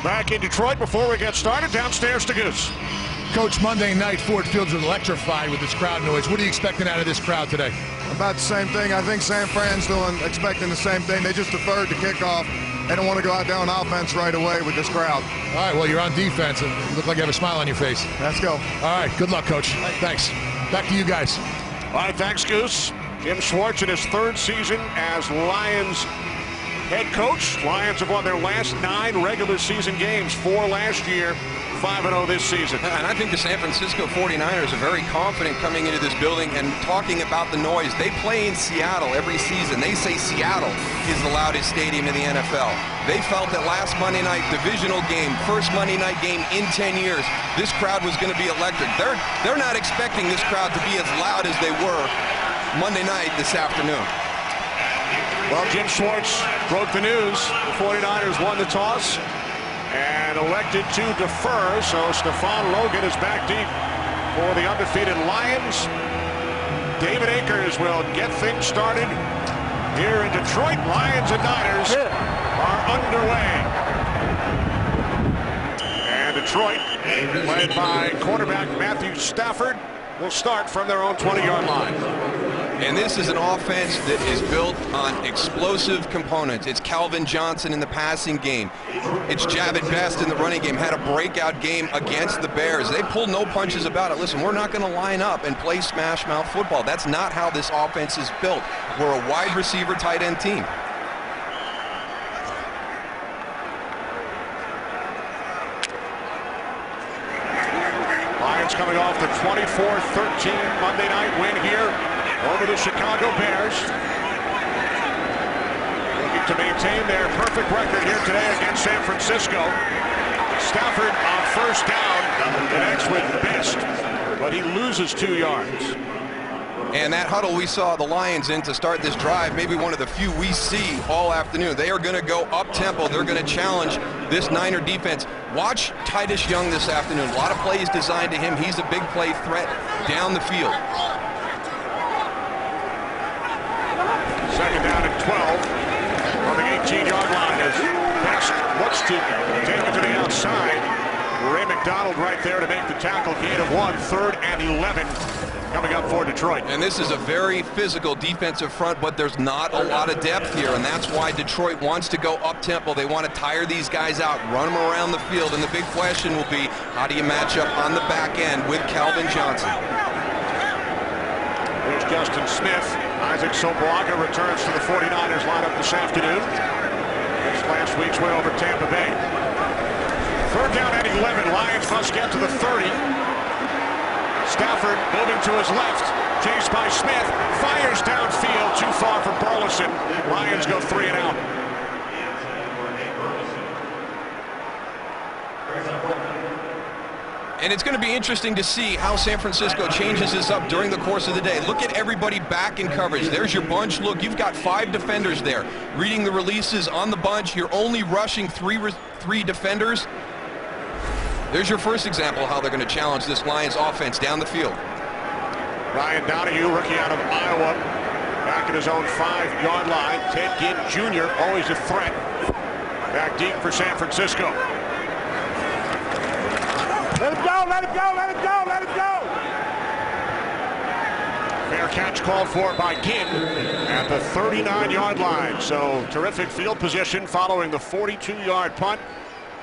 Back in Detroit before we get started. Downstairs to Goose. Coach, Monday night, Ford Field was electrified with this crowd noise. What are you expecting out of this crowd today? About the same thing. I think San Fran's expecting the same thing. They just deferred the kickoff. They don't want to go out there on offense right away with this crowd. All right, well, you're on defense, and you look like you have a smile on your face. Let's go. All right, good luck, Coach. Thanks. Back to you guys. All right, thanks, Goose. Jim Schwartz in his third season as Lions head coach. Lions have won their last 9 regular season games, 4 last year, 5-0 this season. And I think the San Francisco 49ers are very confident coming into this building and talking about the noise. They play in Seattle every season. They say Seattle is the loudest stadium in the NFL. They felt that last Monday night divisional game, first Monday night game in 10 years, this crowd was going to be electric. They're not expecting this crowd to be as loud as they were Monday night this afternoon. Well, Jim Schwartz broke the news. The 49ers won the toss and elected to defer, so Stephon Logan is back deep for the undefeated Lions. David Akers will get things started here in Detroit. Lions and Niners are underway. And Detroit, led by quarterback Matthew Stafford, will start from their own 20-yard line. And this is an offense that is built on explosive components. It's Calvin Johnson in the passing game. It's Javid Best in the running game. Had a breakout game against the Bears. They pulled no punches about it. Listen, we're not going to line up and play smash mouth football. That's not how this offense is built. We're a wide receiver tight end team. Lions coming off the 24-13 Monday night win here over the Chicago Bears. Looking to maintain their perfect record here today against San Francisco. Stafford on first down, connects with Best, but he loses 2 yards. And that huddle we saw the Lions in to start this drive, maybe one of the few we see all afternoon. They are going to go up-tempo. They're going to challenge this Niner defense. Watch Titus Young this afternoon. A lot of plays designed to him. He's a big play threat down the field. Second down and 12 on the 18-yard line as Best looks to take it to the outside. Ray McDonald right there to make the tackle. Gain of 1, 3rd and 11 coming up for Detroit. And this is a very physical defensive front, but there's not a lot of depth here, and that's why Detroit wants to go up-tempo. They want to tire these guys out, run them around the field, and the big question will be, how do you match up on the back end with Calvin Johnson? Here's Justin Smith. Isaac Sobalaga returns to the 49ers lineup this afternoon. This last week's win over Tampa Bay. 3rd down and 11. Lions must get to the 30. Stafford moving to his left. Chased by Smith. Fires downfield. Too far for Burleson. Lions go 3 and out. And it's going to be interesting to see how San Francisco changes this up during the course of the day. Look at everybody back in coverage. There's your bunch. Look, you've got 5 defenders there. Reading the releases on the bunch. You're only rushing 3 defenders. There's your first example of how they're going to challenge this Lions offense down the field. Ryan Donahue, rookie out of Iowa, back at his own 5-yard line. Ted Ginn Jr., always a threat. Back deep for San Francisco. Let it go, let it go, let it go, let it go! Fair catch called for by Ginn at the 39-yard line. So terrific field position following the 42-yard punt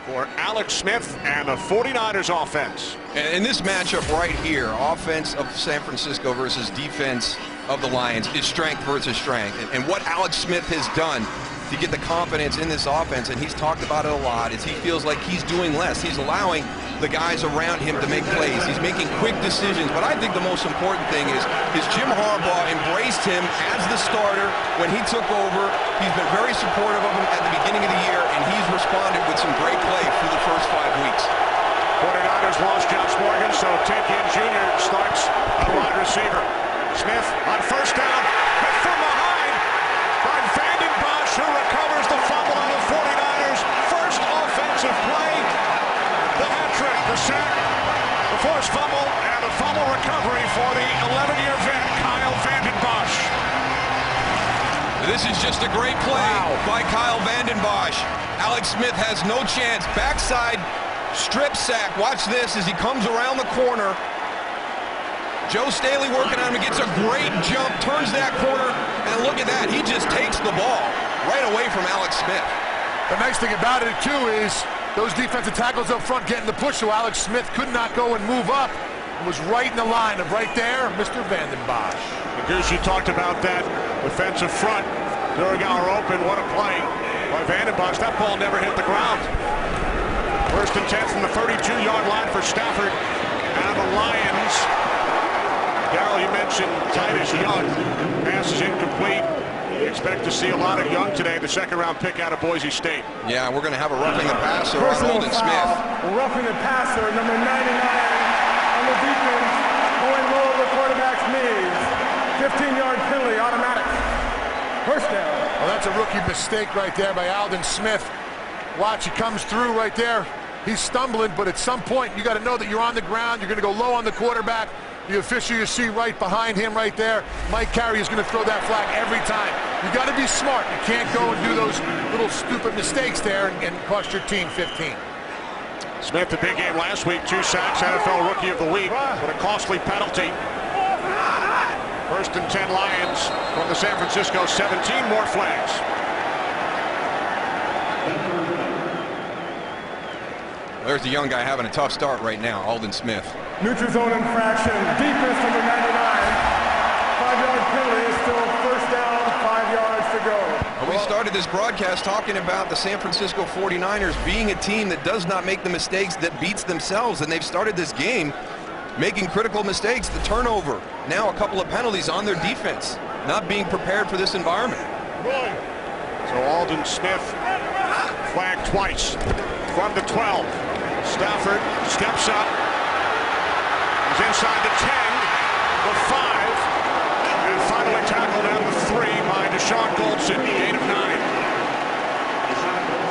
for Alex Smith and the 49ers offense. And in this matchup right here, offense of San Francisco versus defense of the Lions is strength versus strength. And what Alex Smith has done to get the confidence in this offense, and he's talked about it a lot, is he feels like he's doing less. He's allowing the guys around him to make plays. He's making quick decisions. But I think the most important thing is Jim Harbaugh embraced him as the starter when he took over. He's been very supportive of him at the beginning of the year, and he's responded with some great play through the first 5 weeks. 49ers lost Josh Morgan, so Ted Ginn Jr. starts a wide receiver. Smith on first down, hit from behind by Vanden Bosch, who recovers the fumble on the 49ers. First offensive play, the hat trick, the sack, the forced fumble, and the fumble recovery for the 11-year vet, Kyle Vanden Bosch. This is just a great play by Kyle Vanden Bosch. Alex Smith has no chance. Backside strip sack. Watch this as he comes around the corner. Joe Staley working on him. He gets a great jump, turns that corner, and look at that. He just takes the ball right away from Alex Smith. The nice thing about it, too, is those defensive tackles up front getting the push, so Alex Smith could not go and move up. It was right in the line of right there, Mr. Vanden Bosch. Goose, you talked about that defensive front during our open. What a play by Vanden Bosch. That ball never hit the ground. First and 10 from the 32-yard line for Stafford. And the Lions. Darryl, you mentioned Titus Young. Pass is incomplete. You expect to see a lot of Young today, the second-round pick out of Boise State. Yeah, we're going to have a roughing the passer on Aldon Smith. Roughing the passer, number 99 on the defense, going low over the quarterback's knees. 15-yard penalty, automatic. First down. Well, that's a rookie mistake right there by Aldon Smith. Watch, he comes through right there. He's stumbling, but at some point, you got to know that you're on the ground. You're going to go low on the quarterback. The official you see right behind him right there, Mike Carey, is going to throw that flag every time. You got to be smart. You can't go and do those little stupid mistakes there and cost your team 15. Smith, the big game last week, 2 sacks, NFL Rookie of the Week, with a costly penalty. First and 10 Lions from the San Francisco 17, more flags. There's the young guy having a tough start right now, Aldon Smith. Neutral zone infraction, defense number 99. 5-yard penalty is still first down, 5 yards to go. We started this broadcast talking about the San Francisco 49ers being a team that does not make the mistakes that beats themselves, and they've started this game making critical mistakes. The turnover, now a couple of penalties on their defense, not being prepared for this environment. So Aldon Smith flagged twice from the 12. Stafford steps up. He's inside the 10, the 5, and finally tackled out the 3 by Deshaun Goldson, gain of 9.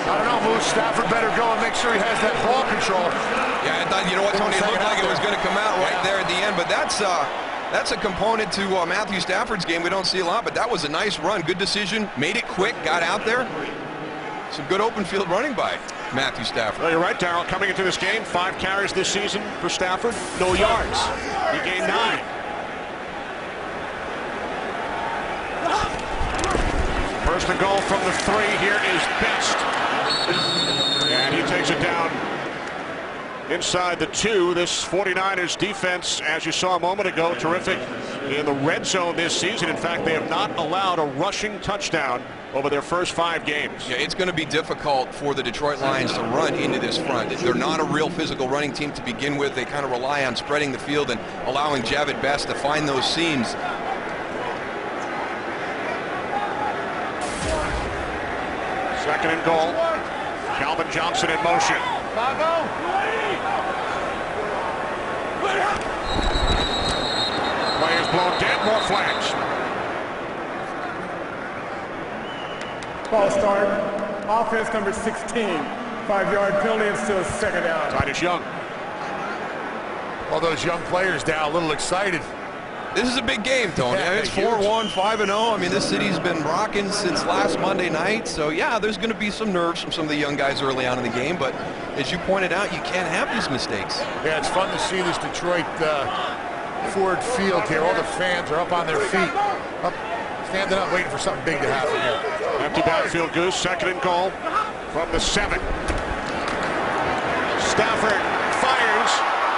I don't know, Moose. Stafford better go and make sure he has that ball control. Yeah, I thought, you know what, Tony, it looked like it was going to come out right there at the end, but that's a component to Matthew Stafford's game we don't see a lot, but that was a nice run. Good decision, made it quick, got out there. Some good open field running by Matthew Stafford. Well, you're right, Darryl. Coming into this game, 5 carries this season for Stafford, no yards. He gained 9. First and goal from the 3. Here is Best. And he takes it down inside the 2. This 49ers defense, as you saw a moment ago, terrific in the red zone this season. In fact, they have not allowed a rushing touchdown over their first 5 games. Yeah, it's going to be difficult for the Detroit Lions to run into this front. They're not a real physical running team to begin with. They kind of rely on spreading the field and allowing Javid Best to find those seams. Second and goal. Calvin Johnson in motion. Play is blown dead. More flags. Ball start. Offense number 16. 5-yard penalty and still second down. Titus Young. All those young players down, a little excited. This is a big game, Tony. Yeah, it's 4-1, 5-0. I mean, this city's been rocking since last Monday night. So, yeah, there's going to be some nerves from some of the young guys early on in the game. But as you pointed out, you can't have these mistakes. Yeah, it's fun to see this Detroit Ford Field here. All the fans are up on their feet, up, standing up, waiting for something big to happen here. Empty backfield, Goose. Second and goal from the 7. Stafford fires.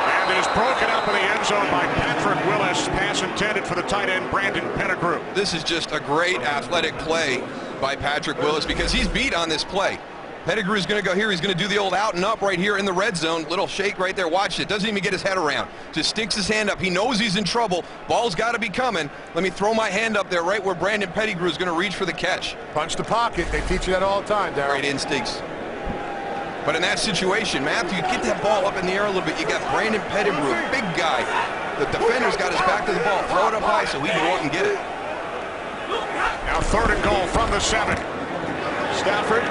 And it is broken up in the end zone by Patrick Willis. Pass intended for the tight end, Brandon Pettigrew. This is just a great athletic play by Patrick Willis because he's beat on this play. Pettigrew is going to go here. He's going to do the old out and up right here in the red zone. Little shake right there. Watch it. Doesn't even get his head around. Just sticks his hand up. He knows he's in trouble. Ball's got to be coming. Let me throw my hand up there right where Brandon Pettigrew is going to reach for the catch. Punch the pocket. They teach you that all the time, Darryl. Great instincts. But in that situation, Matthew, get that ball up in the air a little bit. You got Brandon Pettigrew, big guy. The defender's got his back to the ball. Throw it up high so he can go out and get it. Now third and goal from the 7. Stafford.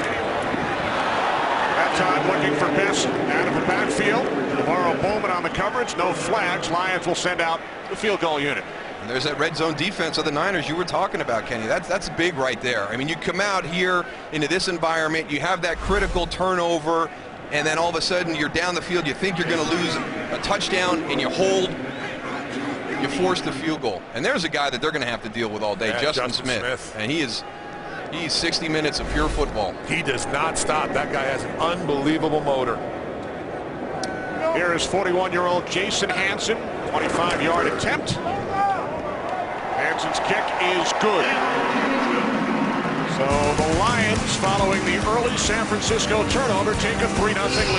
That time looking for Best out of the backfield. Navarro Bowman on the coverage. No flags. Lions will send out the field goal unit. And there's that red zone defense of the Niners you were talking about, Kenny. That's big right there. I mean, you come out here into this environment, you have that critical turnover, and then all of a sudden you're down the field, you think you're going to lose a touchdown, and you hold, you force the field goal. And there's a guy that they're going to have to deal with all day, Yeah, Justin Smith. And he's 60 minutes of pure football. He does not stop. That guy has an unbelievable motor. Here is 41-year-old Jason Hansen, 25-yard attempt. Hansen's kick is good. So the Lions, following the early San Francisco turnover, take a 3-0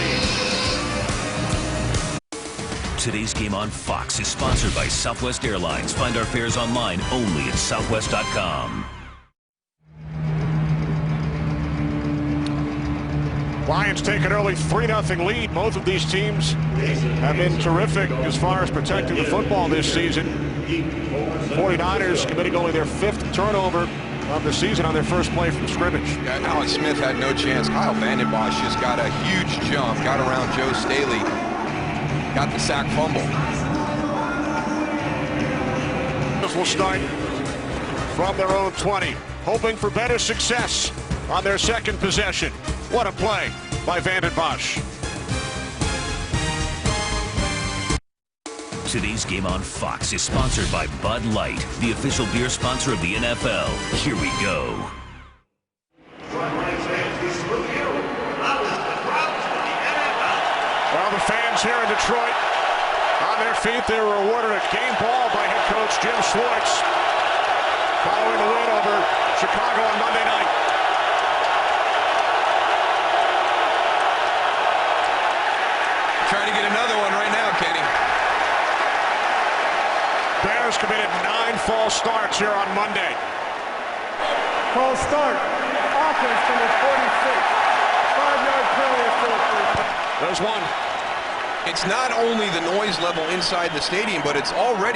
lead. Today's game on Fox is sponsored by Southwest Airlines. Find our fares online only at southwest.com. Lions take an early 3-0 lead. Both of these teams have been terrific as far as protecting the football this season. 49ers committing only their 5th turnover of the season on their first play from scrimmage. Yeah, Alex Smith had no chance. Kyle Vanden Bosch just got a huge jump, got around Joe Staley, got the sack fumble. This will start from their own 20, hoping for better success on their second possession. What a play by Vanden Bosch. Today's game on Fox is sponsored by Bud Light, the official beer sponsor of the NFL. Here we go. Well, the fans here in Detroit on their feet. They were awarded a game ball by head coach Jim Schwartz following the win over Chicago on Monday night. Trying to get another one right now, Kenny. Bears committed 9 false starts here on Monday. False start. Offense from the 46. 5-yard penalty. There's one. It's not only the noise level inside the stadium, but it's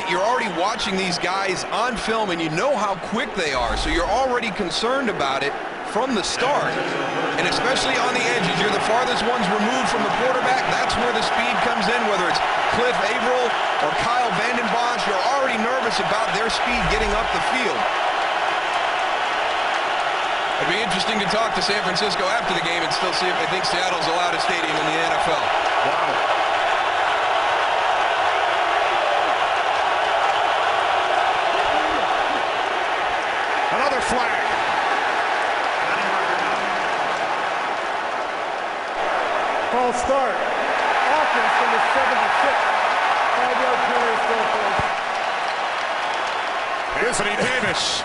you're already watching these guys on film, and you know how quick they are, so you're already concerned about it from the start. And especially on the edges, you're the farthest ones removed from the quarterback. That's where the speed comes in, whether it's Cliff Averill or Kyle Vanden Bosch. You're already nervous about their speed getting up the field. It'd be interesting to talk to San Francisco after the game and still see if they think Seattle's the loudest stadium in the NFL. Wow. Another flag. False start. Offense from the 76. 5-yard penalty. Anthony Davis.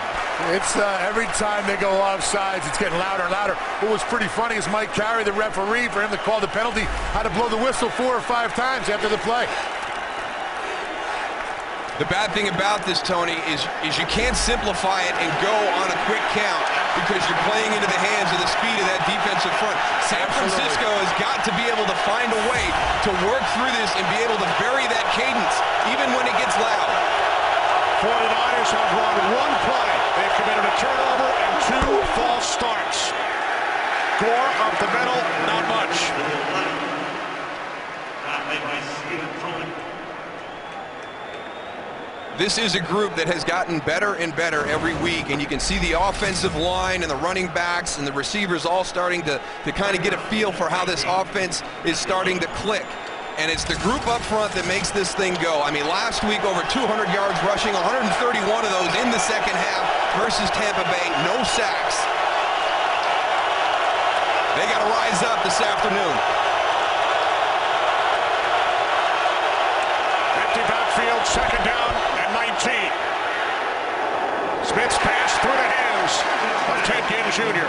It's every time they go offsides, it's getting louder and louder. What was pretty funny is Mike Carey, the referee, for him to call the penalty, had to blow the whistle 4 or 5 times after the play. The bad thing about this, Tony, is you can't simplify it and go on a quick count because you're playing into the hands of the speed of that defensive front. San Francisco has got to be able to find a way to work through this and be able to vary that cadence even when it gets loud. 49ers have run 1 play. They've committed a turnover and 2 false starts. Gore up the middle, not much. This is a group that has gotten better and better every week, and you can see the offensive line and the running backs and the receivers all starting to kind of get a feel for how this offense is starting to click. And it's the group up front that makes this thing go. I mean, last week over 200 yards rushing, 131 of those in the second half versus Tampa Bay, no sacks. They got to rise up this afternoon. Empty backfield, second down and 19. Smith's pass through the hands of Ted Ginn Jr.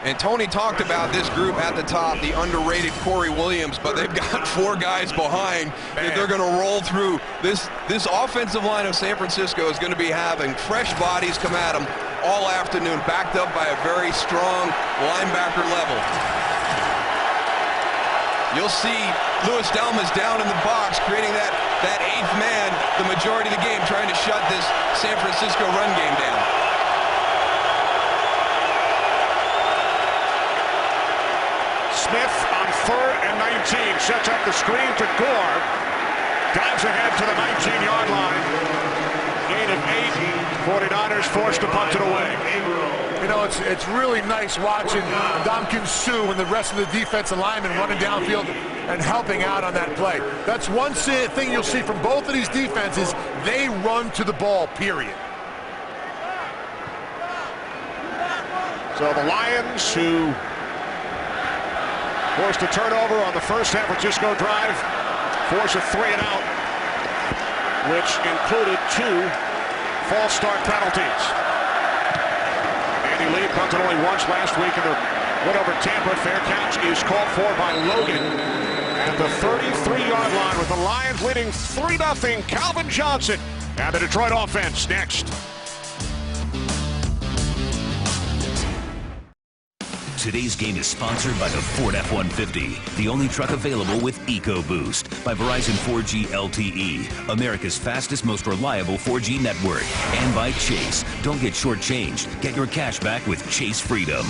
And Tony talked about this group at the top, the underrated Corey Williams, but they've got 4 guys behind that they're going to roll through. This offensive line of San Francisco is going to be having fresh bodies come at them all afternoon, backed up by a very strong linebacker level. You'll see Louis Delmas down in the box, creating that 8th man the majority of the game, trying to shut this San Francisco run game down. Smith on 3rd and 19, sets up the screen to Gore. Dives ahead to the 19-yard line. Gain of 8. 49ers forced to punt it away. You know, it's really nice watching Ndamukong Suh and the rest of the defensive linemen running downfield and helping out on that play. That's one thing you'll see from both of these defenses. They run to the ball, period. So the Lions, who forced a turnover on the first San Francisco drive, force a 3-and-out, which included 2 false start penalties. Andy Lee punted only once last week in the win over Tampa. Fair catch is called for by Logan at the 33-yard line, with the Lions leading 3-0. Calvin Johnson and the Detroit offense next. Today's game is sponsored by the Ford F-150, the only truck available with EcoBoost, by Verizon 4G LTE, America's fastest, most reliable 4G network, and by Chase. Don't get shortchanged. Get your cash back with Chase Freedom.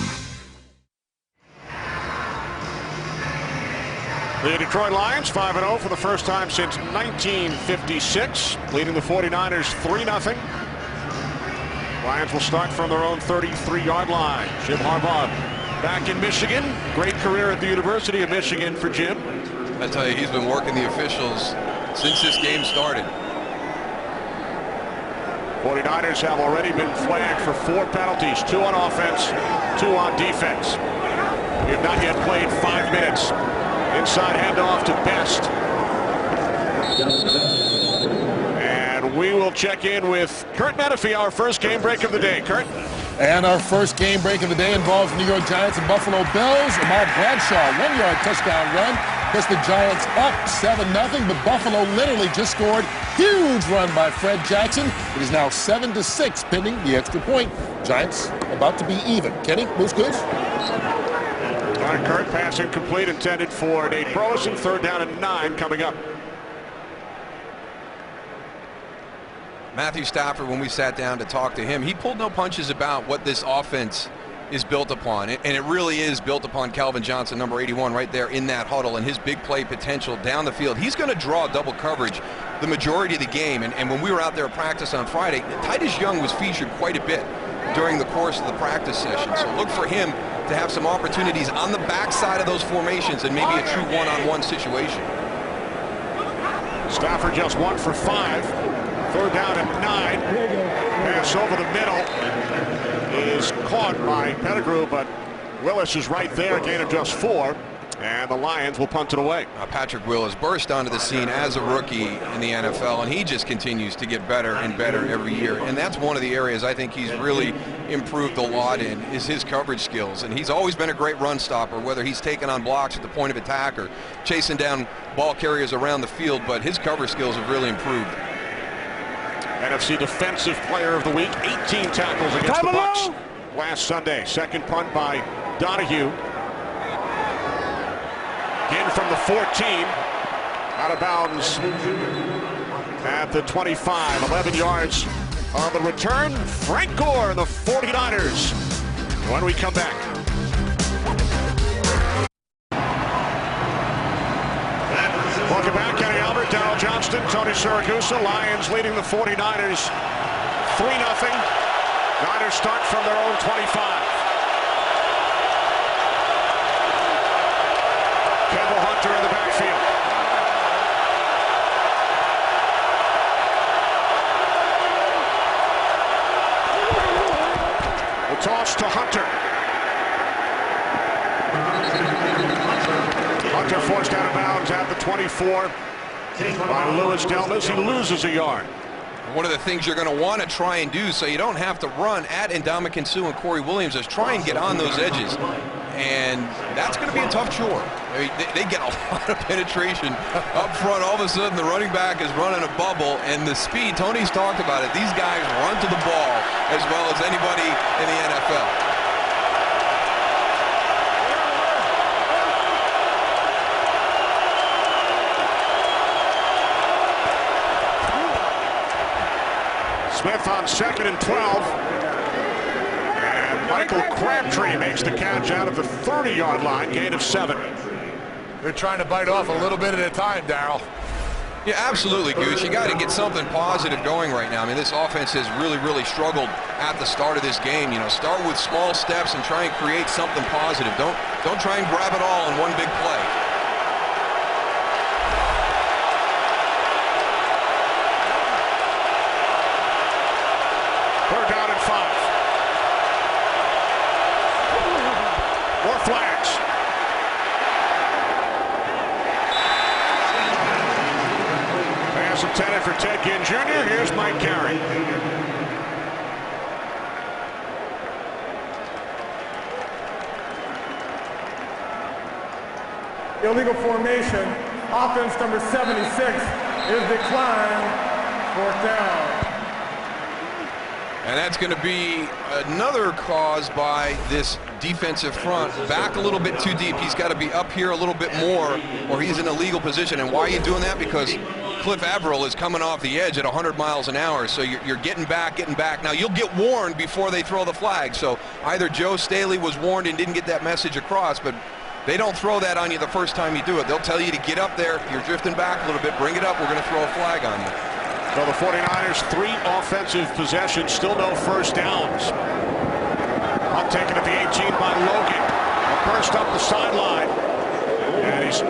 The Detroit Lions 5-0 for the first time since 1956, leading the 49ers 3-0. Lions will start from their own 33-yard line. Jim Harbaugh back in Michigan. Great career at the University of Michigan for Jim. I tell you, he's been working the officials since this game started. 49ers have already been flagged for 4 penalties, 2 on offense, 2 on defense. We have not yet played 5 minutes. Inside handoff to Best. And we will check in with Kurt Menefee, our first game break of the day. Kurt? And our first game break of the day involves New York Giants and Buffalo Bills. Ahmad Bradshaw, 1-yard touchdown run. Gets the Giants up 7-0, but Buffalo literally just scored. Huge run by Fred Jackson. It is now 7-6 pending the extra point. Giants about to be even. Kenny, Moose Goods? All right, Kurt, pass incomplete, intended for Nate Burleson. 3rd down and 9 coming up. Matthew Stafford, when we sat down to talk to him, he pulled no punches about what this offense is built upon. And it really is built upon Calvin Johnson, number 81, right there in that huddle, and his big play potential down the field. He's going to draw double coverage the majority of the game. And when we were out there at practice on Friday, Titus Young was featured quite a bit during the course of the practice session. So look for him to have some opportunities on the backside of those formations and maybe a true one-on-one situation. Stafford just 1 for 5. 3rd down and 9. Pass over the middle is caught by Pettigrew, but Willis is right there. Gain of just 4. And the Lions will punt it away. Patrick Willis burst onto the scene as a rookie in the NFL, and he just continues to get better and better every year. And that's one of the areas I think he's really improved a lot in, is his coverage skills. And he's always been a great run stopper, whether he's taken on blocks at the point of attack or chasing down ball carriers around the field. But his coverage skills have really improved. NFC Defensive Player of the Week, 18 tackles against the Bucs last Sunday. 2nd punt by Donahue. In from the 14, out of bounds at the 25, 11 yards on the return. Frank Gore and the 49ers when we come back. Welcome back. Kenny Albert, Darryl Johnston, Tony Siragusa. Lions leading the 49ers 3-0. Niners start from their own 25. Kendall Hunter in the backfield. The toss to Hunter. Hunter forced out of bounds at the 24 by Louis Delmas. He loses a yard. One of the things you're going to want to try and do so you don't have to run at Ndamukong Suh and Corey Williams is try and get on those edges. And that's going to be a tough chore. I mean, they get a lot of penetration up front. All of a sudden, the running back is running a bubble, and the speed, Tony's talked about it. These guys run to the ball as well as anybody in the NFL. Smith on 2nd and 12. And Michael Crabtree makes the catch out of the 30-yard line, gain of 7. They're trying to bite off a little bit at a time, Darryl. Yeah, absolutely, Goose. You got to get something positive going right now. I mean, this offense has really struggled at the start of this game. You know, start with small steps and try and create something positive. Don't try and grab it all in one big play. Third down and 5. More flags. Pass intended for Ted Ginn Jr. Here's Mike Carey. Illegal formation. Offense number 76 is declined. 4th down. And that's going to be another cause by this defensive front. Back a little bit too deep. He's got to be up here a little bit more, or he's in a legal position. And why are you doing that? Because Cliff Averill is coming off the edge at 100 miles an hour. So you're getting back. Now, you'll get warned before they throw the flag. So either Joe Staley was warned and didn't get that message across, but they don't throw that on you the first time you do it. They'll tell you to get up there. You're drifting back a little bit. Bring it up. We're going to throw a flag on you. So the 49ers, 3 offensive possessions, still no first downs. Punt taken at the 18 by Logan. A burst up the sideline. And he's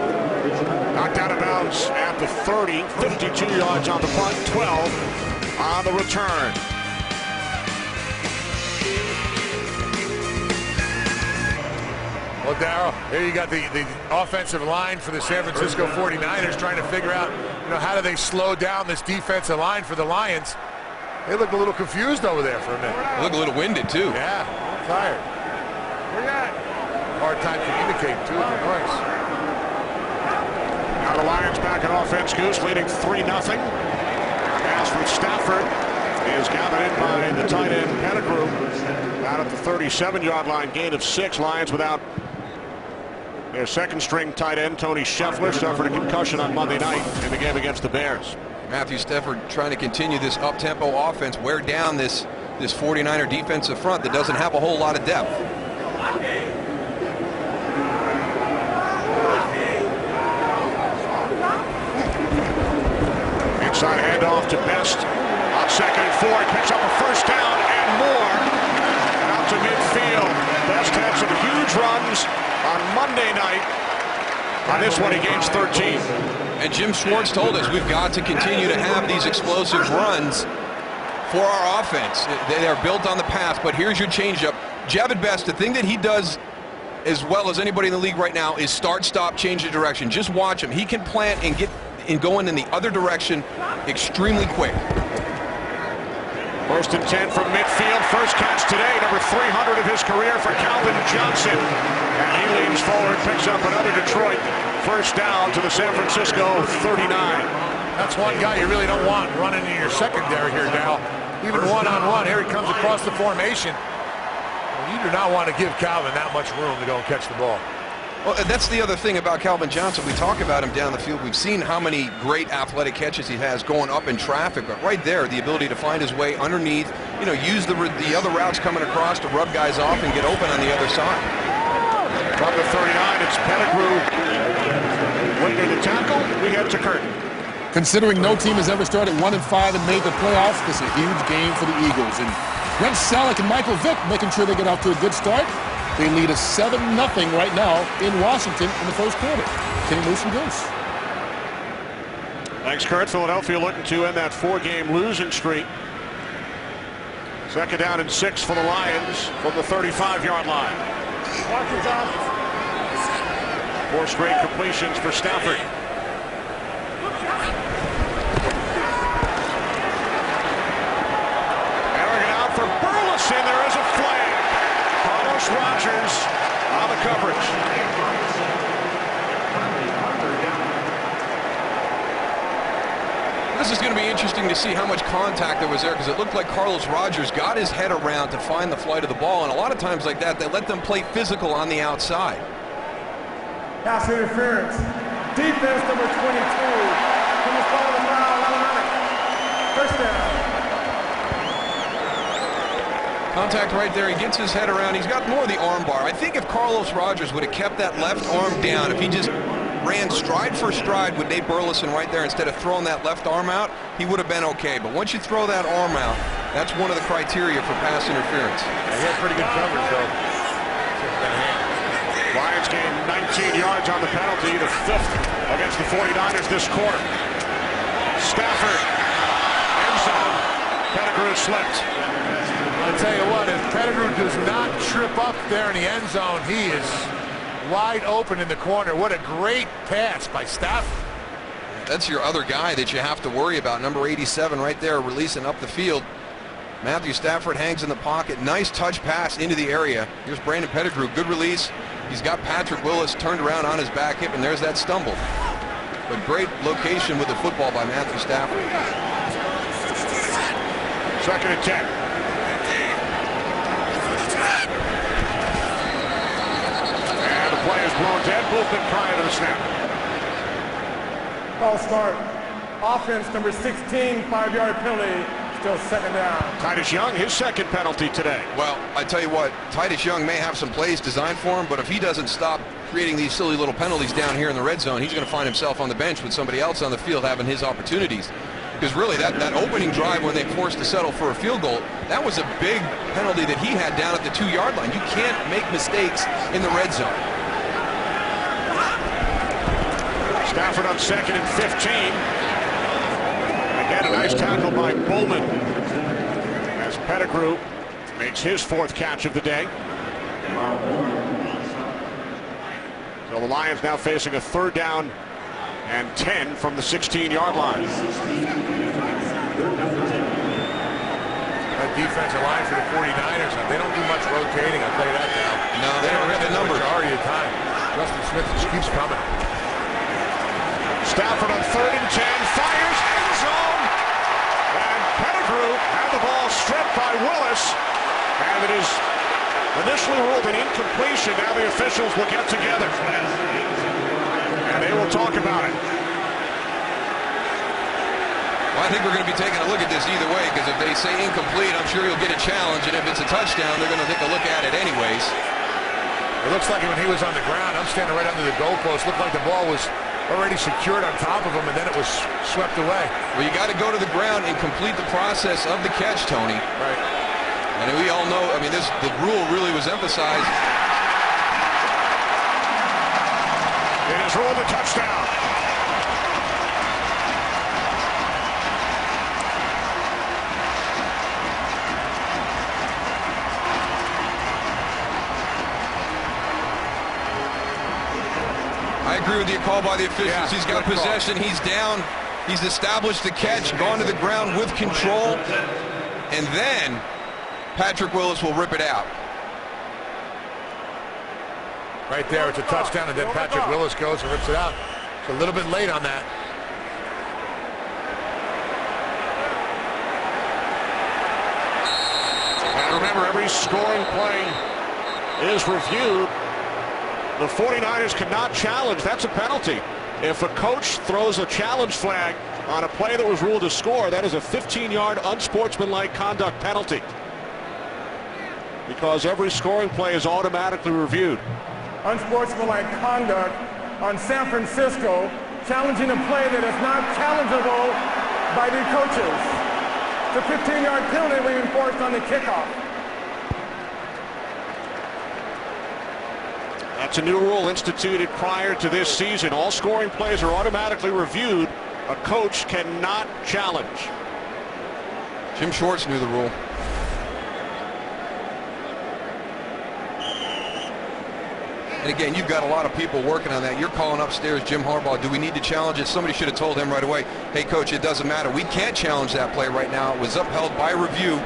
knocked out of bounds at the 30. 52 yards on the punt, 12 on the return. Well, Darryl, here you got the offensive line for the San Francisco 49ers trying to figure out, how do they slow down this defensive line for the Lions. They look a little confused over there for a minute. They look a little winded, too. Yeah, tired. Where you at? Hard time communicating, too, with the noise. Now the Lions back in offense, Goose, leading 3-0. Pass from Stafford is gathered in by the tight end Pettigrew. Out at the 37-yard line, gain of 6. Lions without their second-string tight end, Tony Scheffler, suffered a concussion on Monday night in the game against the Bears. Matthew Stafford trying to continue this up-tempo offense, wear down this 49er defensive front that doesn't have a whole lot of depth. Inside handoff to Best on 2nd and 4. He picks up a first down and more. Out to midfield. Best had some huge runs on Monday night. On this one, he gains 13. And Jim Schwartz told us we've got to continue to have these explosive runs for our offense. They are built on the pass, but here's your changeup. Javid Best, the thing that he does as well as anybody in the league right now is start, stop, change the direction. Just watch him. He can plant and get going in the other direction extremely quick. 1st and 10 from midfield. First catch today, number 300 of his career for Calvin Johnson. And he leans forward, picks up another Detroit first down to the San Francisco 39. That's one guy you really don't want running in your secondary here, Dal. Even one-on-one, here he comes across the formation. You do not want to give Calvin that much room to go and catch the ball. Well, that's the other thing about Calvin Johnson. We talk about him down the field. We've seen how many great athletic catches he has going up in traffic, but right there, the ability to find his way underneath, use the other routes coming across to rub guys off and get open on the other side. From the 39, it's Pettigrew. Winner the tackle, we head to Curtin. Considering no team has ever started 1-5 and made the playoffs, this is a huge game for the Eagles. And Brent Selleck and Michael Vick making sure they get off to a good start. They lead us 7-0 right now in Washington in the first quarter. Kenny Moose and Goose. Thanks, Kurt. Philadelphia looking to end that 4-game losing streak. 2nd down and 6 for the Lions from the 35-yard line. 4 straight completions for Stafford. Arrogant out for Burleson. There is a flag. Carlos Rogers on the coverage. This is going to be interesting to see how much contact there was there, because it looked like Carlos Rogers got his head around to find the flight of the ball, and a lot of times like that, they let them play physical on the outside. Pass interference. Defense number 22. From the spot of the foul, automatic. First down. Contact right there. He gets his head around. He's got more of the arm bar. I think if Carlos Rogers would have kept that left arm down, if he just ran stride for stride with Nate Burleson right there instead of throwing that left arm out, he would have been okay. But once you throw that arm out, that's one of the criteria for pass interference. He had pretty good coverage, though. Lions gained 19 yards on the penalty, the 5th against the 49ers this quarter. Stafford, end zone. Pettigrew slipped. I'll tell you what, if Pettigrew does not trip up there in the end zone, he is wide open in the corner. What a great pass by Stafford. That's your other guy that you have to worry about, number 87 right there, releasing up the field. Matthew Stafford hangs in the pocket. Nice touch pass into the area. Here's Brandon Pettigrew, good release. He's got Patrick Willis turned around on his back hip, and there's that stumble. But great location with the football by Matthew Stafford. 2nd and 10. And the play is blown dead. Movement prior to the snap. False start. Offense number 16, 5-yard penalty. Still 2nd down. Titus Young, his 2nd penalty today. Well, I tell you what, Titus Young may have some plays designed for him, but if he doesn't stop creating these silly little penalties down here in the red zone, he's going to find himself on the bench with somebody else on the field having his opportunities. Because really, that opening drive when they forced to settle for a field goal, that was a big penalty that he had down at the 2-yard line. You can't make mistakes in the red zone. Stafford on 2nd and 15. Again, a nice tackle by Bowman as Pettigrew makes his 4th catch of the day. So the Lions now facing a 3rd down and 10 from the 16-yard line. That defensive line for the 49ers, they don't do much rotating, I'll tell you that now. No, they don't have the numbers. Majority of the time. Justin Smith just keeps coming. Stafford on 3rd and 10, fires, end zone, and Pettigrew had the ball stripped by Willis, and it is initially ruled an incompletion. Now the officials will get together, and they will talk about it. Well, I think we're going to be taking a look at this either way, because if they say incomplete, I'm sure you'll get a challenge, and if it's a touchdown, they're going to take a look at it anyways. It looks like when he was on the ground, I'm standing right under the goalpost, looked like the ball was already secured on top of him, and then it was swept away. Well, you got to go to the ground and complete the process of the catch, Tony. Right. And we all know, I mean, the rule really was emphasized. It is ruled a touchdown. I agree with the call by the officials. Yeah, he's got possession. He's down. He's established the catch, gone to the ground with control. And then Patrick Willis will rip it out. Right there, it's a touchdown, and then Patrick Willis goes and rips it out. It's a little bit late on that. And remember, every scoring play is reviewed. The 49ers cannot challenge. That's a penalty. If a coach throws a challenge flag on a play that was ruled a score, that is a 15-yard unsportsmanlike conduct penalty. Because every scoring play is automatically reviewed. Unsportsmanlike conduct on San Francisco, challenging a play that is not challengeable by the coaches. The 15-yard penalty we enforced on the kickoff. That's a new rule instituted prior to this season. All scoring plays are automatically reviewed. A coach cannot challenge. Jim Schwartz knew the rule. And again, you've got a lot of people working on that. You're calling upstairs Jim Harbaugh. Do we need to challenge it? Somebody should have told him right away, hey, coach, it doesn't matter. We can't challenge that play right now. It was upheld by review.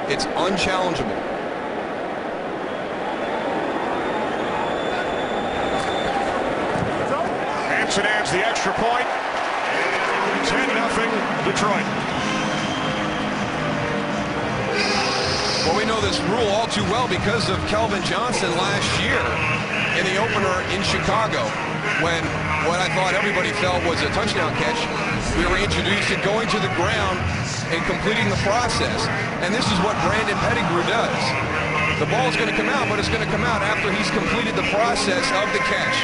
It's unchallengeable. Hanson adds the extra point. 10-0 Detroit. Well, we know this rule all too well because of Kelvin Johnson last year in the opener in Chicago, when what I thought everybody felt was a touchdown catch. We were introduced to going to the ground and completing the process. And this is what Brandon Pettigrew does. The ball's going to come out, but it's going to come out after he's completed the process of the catch.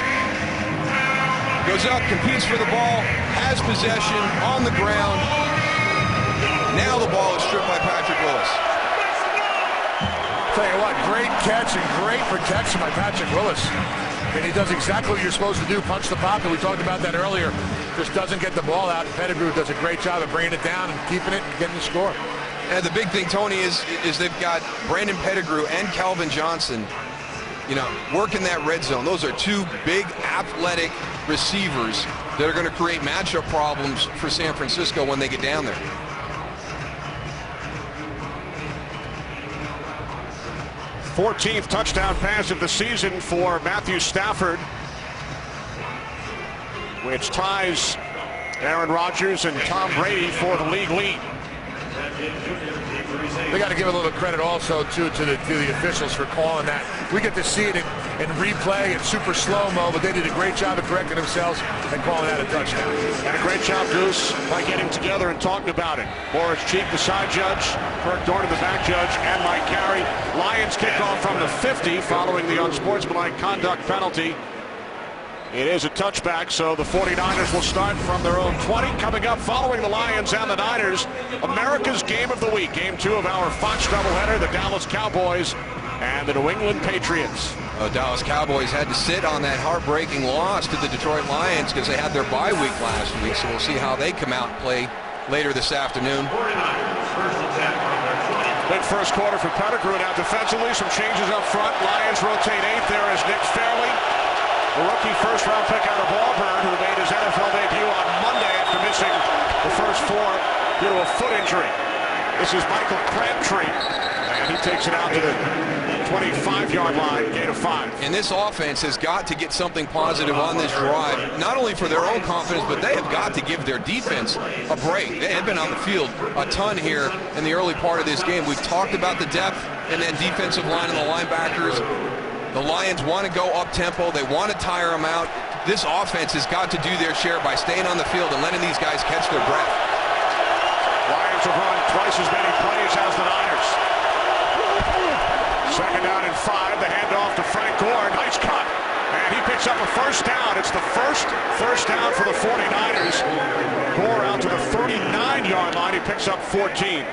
Goes up, competes for the ball, has possession on the ground. Now the ball is stripped by Patrick Willis. Tell you what, great catch and great protection by Patrick Willis. And he does exactly what you're supposed to do, punch the pocket. We talked about that earlier. Just doesn't get the ball out. Pettigrew does a great job of bringing it down and keeping it and getting the score. And the big thing, Tony, is they've got Brandon Pettigrew and Calvin Johnson, working that red zone. Those are two big athletic receivers that are going to create matchup problems for San Francisco when they get down there. Fourteenth touchdown pass of the season for Matthew Stafford, which ties Aaron Rodgers and Tom Brady for the league lead. They got to give a little credit also to the officials for calling that. We get to see it in replay and super slow-mo, but they did a great job of correcting themselves and calling that a touchdown. And a great job, Goose, by getting together and talking about it. Boris Cheek, the side judge, Kirk Dornan, the back judge, and Mike Carey. Lions kick off from the 50 following the unsportsmanlike conduct penalty. It is a touchback, so the 49ers will start from their own 20. Coming up following the Lions and the Niners, America's Game of the Week. Game 2 of our Fox doubleheader, the Dallas Cowboys and the New England Patriots. Dallas Cowboys had to sit on that heartbreaking loss to the Detroit Lions because they had their bye week last week, so we'll see how they come out and play later this afternoon. Big first quarter for Pettigrew. Now defensively, some changes up front. Lions rotate 8. There is Nick Fairley, the rookie first-round pick out of Auburn, who made his NFL debut on Monday after missing the first 4 due to a foot injury. This is Michael Crabtree, and he takes it out to the 25-yard line, gain of 5. And this offense has got to get something positive on this drive, not only for their own confidence, but they have got to give their defense a break. They have been on the field a ton here in the early part of this game. We've talked about the depth in that defensive line and the linebackers. The Lions want to go up-tempo. They want to tire them out. This offense has got to do their share by staying on the field and letting these guys catch their breath. Lions have run twice as many plays as the Niners. Second down and 5. The handoff to Frank Gore. Nice cut. And he picks up a first down. It's the first down for the 49ers. Gore out to the 39-yard line. He picks up 14.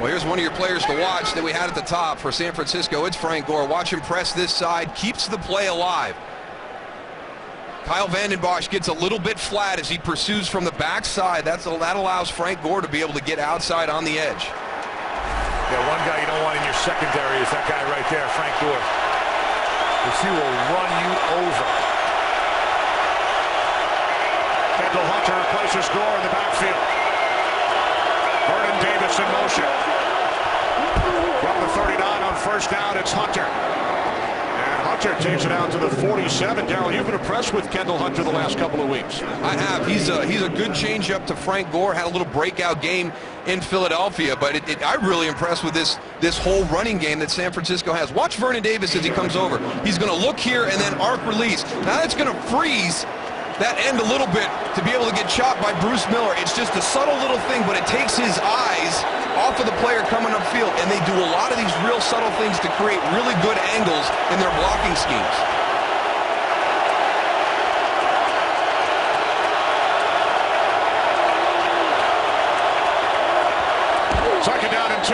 Well, here's one of your players to watch that we had at the top for San Francisco. It's Frank Gore. Watch him press this side, keeps the play alive. Kyle Vanden Bosch gets a little bit flat as he pursues from the backside. That allows Frank Gore to be able to get outside on the edge. Yeah, one guy you don't want in your secondary is that guy right there, Frank Gore. Because he will run you over. Kendall Hunter places Gore in the backfield. Vernon Davis in motion. From the 39 on first down, it's Hunter. And Hunter takes it out to the 47. Darryl, you've been impressed with Kendall Hunter the last couple of weeks. I have. He's a good change-up to Frank Gore. Had a little breakout game in Philadelphia, but I'm really impressed with this whole running game that San Francisco has. Watch Vernon Davis as he comes over. He's going to look here and then arc release. Now that's going to freeze that end a little bit to be able to get chopped by Bruce Miller. It's just a subtle little thing, but it takes his eyes off of the player coming upfield, and they do a lot of these real subtle things to create really good angles in their blocking schemes. Second down and 2.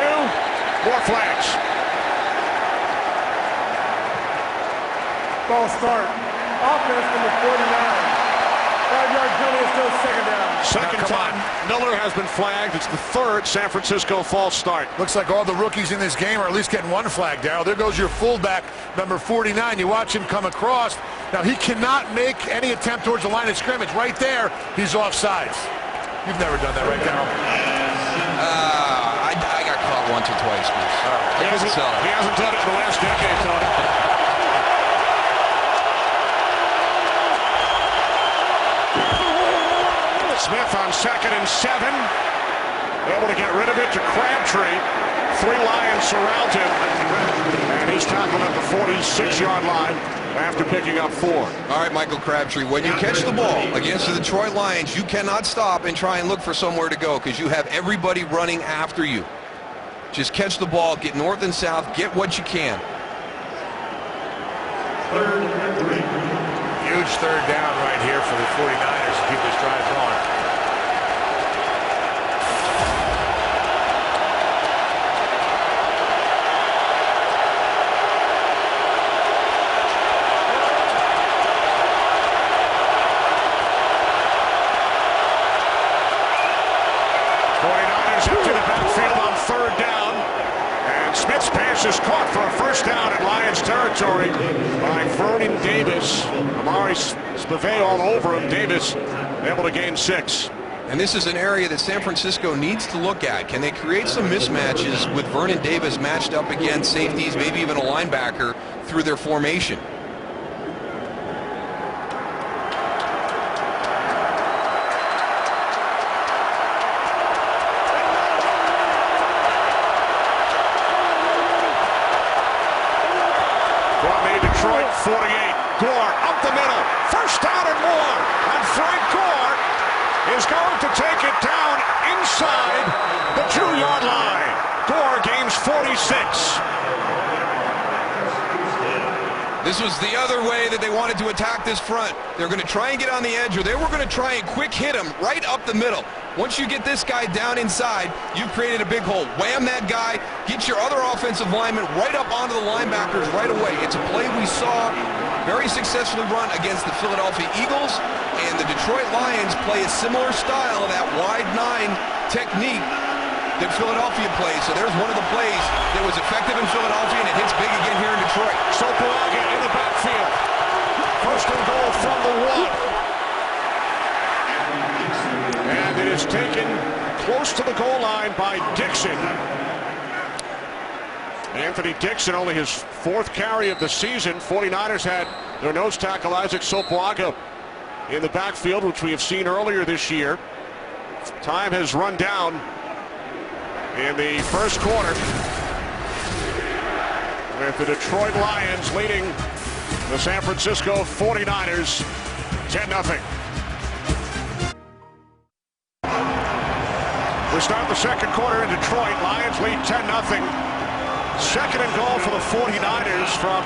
More flags. Ball start. Offense number 49. 5-yard penalty is still second down. Second time Miller has been flagged. It's the 3rd San Francisco false start. Looks like all the rookies in this game are at least getting one flag, Darryl. There goes your fullback, number 49. You watch him come across. Now, he cannot make any attempt towards the line of scrimmage. Right there, he's offsides. You've never done that, right, Darryl? I got caught once or twice, Bruce. He hasn't done it in the last decade, Tony. Smith on 2nd and 7. Able to get rid of it to Crabtree. 3 Lions surround him. And he's tackled at the 46-yard line after picking up 4. All right, Michael Crabtree, when you catch the ball against the Detroit Lions, you cannot stop and try and look for somewhere to go because you have everybody running after you. Just catch the ball, get north and south, get what you can. Huge third down right here for the 49ers to keep this drive going. Smith's pass is caught for a first down in Lions territory by Vernon Davis. Amari Spivey all over him. Davis able to gain 6. And this is an area that San Francisco needs to look at. Can they create some mismatches with Vernon Davis matched up against safeties, maybe even a linebacker through their formation? Detroit 48. Gore up the middle. First down and more. And Frank Gore is going to take it down inside the 2-yard line. Gore gains 46. This was the other way that they wanted to attack this front. They're going to try and get on the edge, or they were going to try and quick hit him right up the middle. Once you get this guy down inside, you've created a big hole. Wham that guy, get your other offensive lineman right up onto the linebackers right away. It's a play we saw very successfully run against the Philadelphia Eagles, and the Detroit Lions play a similar style of that wide 9 technique that Philadelphia plays. So there's one of the plays that was effective in Philadelphia, and it hits big again here in Detroit. Sopoaga in the backfield. First and goal from the 1. And it is taken close to the goal line by Dixon. Anthony Dixon, only his 4th carry of the season. 49ers had their nose tackle Isaac Sopoaga in the backfield, which we have seen earlier this year. Time has run down in the first quarter, with the Detroit Lions leading the San Francisco 49ers 10-0. We start the second quarter in Detroit. Lions lead 10-0. Second and goal for the 49ers from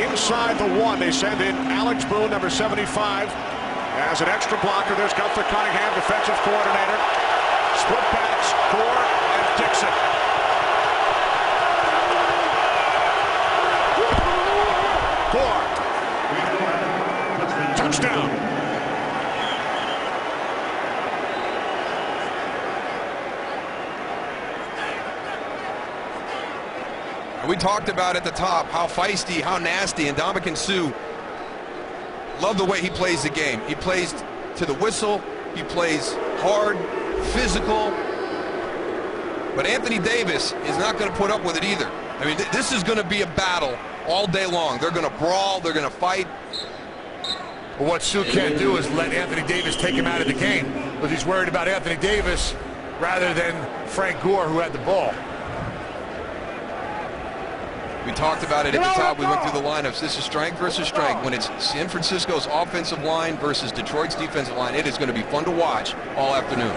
inside the 1. They send in Alex Boone, number 75, as an extra blocker. There's Gunther Cunningham, defensive coordinator. Split backs, Gore and Dixon. Gore. Touchdown. We talked about at the top how feisty, how nasty, and Ndamukong Suh, love the way he plays the game. He plays to the whistle. He plays hard, physical. But Anthony Davis is not going to put up with it either. I mean, this is going to be a battle all day long. They're going to brawl. They're going to fight. Well, what Suh can't do is let Anthony Davis take him out of the game, because he's worried about Anthony Davis rather than Frank Gore, who had the ball. We talked about it at the top. We went through the lineups. This is strength versus strength. When it's San Francisco's offensive line versus Detroit's defensive line, it is going to be fun to watch all afternoon.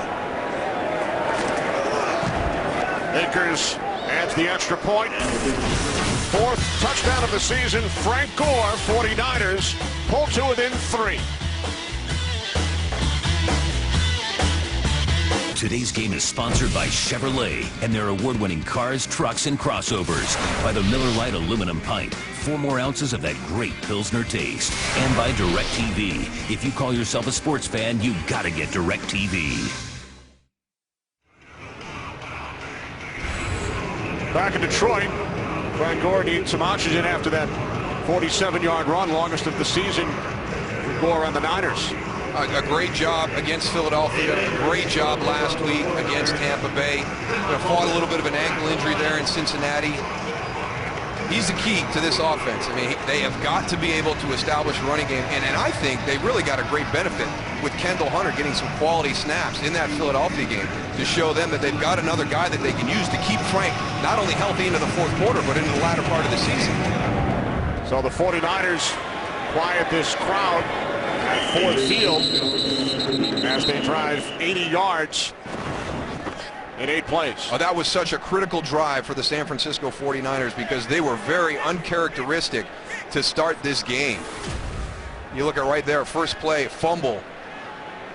Akers adds the extra point. 4th touchdown of the season. Frank Gore, 49ers, pull to within 3. Today's game is sponsored by Chevrolet and their award-winning cars, trucks, and crossovers. By the Miller Lite aluminum pint, 4 more ounces of that great Pilsner taste. And by DirecTV. If you call yourself a sports fan, you gotta get DirecTV. Back in Detroit, Frank Gore needs some oxygen after that 47-yard run, longest of the season for Gore on the Niners. A great job against Philadelphia. A great job last week against Tampa Bay. Fought a little bit of an ankle injury there in Cincinnati. He's the key to this offense. I mean, they have got to be able to establish a running game, and I think they really got a great benefit with Kendall Hunter getting some quality snaps in that Philadelphia game to show them that they've got another guy that they can use to keep Frank not only healthy into the 4th quarter, but into the latter part of the season. So the 49ers quiet this crowd at Ford Field as they drive 80 yards in 8 plays. Oh, that was such a critical drive for the San Francisco 49ers because they were very uncharacteristic to start this game. You look at right there, first play, fumble,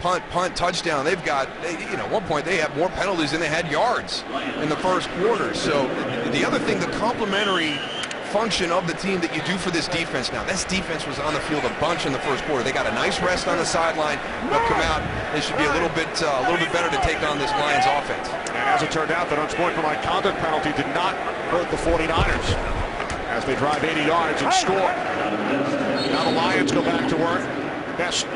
punt, touchdown. They've got, at one point they had more penalties than they had yards in the first quarter. So the other thing, the complementary function of the team that you do for this defense now. This defense was on the field a bunch in the first quarter. They got a nice rest on the sideline. They'll come out. They should be a little bit better to take on this Lions offense. And as it turned out, that unsportsmanlike conduct penalty did not hurt the 49ers as they drive 80 yards and score. Now the Lions go back to work. Best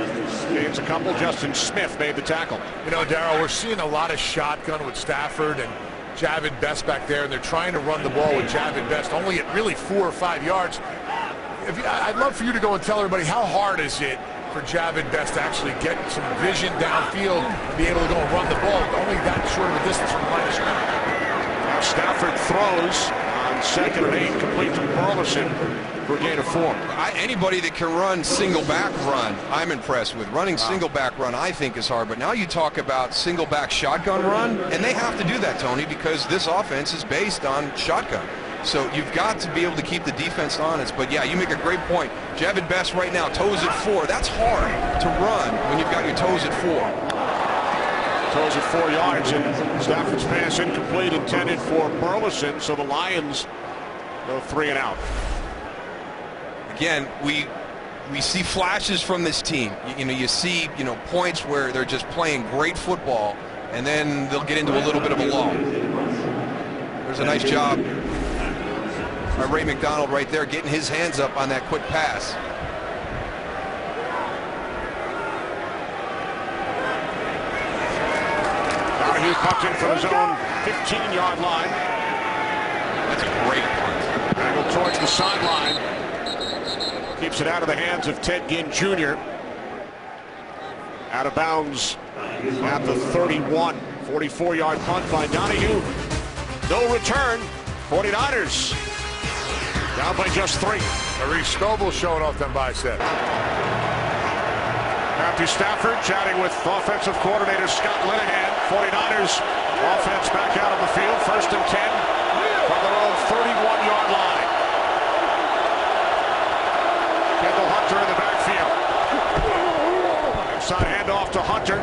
gains a couple. Justin Smith made the tackle. You know, Darryl, we're seeing a lot of shotgun with Stafford and Javid Best back there, and they're trying to run the ball with Javid Best only at really 4 or 5 yards. I'd love for you to go and tell everybody, how hard is it for Javid Best to actually get some vision downfield and be able to go and run the ball only that short of a distance from the line of scrimmage? Now Stafford throws on 2nd and 8, complete to Burleson for a gain of 4. Anybody that can run single back run, I'm impressed with. Running single back run, I think, is hard. But now you talk about single back shotgun run, and they have to do that, Tony, because this offense is based on shotgun. So you've got to be able to keep the defense honest. But yeah, you make a great point. Javid Best right now, toes at 4. That's hard to run when you've got your toes at 4. Toes at 4 yards, and Stafford's pass incomplete, intended for Burleson. So the Lions go 3 and out. Again, we see flashes from this team. You see points where they're just playing great football, and then they'll get into a little bit of a lull. There's a nice job by Ray McDonald right there, getting his hands up on that quick pass. Now he's punting from his own 15-yard line. That's a great punt. Angled towards the sideline. Keeps it out of the hands of Ted Ginn Jr. Out of bounds at the 31. 44-yard punt by Donahue. No return. 49ers down by just 3. Maurice Scoble showing off them biceps. Matthew Stafford chatting with offensive coordinator Scott Linehan. 49ers offense back out on the field. 1st and 10 from their own 31-yard line. Kendall Hunter in the backfield. Inside handoff to Hunter.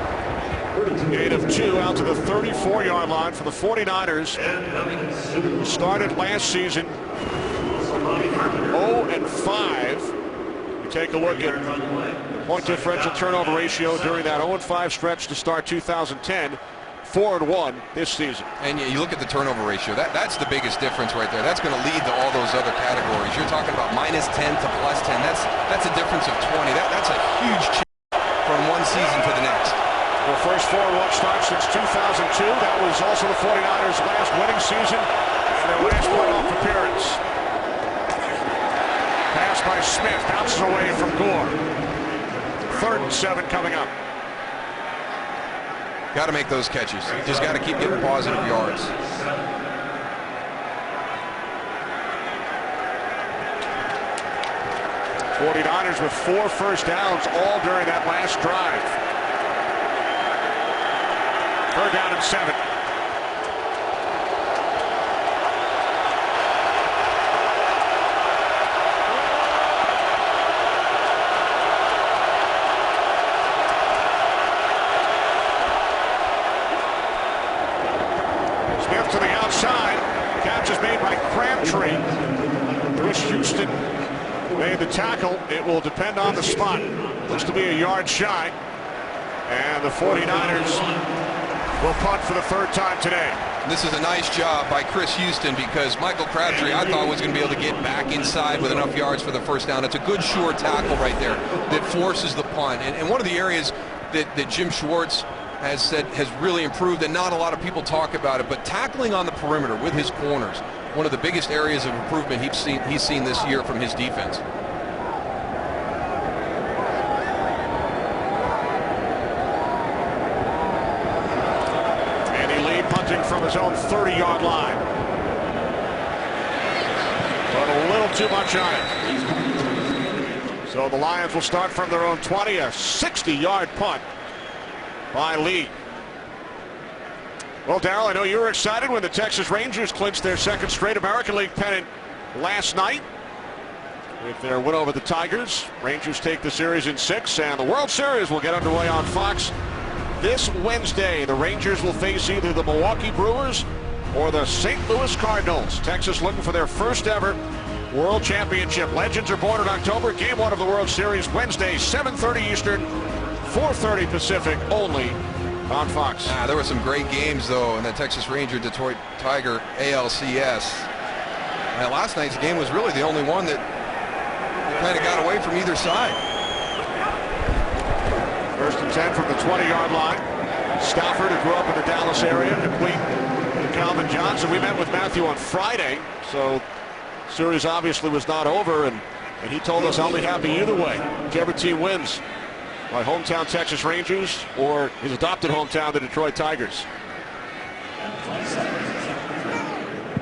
Gain of 2 out to the 34-yard line for the 49ers. Started last season 0-5. You take a look at the point differential turnover ratio during that 0-5 stretch to start 2010. 4-1 this season. And you look at the turnover ratio. That's the biggest difference right there. That's going to lead to all those other categories. You're talking about -10 to +10. That's a difference of 20. That's a huge change from one season to the next. The first 4-1 start since 2002. That was also the 49ers' last winning season and their last playoff appearance. Pass by Smith, bounces away from Gore. 3rd and 7 coming up. Got to make those catches. You just got to keep getting positive yards. '49ers with 4 first downs all during that last drive. 3rd down and 7. Smith to the outside. Catch is made by Crabtree. Chris Houston made the tackle. It will depend on the spot. Looks to be a yard shy. And the 49ers will punt for the 3rd time today. This is a nice job by Chris Houston because Michael Crabtree, I thought, was going to be able to get back inside with enough yards for the 1st down. It's a good, sure tackle right there that forces the punt. And one of the areas that Jim Schwartz has said has really improved, and not a lot of people talk about it, but tackling on the perimeter with his corners, one of the biggest areas of improvement he's seen this year from his defense. Punting from his own 30-yard line. But a little too much on it. So the Lions will start from their own 20, a 60-yard punt by Lee. Well, Darryl, I know you were excited when the Texas Rangers clinched their second straight American League pennant last night. With their win over the Tigers, Rangers take the series in 6, and the World Series will get underway on Fox this Wednesday. The Rangers will face either the Milwaukee Brewers or the St. Louis Cardinals. Texas looking for their first ever World Championship. Legends are born in October. Game 1 of the World Series Wednesday, 7:30 Eastern, 4:30 Pacific, only on Fox. There were some great games, though, in the Texas Ranger Detroit Tiger ALCS. And last night's game was really the only one that kind of got away from either side. First and 10 from the 20-yard line. Stafford, who grew up in the Dallas area, complete to Calvin Johnson. We met with Matthew on Friday, so series obviously was not over, and he told us I'll be happy either way, whichever team wins, my hometown Texas Rangers or his adopted hometown, the Detroit Tigers.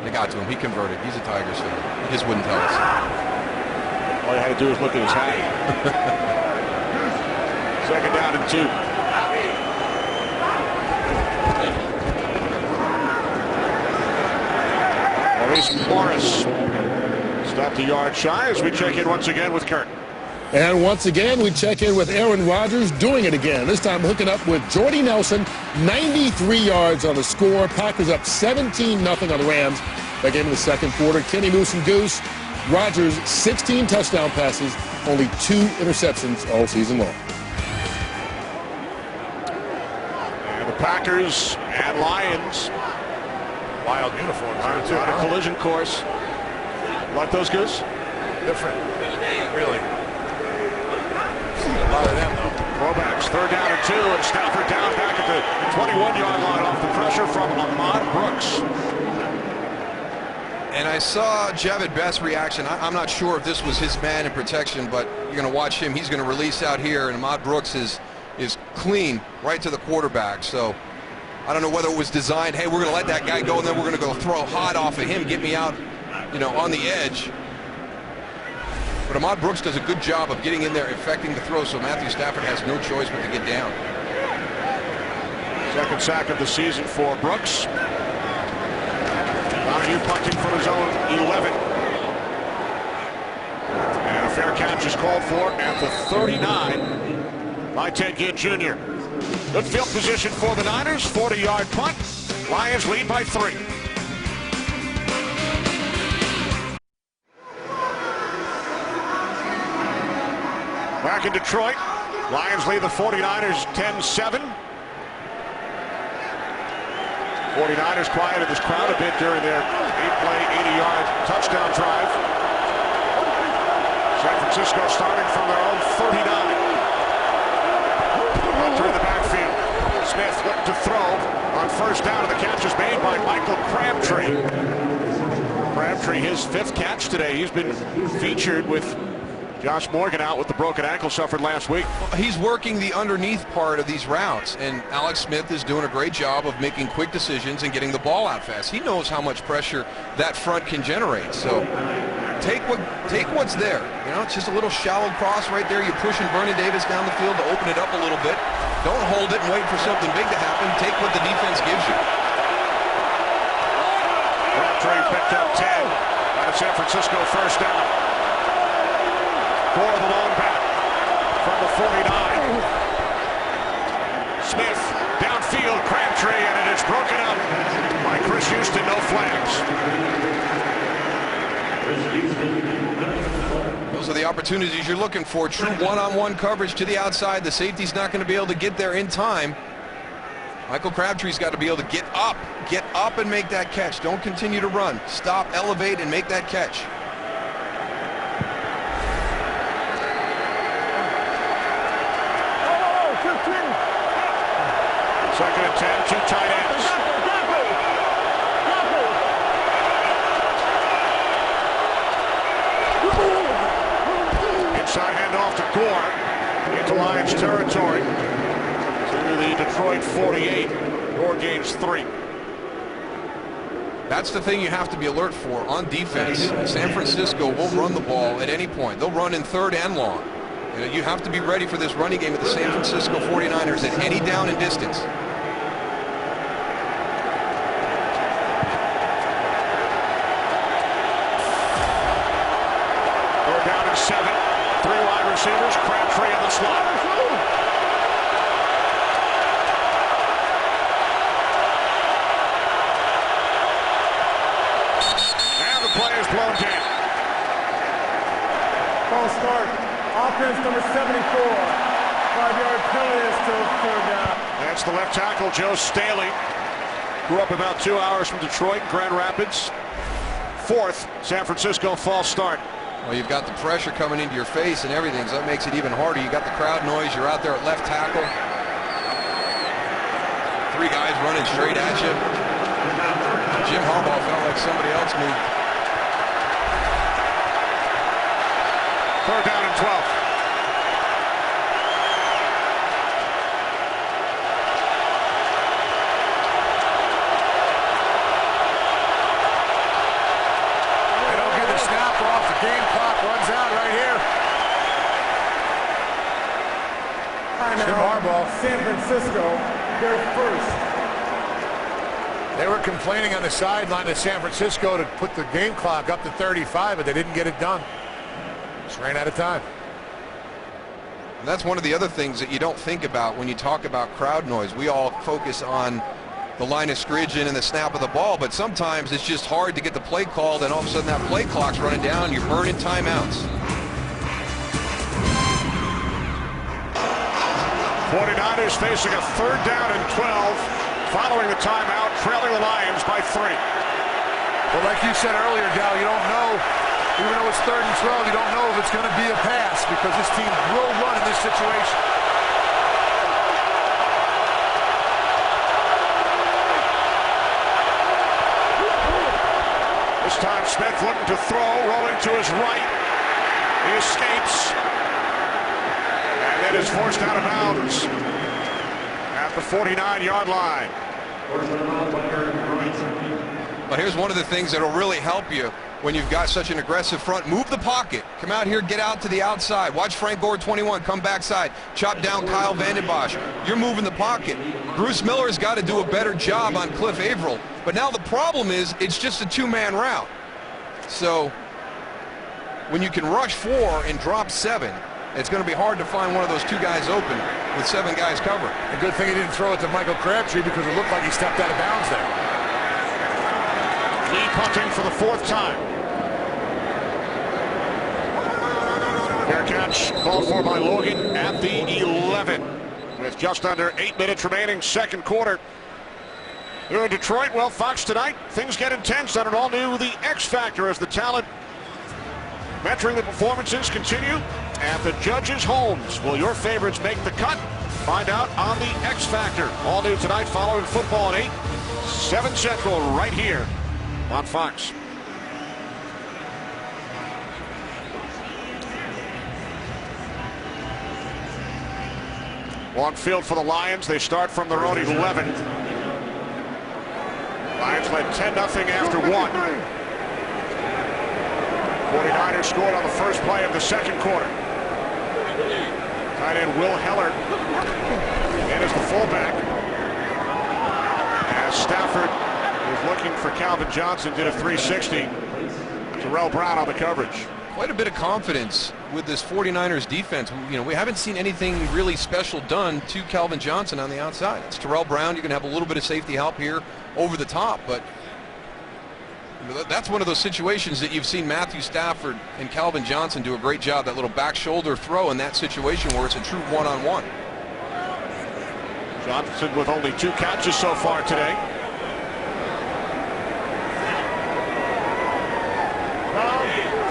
They got to him. He converted. He's a Tigers fan. He just wouldn't tell us. All you had to do was look at his hat. Second down and 2. Maurice Morris stopped a yard shy as we check in once again with Kurt. And once again, we check in with Aaron Rodgers, doing it again. This time hooking up with Jordy Nelson, 93 yards on the score. Packers up 17-0 on the Rams. That game in the second quarter. Kenny Moose and Goose. Rodgers, 16 touchdown passes, only 2 interceptions all season long. And the Packers and Lions. Wild uniforms. On a collision course. Like those, Goose? Different. Really. A lot of them, though. Throwbacks, third down and 2, and Stafford down back at the 21-yard line off the pressure from Ahmad Brooks. And I saw Javid Best's reaction. I'm not sure if this was his man in protection, but you're going to watch him. He's going to release out here, and Ahmad Brooks is clean right to the quarterback. So I don't know whether it was designed, hey, we're going to let that guy go, and then we're going to go throw hot off of him, get me out, on the edge. But Ahmad Brooks does a good job of getting in there, effecting the throw, so Matthew Stafford has no choice but to get down. Second sack of the season for Brooks. Donahue punting from his own 11. And a fair catch is called for at the 39 by Ted Ginn Jr. Good field position for the Niners. 40-yard punt. Lions lead by 3. Back in Detroit. Lions lead the 49ers 10-7. 49ers quieted this crowd a bit during their 8-play, 80-yard touchdown drive. San Francisco starting from their own 39. Hunter in the backfield. Smith looking to throw on first down, and the catch is made by Michael Crabtree. Crabtree, his 5th catch today. He's been featured with Josh Morgan out with the broken ankle suffered last week. He's working the underneath part of these routes, and Alex Smith is doing a great job of making quick decisions and getting the ball out fast. He knows how much pressure that front can generate. So take what's there. It's just a little shallow cross right there. You're pushing Vernon Davis down the field to open it up a little bit. Don't hold it and wait for something big to happen. Take what the defense gives you. Crabtree picked up 10 out of San Francisco, first down. For the long back from the 49. Smith downfield, Crabtree, and it is broken up by Chris Houston. No flags. Those are the opportunities you're looking for. True one-on-one coverage to the outside. The safety's not going to be able to get there in time. Michael Crabtree's got to be able to get up and make that catch. Don't continue to run. Stop, elevate, and make that catch. Second and 10, 2 tight ends. Inside handoff to Gore into Lions territory. To the Detroit 48. Gore gains 3. That's the thing you have to be alert for on defense. San Francisco will run the ball at any point. They'll run in third and long. You have to be ready for this running game of the San Francisco 49ers at any down and distance. 7. 3 wide receivers, Crabtree in the slot. And the play is blown down. False start. Offense number 74. 5-yard penalty is still third down. That's the left tackle, Joe Staley. Grew up about 2 hours from Detroit, Grand Rapids. 4th San Francisco false start. Well, you've got the pressure coming into your face and everything, so that makes it even harder. You got the crowd noise. You're out there at left tackle. 3 guys running straight at you. Jim Harbaugh felt like somebody else moved. 3rd down and 12. Game clock runs out right here. Jim Harbaugh. San Francisco, they're first. They were complaining on the sideline to San Francisco to put the game clock up to 35, but they didn't get it done. Just ran out of time. And that's one of the other things that you don't think about when you talk about crowd noise. We all focus on the line of scrimmage and the snap of the ball, but sometimes it's just hard to get the play called, and all of a sudden that play clock's running down and you're burning timeouts. 49ers facing a 3rd down and 12 following the timeout, trailing the Lions by 3. Well, like you said earlier, Dal, you don't know, even though it's 3rd and 12, you don't know if it's going to be a pass because this team will run in this situation. This time Smith looking to throw, rolling to his right. He escapes. And then is forced out of bounds at the 49-yard line. Well, here's one of the things that will really help you when you've got such an aggressive front. Move the pocket. Come out here, get out to the outside. Watch Frank Gore 21 come backside. Chop down Kyle Vanden Bosch. You're moving the pocket. Bruce Miller's got to do a better job on Cliff Averill. But now the problem is it's just a 2-man route. So when you can rush 4 and drop 7, it's going to be hard to find one of those 2 guys open with 7 guys covering. A good thing he didn't throw it to Michael Crabtree because it looked like he stepped out of bounds there. Lee punting for the 4th time. Fair catch called for by Logan at the 11 with just under 8 minutes remaining, 2nd quarter. Here in Detroit, well, Fox, tonight things get intense on an all-new The X Factor as the talent measuring the performances continue at the judges' homes. Will your favorites make the cut? Find out on The X Factor. All new tonight following football at 8, 7 Central right here on Fox. On field for the Lions. They start from their own 11. Lions led 10-0 after 1. 49ers scored on the first play of the 2nd quarter. Tight end Will Heller in as the fullback. As Stafford was looking for Calvin Johnson, did a 360. Terrell Brown on the coverage. Quite a bit of confidence with this 49ers defense. You know, we haven't seen anything really special done to Calvin Johnson on the outside. It's Terrell Brown. You're going to have a little bit of safety help here over the top, but that's one of those situations that you've seen Matthew Stafford and Calvin Johnson do a great job. That little back shoulder throw in that situation where it's a true one-on-one. Johnson with only 2 catches so far today.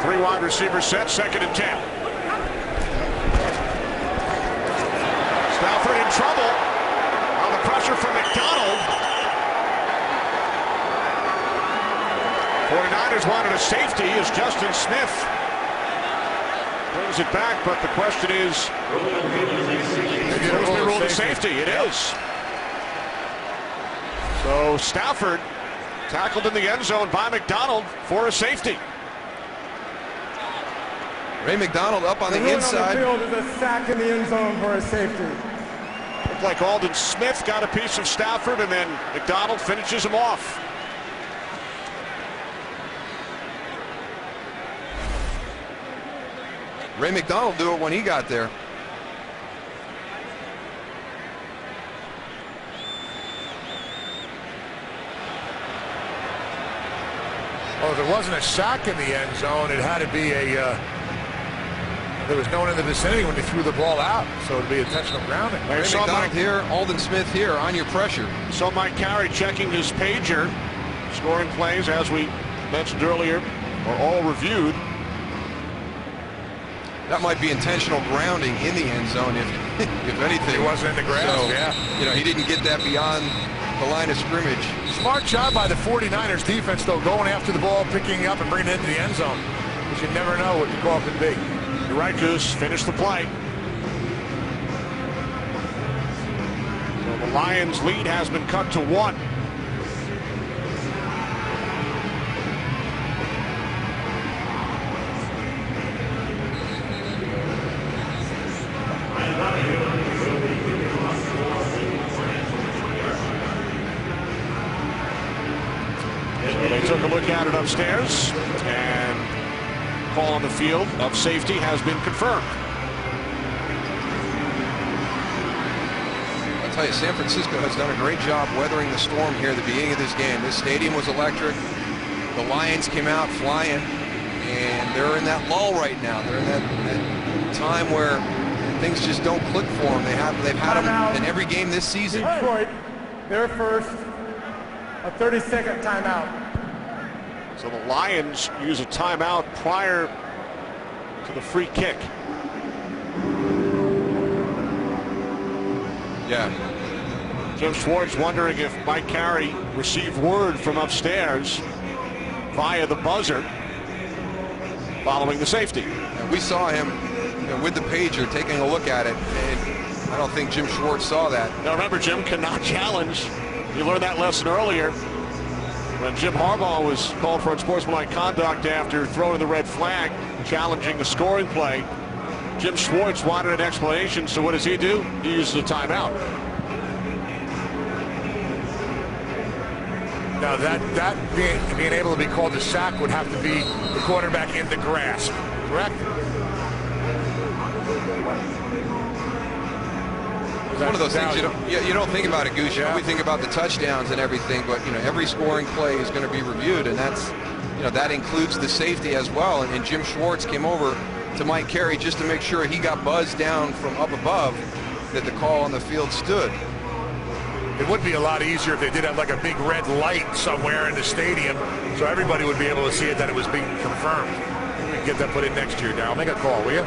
Three wide receiver set, 2nd and 10. Stafford in trouble on the pressure from McDonald. 49ers wanted a safety as Justin Smith brings it back, but the question is, who's been ruled a safety? It is. So Stafford tackled in the end zone by McDonald for a safety. Ray McDonald up on the inside. On the field is a sack in the end zone for a safety. Looked like Aldon Smith got a piece of Stafford, and then McDonald finishes him off. Ray McDonald do it when he got there. Well, if it wasn't a sack in the end zone, it had to be a... there was no one in the vicinity when they threw the ball out, so it would be intentional grounding. Ray McDonald here, Alden Smith here on your pressure. So Mike Carey checking his pager. Scoring plays, as we mentioned earlier, are all reviewed. That might be intentional grounding in the end zone, if anything. He wasn't in the grass, so, yeah. You know, he didn't get that beyond the line of scrimmage. Smart job by the 49ers defense, though, going after the ball, picking it up, and bringing it into the end zone. Because you never know what the call could be. You're right, Goose. Finish the play. So the Lions' lead has been cut to 1. So they took a look at it upstairs, and call on the field of safety has been confirmed. I'll tell you, San Francisco has done a great job weathering the storm here at the beginning of this game. This stadium was electric. The Lions came out flying, and they're in that lull right now. They're in that time where things just don't click for them. They've had them in every game this season. Detroit, their first, a 30-second timeout. So the Lions use a timeout prior to the free kick. Yeah. Jim Schwartz wondering if Mike Carey received word from upstairs via the buzzer following the safety. And we saw him, you know, with the pager taking a look at it, and I don't think Jim Schwartz saw that. Now remember, Jim cannot challenge. You learned that lesson earlier when Jim Harbaugh was called for unsportsmanlike conduct after throwing the red flag, challenging the scoring play. Jim Schwartz wanted an explanation, so what does he do? He uses a timeout. Now that being able to be called a sack would have to be the quarterback in the grasp, correct? It's one of those things you don't think about it, Goose. You know, we think about the touchdowns and everything, but you know, every scoring play is going to be reviewed, and that's, you know, that includes the safety as well. And Jim Schwartz came over to Mike Carey just to make sure he got buzzed down from up above that the call on the field stood. It would be a lot easier if they did have like a big red light somewhere in the stadium, so everybody would be able to see it, that it was being confirmed. We can get that put in next year. Now make a call, will you?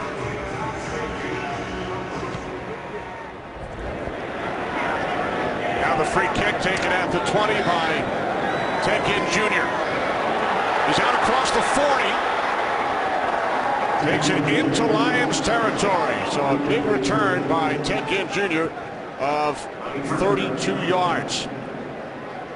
Now the free kick taken at the 20 by Ted Ginn Jr. He's out across the 40. Takes it into Lions territory. So a big return by Ted Ginn Jr. of 32 yards.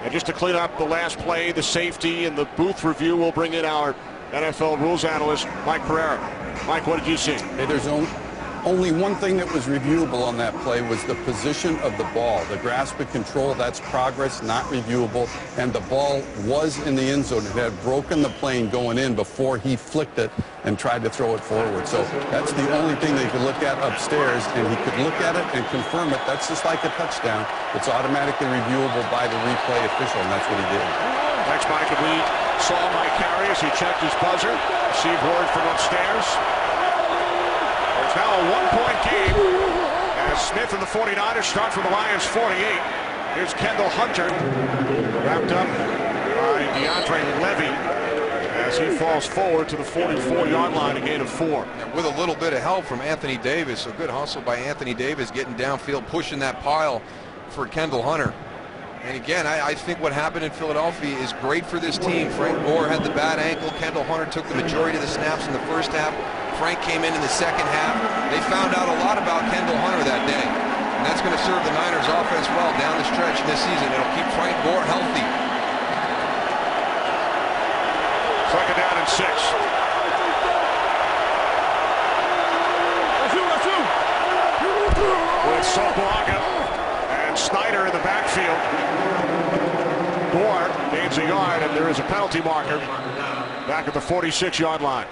And just to clean up the last play, the safety and the booth review, we'll bring in our NFL rules analyst, Mike Pereira. Mike, what did you see? Hey, there's only one thing that was reviewable on that play was the position of the ball. The grasp and control, that's progress, not reviewable. And the ball was in the end zone. It had broken the plane going in before he flicked it and tried to throw it forward. So that's the only thing they could look at upstairs, and he could look at it and confirm it. That's just like a touchdown. It's automatically reviewable by the replay official, and that's what he did. Thanks, Mike. And we saw Mike Carey as he checked his buzzer, received word from upstairs. It's now a one-point game as Smith and the 49ers start from the Lions 48. Here's Kendall Hunter, wrapped up by DeAndre Levy as he falls forward to the 44-yard line, a gain of 4. And with a little bit of help from Anthony Davis, a good hustle by Anthony Davis, getting downfield, pushing that pile for Kendall Hunter. And again, I think what happened in Philadelphia is great for this team. Frank Gore had the bad ankle. Kendall Hunter took the majority of the snaps in the first half. Frank came in the second half. They found out a lot about Kendall Hunter that day. And that's going to serve the Niners offense well down the stretch this season. It'll keep Frank Gore healthy. Second down and 6. With Sopalaga and Snyder in the backfield. Gore gains a yard, and there is a penalty marker back at the 46-yard line.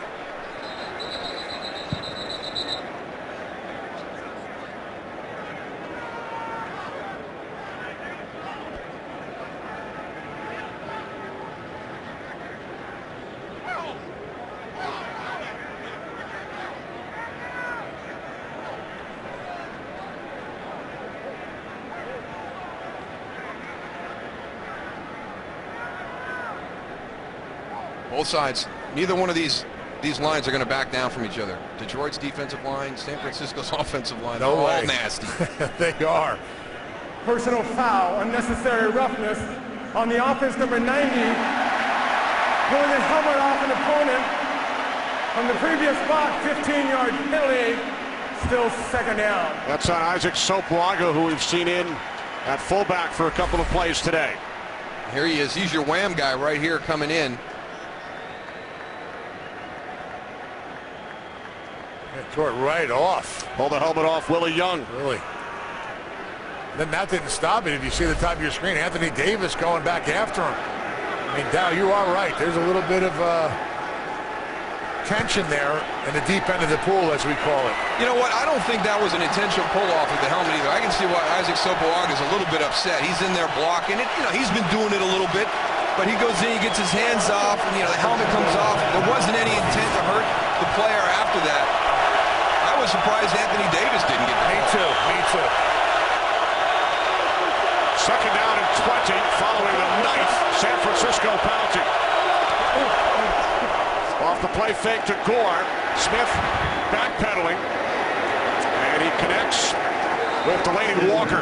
Both sides. Neither one of these lines are going to back down from each other. Detroit's defensive line, San Francisco's offensive line, No all way. nasty. They are. Personal foul, unnecessary roughness on the offense, number 90, pulling his helmet off an opponent from the previous spot, 15-yard penalty, still second down. That's on Isaac Sopuaga, who we've seen in at fullback for a couple of plays today. Here he is. He's your wham guy right here coming in. It tore it right off. Pull the helmet off, Willie Young. Really. Then that didn't stop it. If you see the top of your screen, Anthony Davis going back after him. I mean, Dow, you are right. There's a little bit of tension there in the deep end of the pool, as we call it. You know what? I don't think that was an intentional pull-off of the helmet either. I can see why Isaac Sopuaga is a little bit upset. He's in there blocking it. You know, he's been doing it a little bit, but he goes in, he gets his hands off, and, you know, the helmet comes off. There wasn't any intent to hurt the player after that. I was surprised Anthony Davis didn't get the Me ball. too. Me too. Second down and 20 following the 9th San Francisco penalty. Off the play fake to Gore. Smith backpedaling. And he connects with Delaney Walker,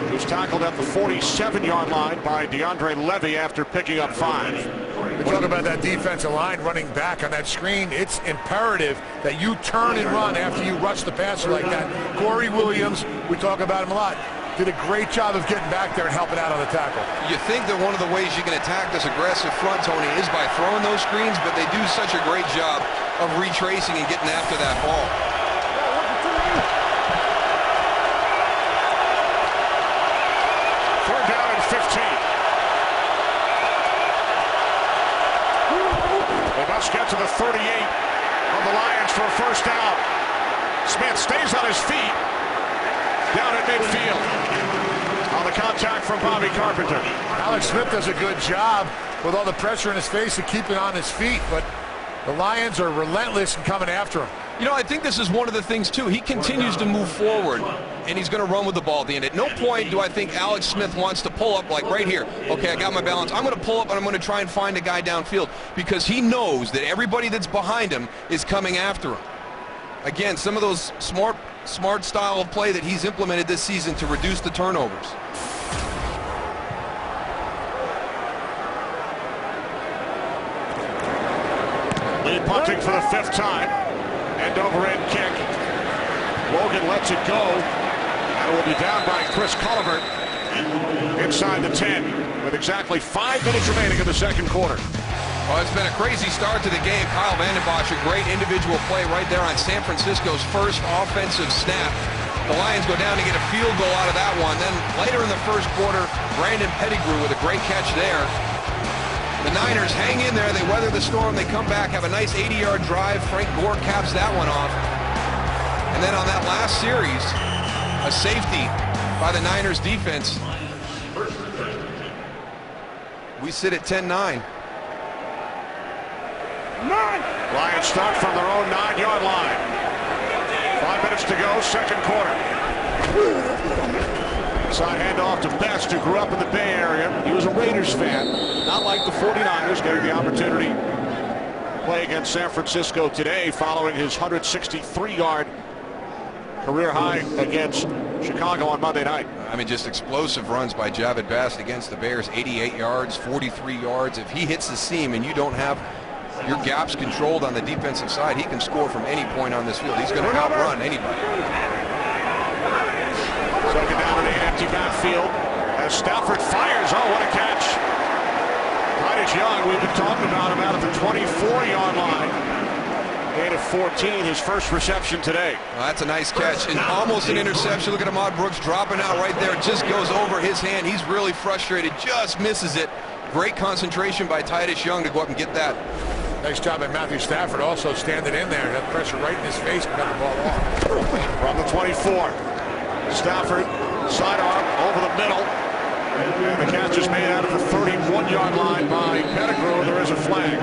who's tackled at the 47-yard line by DeAndre Levy after picking up 5. We talk about that defensive line running back on that screen. It's imperative that you turn and run after you rush the passer like that. Corey Williams, we talk about him a lot, did a great job of getting back there and helping out on the tackle. You think that one of the ways you can attack this aggressive front, Tony, is by throwing those screens, but they do such a great job of retracing and getting after that ball. Third down and 15. They must get to the 38 of the Lions for a first down. Smith stays on his feet down at midfield. On the contact from Bobby Carpenter. Alex Smith does a good job with all the pressure in his face to keep it on his feet, but the Lions are relentless in coming after him. You know, I think this is one of the things, too. He continues to move forward, and he's going to run with the ball at the end. At no point do I think Alex Smith wants to pull up, like right here. Okay, I got my balance. I'm going to pull up, and I'm going to try and find a guy downfield because he knows that everybody that's behind him is coming after him. Again, some of those smart style of play that he's implemented this season to reduce the turnovers. Lead punting for the 5th time. End over end kick. Logan lets it go. And it will be down by Chris Cullivert inside the 10 with exactly 5 minutes remaining in the second quarter. Well, it's been a crazy start to the game. Kyle Vandenbosch, a great individual play right there on San Francisco's first offensive snap. The Lions go down to get a field goal out of that one. Then later in the first quarter, Brandon Pettigrew with a great catch there. The Niners hang in there. They weather the storm. They come back, have a nice 80-yard drive. Frank Gore caps that one off. And then on that last series, a safety by the Niners defense. We sit at 10-9. Lions start from their own 9-yard line. 5 minutes to go, second quarter. Side handoff to Best, who grew up in the Bay Area. He was a Raiders fan, not like the 49ers, getting the opportunity to play against San Francisco today following his 163-yard career high against Chicago on Monday night. I mean, just explosive runs by Javid Best against the Bears. 88 yards, 43 yards. If he hits the seam and you don't have your gaps controlled on the defensive side, he can score from any point on this field. He's going to outrun anybody. Second down in an empty backfield as Stafford fires. Oh, what a catch. Titus Young, we've been talking about him out at the 24-yard line. Gain of 14, his first reception today. Well, that's a nice catch and almost an interception. Look at Ahmad Brooks dropping out right there. It just goes over his hand. He's really frustrated, just misses it. Great concentration by Titus Young to go up and get that. Nice job by Matthew Stafford also standing in there. That pressure right in his face and got the ball off. From the 24. Stafford, sidearm over the middle. And the catch is made out of the 31-yard line by Pettigrew. There is a flag.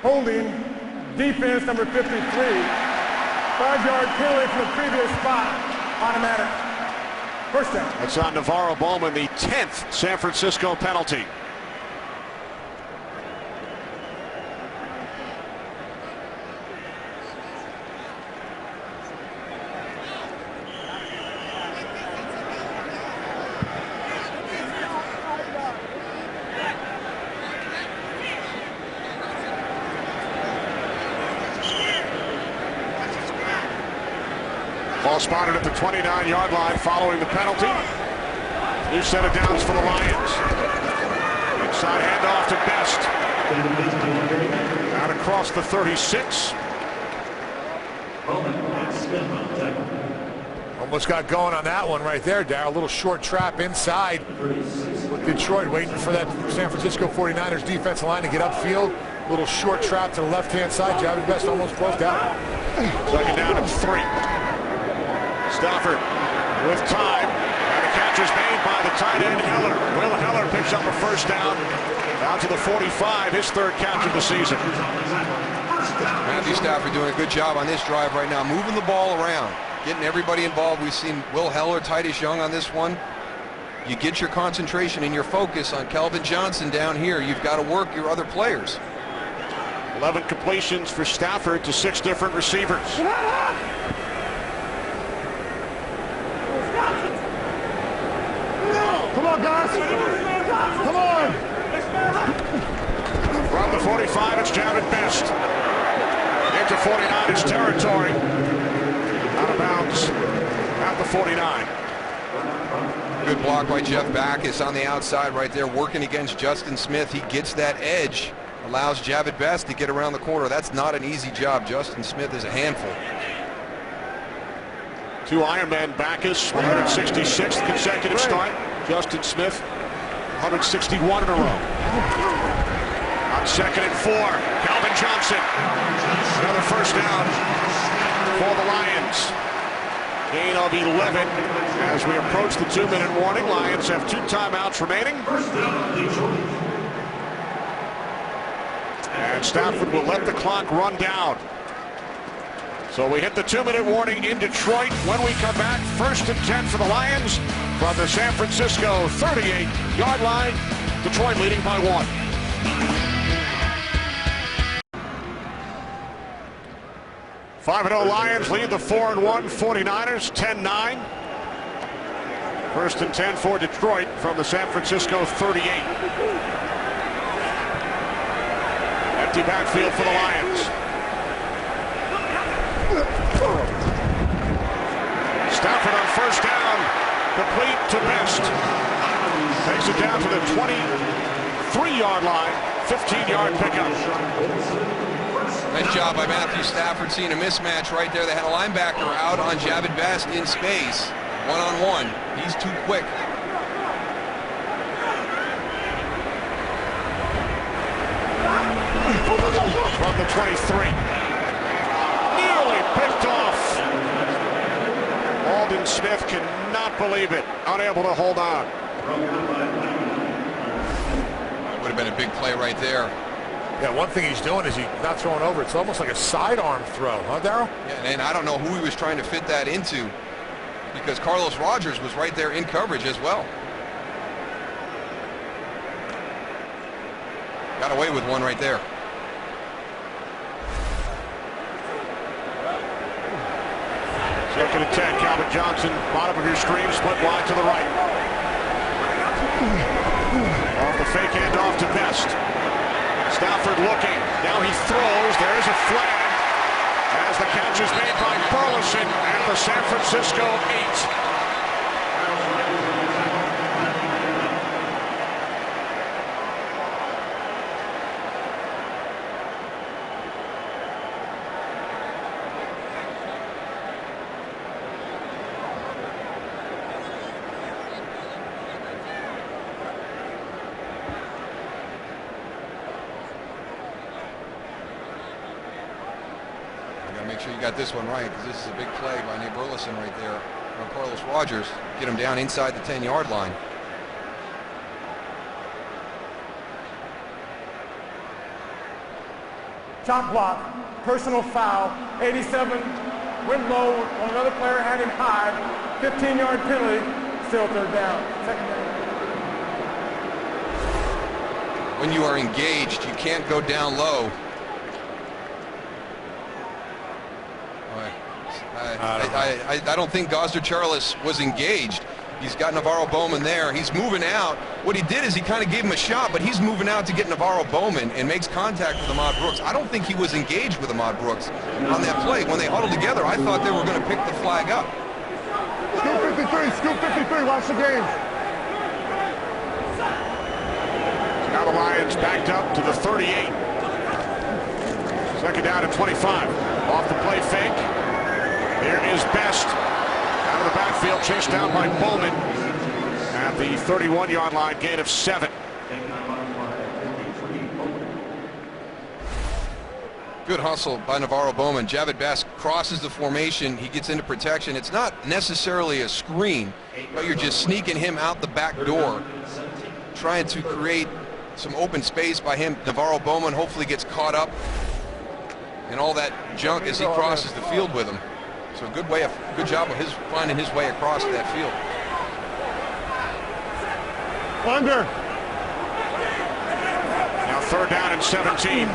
Holding, defense number 53. 5-yard penalty from the previous spot, automatic. First down. That's on Navarro Bowman, the 10th San Francisco penalty. Ball spotted at the 29-yard line following the penalty. New set of downs for the Lions. Inside handoff to Best. Out across the 36. Almost got going on that one right there, Darryl. A little short trap inside with Detroit waiting for that San Francisco 49ers defensive line to get upfield. A little short trap to the left-hand side. Javid Best almost closed out. Second down and 3. Stafford with time, and the catch is made by the tight end Heller. Will Heller picks up a first down to the 45, his 3rd catch of the season. Matthew Stafford doing a good job on this drive right now, moving the ball around, getting everybody involved. We've seen Will Heller, Titus Young on this one. You get your concentration and your focus on Calvin Johnson down here. You've got to work your other players. 11 completions for Stafford to 6 different receivers. Come on, guys. Come on. From the 45, it's Javid Best. Into 49ers territory. Out of bounds at the 49. Good block by Jeff Backus on the outside right there, working against Justin Smith. He gets that edge, allows Javid Best to get around the corner. That's not an easy job. Justin Smith is a handful. 2 Ironman Backus, 166th consecutive start. Justin Smith, 161 in a row. On 2nd and 4, Calvin Johnson. Another first down for the Lions. Gain of 11 as we approach the 2-minute warning. Lions have 2 timeouts remaining. And Stafford will let the clock run down. So we hit the 2-minute warning in Detroit. When we come back, 1st and 10 for the Lions from the San Francisco 38-yard line. Detroit leading by 1. Five 5-0 Lions lead the 4-1 49ers, 10-9. 1st and 10 for Detroit from the San Francisco 38. Empty backfield for the Lions. Stafford on first down, complete to Best. Takes it down to the 23-yard line, 15-yard pickup. Nice job by Matthew Stafford, seeing a mismatch right there. They had a linebacker out on Javid Best in space, one-on-one. He's too quick. From the 23. Nearly picked off. Aldon Smith cannot believe it. Unable to hold on. Would have been a big play right there. Yeah, one thing he's doing is he's not throwing over. It's almost like a sidearm throw, huh, Darryl? Yeah, and I don't know who he was trying to fit that into, because Carlos Rogers was right there in coverage as well. Got away with one right there. Second and 10, Calvin Johnson, bottom of your screen, split wide to the right. Off the fake handoff to Best. Stafford looking, now he throws, there's a flag as the catch is made by Burleson at the San Francisco 8. Make sure you got this one right, because this is a big play by Nate Burleson right there on Carlos Rogers. Get him down inside the 10-yard line. chop block, personal foul, 87, went low on another player, had him high, 15-yard penalty, still third down. Second down. When you are engaged, you can't go down low. I don't think Gosder Charles was engaged. He's got Navarro Bowman there. He's moving out. What he did is he kind of gave him a shot, but he's moving out to get Navarro Bowman and makes contact with Ahmad Brooks. I don't think he was engaged with Ahmad Brooks on that play. When they huddled together, I thought they were going to pick the flag up. Scoop 53, scoop 53, watch the game. Now the Lions backed up to the 38. Second down at 25. Off the play fake. Here is Best. Out of the backfield, chased down by Bowman. At the 31-yard line, gain of 7. Good hustle by Navarro Bowman. Javid Best crosses the formation. He gets into protection. It's not necessarily a screen, but you're just sneaking him out the back door, trying to create some open space by him. Navarro Bowman hopefully gets caught up in all that junk as he crosses the field with him. So good job of his finding his way across that field. Under. Now third down and 17.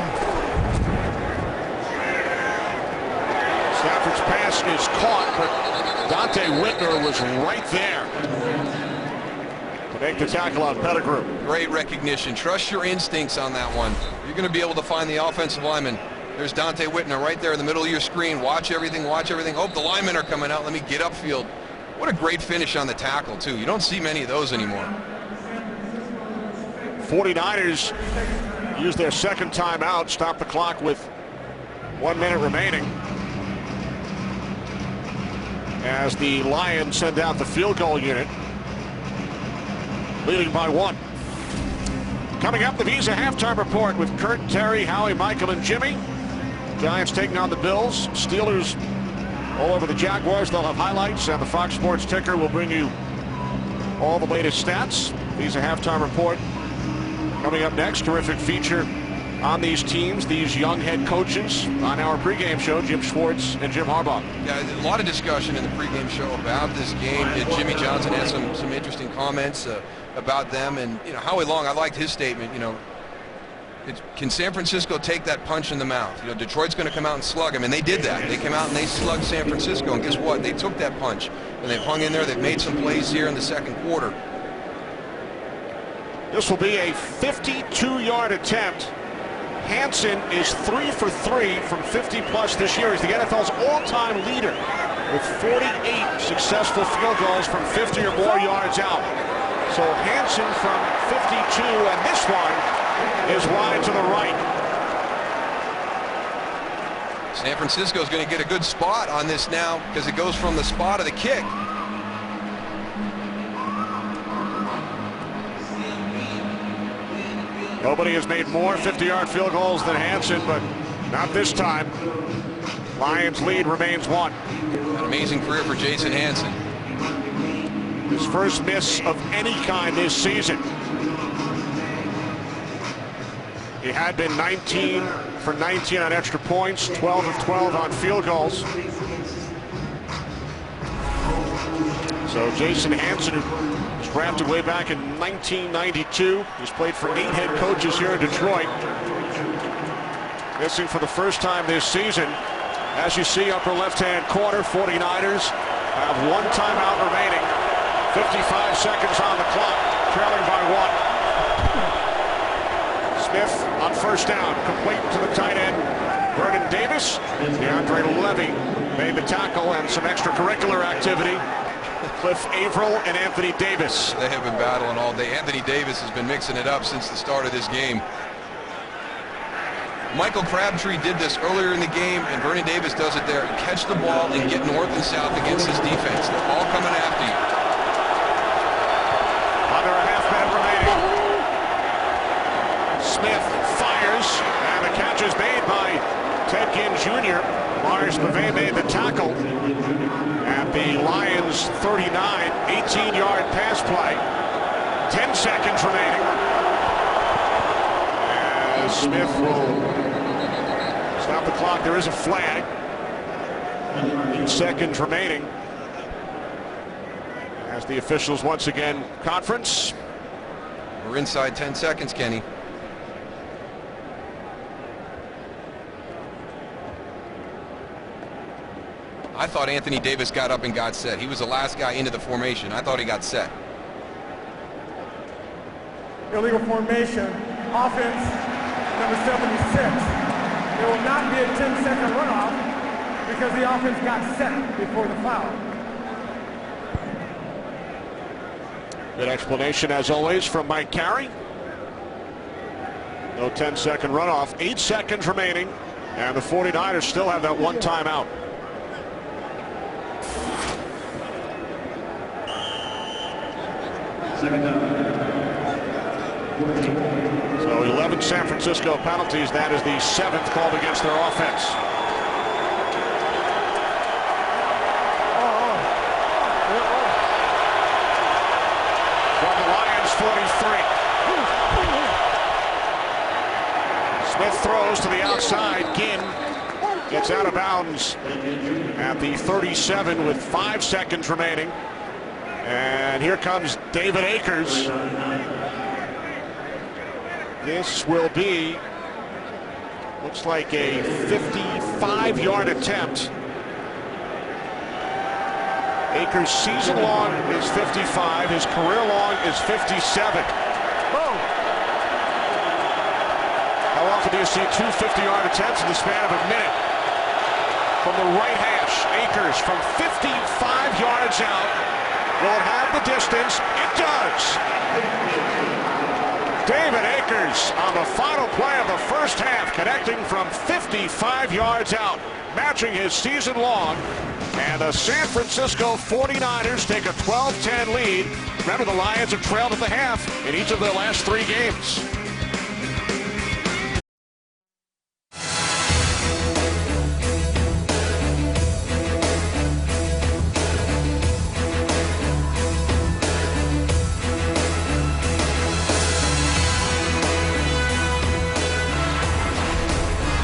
Stafford's pass is caught, but Dante Whitner was right there to make the tackle on Pettigrew. Great recognition. Trust your instincts on that one. You're going to be able to find the offensive lineman. There's Dante Whitner right there in the middle of your screen. Watch everything, watch everything. Oh, the linemen are coming out. Let me get upfield. What a great finish on the tackle, too. You don't see many of those anymore. 49ers use their second timeout, stop the clock with 1 minute remaining, as the Lions send out the field goal unit, leading by 1. Coming up, the Visa halftime report with Kurt, Terry, Howie, Michael, and Jimmy. Giants taking on the Bills. Steelers all over the Jaguars. They'll have highlights, and the Fox Sports ticker will bring you all the latest stats. Visa halftime report coming up next. Terrific feature on these teams, these young head coaches, on our pregame show. Jim Schwartz and Jim Harbaugh. Yeah, a lot of discussion in the pregame show about this game. Jimmy Johnson had some interesting comments about them, and Howie Long, I liked his statement. Can San Francisco take that punch in the mouth? Detroit's going to come out and slug him, and they did that. They came out and they slugged San Francisco, and guess what? They took that punch, and they've hung in there. They've made some plays here in the second quarter. This will be a 52-yard attempt. Hansen is 3 for 3 from 50-plus this year. He's the NFL's all-time leader with 48 successful field goals from 50 or more yards out. So Hansen from 52, and this one is wide to the right. San Francisco is going to get a good spot on this now because it goes from the spot of the kick. Nobody has made more 50-yard field goals than Hansen, but not this time. Lions lead remains 1. An amazing career for Jason Hansen. His first miss of any kind this season. He had been 19 for 19 on extra points, 12 of 12 on field goals. So Jason Hansen, who was drafted way back in 1992, he's played for 8 head coaches here in Detroit. Missing for the first time this season. As you see, upper left-hand corner, 49ers have 1 timeout remaining. 55 seconds on the clock, trailing by 1. Smith on first down, complete to the tight end, Vernon Davis. DeAndre Levy made the tackle, and some extracurricular activity. Cliff Averill and Anthony Davis. They have been battling all day. Anthony Davis has been mixing it up since the start of this game. Michael Crabtree did this earlier in the game, and Vernon Davis does it there. Catch the ball and get north and south against his defense. They're all coming after you. Under a half minute remaining. Smith fires, and the catch is made by Ted Ginn Jr. Mars LeVay made the tackle at the Lions 39, 18-yard pass play. 10 seconds remaining. As Smith will Stop the clock. There is a flag. 8 seconds remaining. As the officials once again conference. We're inside 10 seconds, Kenny. I thought Anthony Davis got up and got set. He was the last guy into the formation. I thought he got set. Illegal formation, offense, number 76. There will not be a 10-second runoff because the offense got set before the foul. Good explanation, as always, from Mike Carey. No 10-second runoff. 8 seconds remaining, and the 49ers still have that one timeout. So 11 San Francisco penalties. That is the 7th called against their offense. From the Lions 43. Smith throws to the outside. Ginn gets out of bounds at the 37 with 5 seconds remaining. And here comes David Akers. This will be, looks like a 55-yard attempt. Akers' season long is 55. His career long is 57. How often do you see 2 50-yard attempts in the span of a minute? From the right hash, Akers from 55 yards out. Will it have the distance? It does. David Akers on the final play of the first half, connecting from 55 yards out, matching his season long. And the San Francisco 49ers take a 12-10 lead. Remember, the Lions have trailed at the half in each of their last 3 games.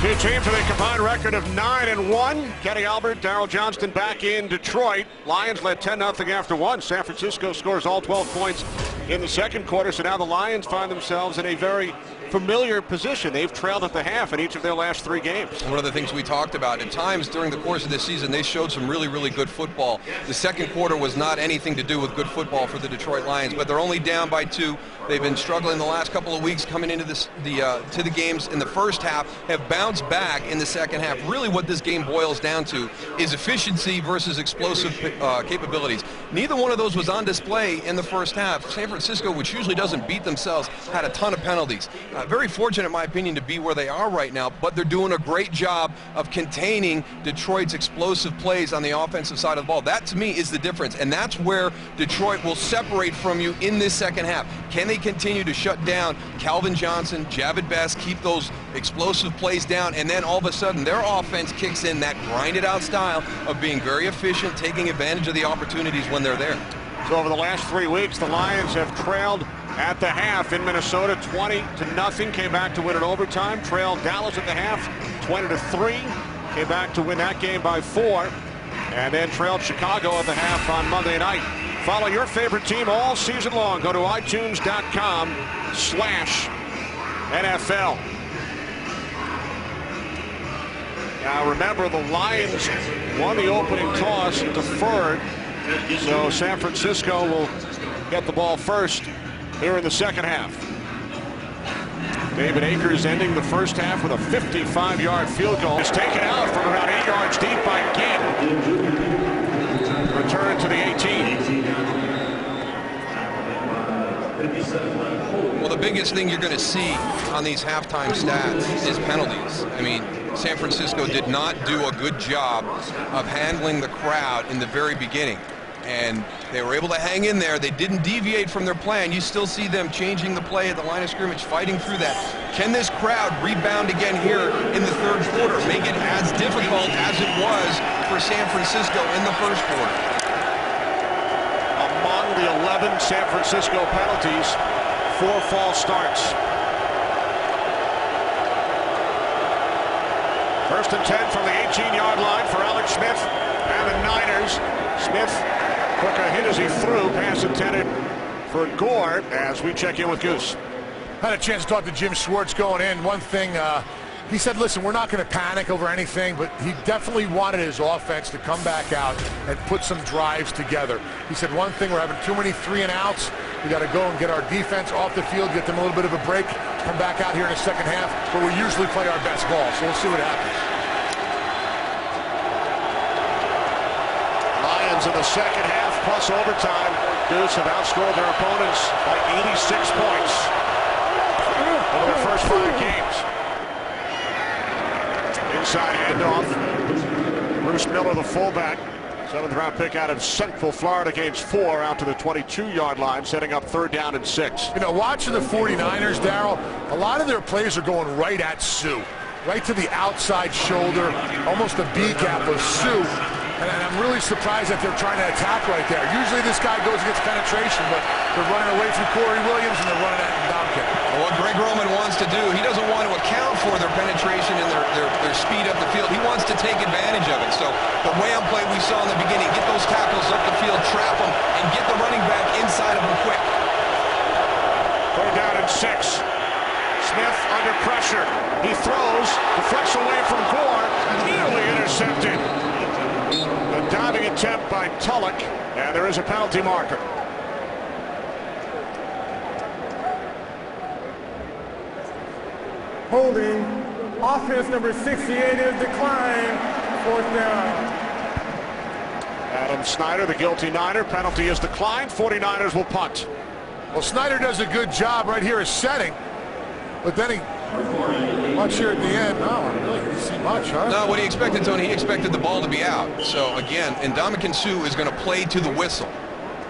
Two teams with a combined record of 9-1. Kenny Albert, Darryl Johnston back in Detroit. Lions led 10-0 after 1. San Francisco scores all 12 points in the second quarter. So now the Lions find themselves in a very familiar position. They've trailed at the half in each of their last 3 games. One of the things we talked about, at times during the course of this season, they showed some really, really good football. The second quarter was not anything to do with good football for the Detroit Lions, but they're only down by 2. They've been struggling the last couple of weeks coming into to the games in the first half, have bounced back in the second half. Really what this game boils down to is efficiency versus explosive capabilities. Neither one of those was on display in the first half. San Francisco, which usually doesn't beat themselves, had a ton of penalties. Very fortunate, in my opinion, to be where they are right now, but they're doing a great job of containing Detroit's explosive plays on the offensive side of the ball. That, to me, is the difference, and that's where Detroit will separate from you in this second half. Can they continue to shut down Calvin Johnson, Javid Best, keep those explosive plays down, and then all of a sudden their offense kicks in that grinded-out style of being very efficient, taking advantage of the opportunities when they're there. So over the last 3 weeks, the Lions have trailed at the half in Minnesota 20-0, came back to win in overtime, trailed Dallas at the half 20-3, came back to win that game by 4, and then trailed Chicago at the half on Monday night. Follow your favorite team all season long. Go to itunes.com/NFL. Now remember, the Lions won the opening toss and deferred, so San Francisco will get the ball first here in the second half. David Akers ending the first half with a 55-yard field goal. It's taken out from about 8 yards deep by Ginn. Return to the 18. Well, the biggest thing you're going to see on these halftime stats is penalties. I mean, San Francisco did not do a good job of handling the crowd in the very beginning. And they were able to hang in there. They didn't deviate from their plan. You still see them changing the play at the line of scrimmage, fighting through that. Can this crowd rebound again here in the third quarter, make it as difficult as it was for San Francisco in the first quarter? Among the 11 San Francisco penalties, 4 false starts. First and 10 from the 18-yard line for Alex Smith and the Niners. Smith took a hit as he threw. Pass intended for Gore as we check in with Goose. Had a chance to talk to Jim Schwartz going in. One thing, he said, listen, we're not going to panic over anything, but he definitely wanted his offense to come back out and put some drives together. He said, one thing, we're having too many 3-and-outs. We got to go and get our defense off the field, get them a little bit of a break, come back out here in the second half, where we usually play our best ball. So we'll see what happens. Lions in the second half plus overtime. Goose have outscored their opponents by 86 points over their first 5 games. Inside handoff. Bruce Miller, the fullback. 7th-round pick out of Central Florida, gains 4 out to the 22-yard line, setting up 3rd down and 6. You know, watching the 49ers, Darryl, a lot of their plays are going right at Sue. Right to the outside shoulder, almost a B-gap of Sue. And I'm really surprised that they're trying to attack right there. Usually this guy goes and gets penetration, but they're running away from Corey Williams and they're running at Domkin. Well, what Greg Roman wants to do, he doesn't want to account for their penetration and their speed up the field. He wants to take advantage of it. So the wham play we saw in the beginning, get those tackles up the field, trap them, and get the running back inside of them quick. 3rd down and 6. Smith under pressure. He throws, deflects away from Gore, nearly intercepted. A diving attempt by Tulloch, and there is a penalty marker. Holding. Offense number 68 is declined. 4th down. Adam Snyder, the guilty Niner. Penalty is declined. 49ers will punt. Well, Snyder does a good job right here, is setting. But then he, watch here at the end. No, I really didn't see much, huh? No, what he expected, Tony, he expected the ball to be out. So, again, Ndamukong Suh is going to play to the whistle.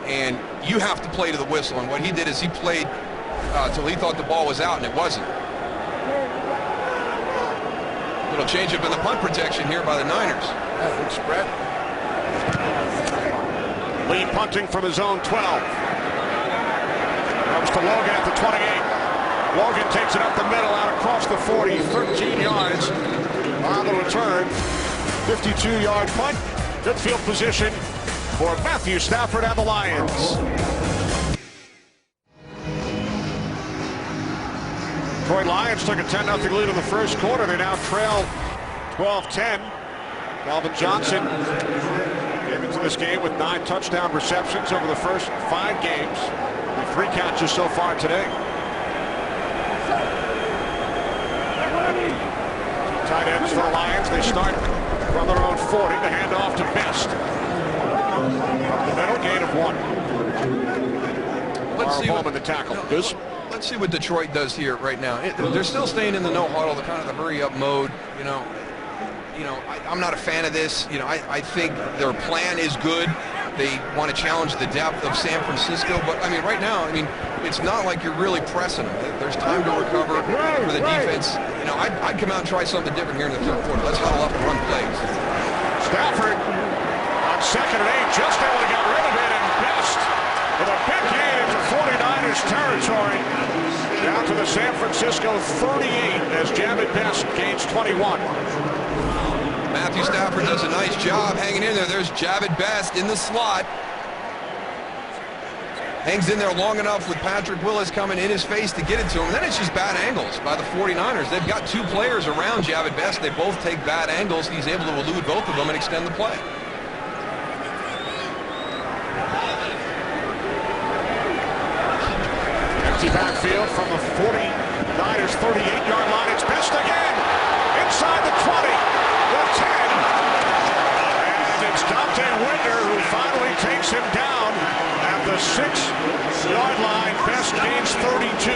And you have to play to the whistle. And what he did is he played till he thought the ball was out, and it wasn't. Little change up in the punt protection here by the Niners. Yeah, good spread. Lee punting from his own 12. Comes to Logan at the 28. Logan takes it up the middle, out across the 40, 13 yards on the return. 52-yard punt. Good field position for Matthew Stafford and the Lions. Detroit Lions took a 10-0 lead in the first quarter. They now trail 12-10. Calvin Johnson came into this game with 9 touchdown receptions over the first 5 games. With 3 catches so far today. Tight ends for the Lions. They start from their own 40 to hand off to Best. From the middle, gain of 1. Let's see home in the tackle. Goose. Let's see what Detroit does here right now. They're still staying in the no huddle, the kind of the hurry up mode. I'm not a fan of this. I think their plan is good. They want to challenge the depth of San Francisco, but I mean, right now, it's not like you're really pressing them. There's time to recover for the defense. I'd come out and try something different here in the 3rd quarter. Let's huddle up and run plays. Stafford on 2nd and 8, just able to get rid of it, and Best with a big gain into 49ers territory. Down to the San Francisco 38 as Jamin Best gains 21. Matthew Stafford does a nice job hanging in there. There's Javid Best in the slot. Hangs in there long enough with Patrick Willis coming in his face to get it to him. Then it's just bad angles by the 49ers. They've got 2 players around Javid Best. They both take bad angles. He's able to elude both of them and extend the play. Empty backfield from the 49ers 38-yard line. It's Best again. Inside the 20. The 10, and it's Dante Whitner who finally takes him down at the 6-yard line. Best gains 32.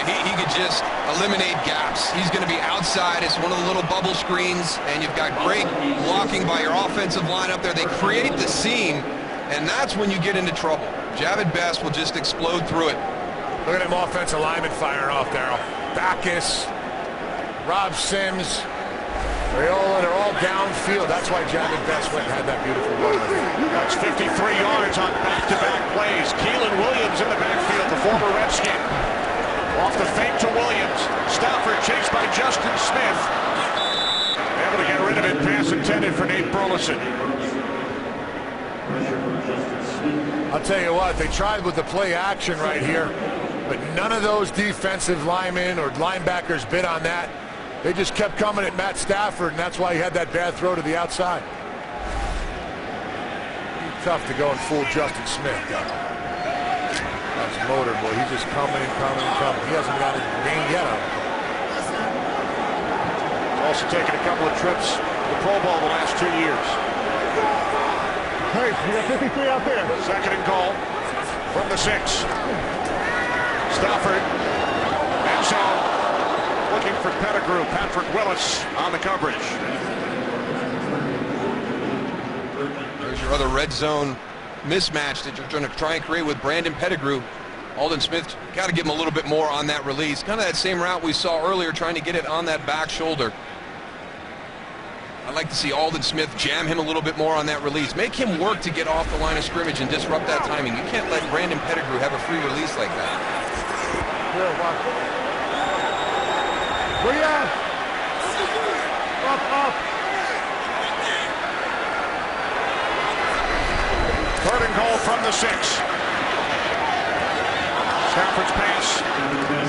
He could just eliminate gaps. He's going to be outside. It's one of the little bubble screens, and you've got great blocking by your offensive line up there. They create the seam, and that's when you get into trouble. Javid Best will just explode through it. Look at them offensive linemen firing off, Darryl. Backus, Rob Sims, they're all downfield. That's why Jamin Best went and had that beautiful run. That's 53 yards on back-to-back plays. Keelan Williams in the backfield, the former Redskin. Off the fake to Williams. Stafford chased by Justin Smith. midseason. I'll tell you what, they tried with the play action right here, but none of those defensive linemen or linebackers bid on that. They just kept coming at Matt Stafford, and that's why he had that bad throw to the outside. Tough to go and fool Justin Smith. That's motor boy. He's just coming and coming and coming. He hasn't got a game yet on him. He's also taken a couple of trips to the Pro Bowl the last 2 years. Hey, you got 53 out there. Second and goal from the 6. Stafford, end zone, looking for Pettigrew. Patrick Willis on the coverage. There's your other red zone mismatch that you're trying to try and create with Brandon Pettigrew. Aldon Smith, got to give him a little bit more on that release. Kind of that same route we saw earlier, trying to get it on that back shoulder. I'd like to see Aldon Smith jam him a little bit more on that release. Make him work to get off the line of scrimmage and disrupt that timing. You can't let Brandon Pettigrew have a free release like that. Here, watch. Where you at? Up. Third and goal from the 6. Stafford's pass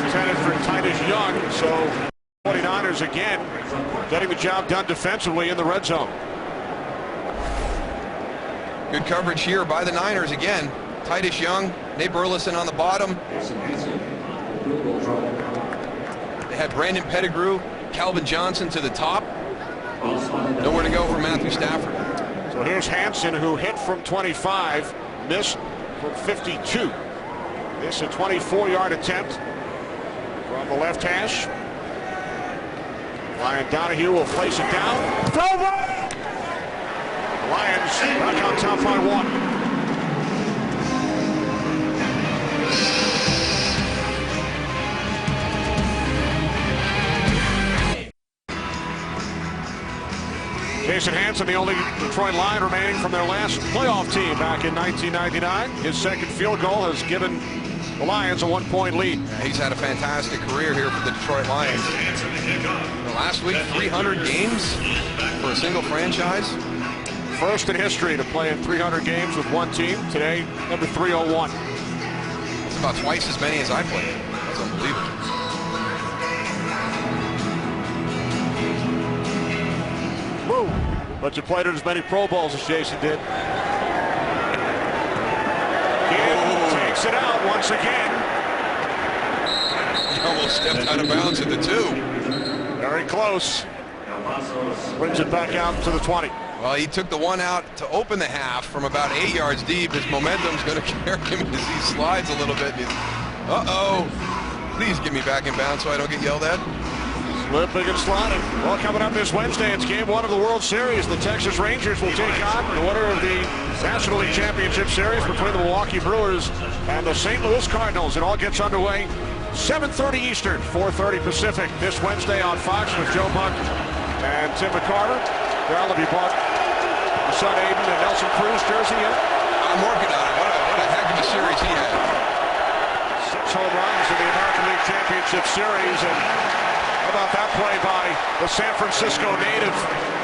intended for Titus Young, so 49ers again getting the job done defensively in the red zone. Good coverage here by the Niners again. Titus Young, Nate Burleson on the bottom. They had Brandon Pettigrew, Calvin Johnson to the top. Nowhere to go for Matthew Stafford. So here's Hansen, who hit from 25, missed from 52. This a 24-yard attempt from the left hash. Ryan Donahue will place it down. The Lions back on top by 1. Jason Hansen, the only Detroit Lion remaining from their last playoff team back in 1999. His second field goal has given the Lions a 1-point lead. He's had a fantastic career here for the Detroit Lions. Last week, 300 games for a single franchise. First in history to play in 300 games with one team. Today, number 301. That's about twice as many as I played. That's unbelievable. Woo! But you played in as many Pro Bowls as Jason did. Takes it out once again. He almost stepped out of bounds at the 2. Very close. Brings it back out to the 20. Well, he took the one out to open the half from about 8 yards deep. His momentum's going to carry him as he slides a little bit. Uh-oh. Please get me back in bounds so I don't get yelled at. Slipping and sliding. Well, coming up this Wednesday, it's game 1 of the World Series. The Texas Rangers will take on the winner of the National League Championship Series between the Milwaukee Brewers and the St. Louis Cardinals. It all gets underway 7:30 Eastern, 4:30 Pacific this Wednesday on Fox with Joe Buck and Tim McCarter. Well, have you bought your son Aiden and Nelson Cruz jersey yet? I'm working on it. What a heck of a series he had. 6 home runs in the American League Championship Series, and how about that play by the San Francisco native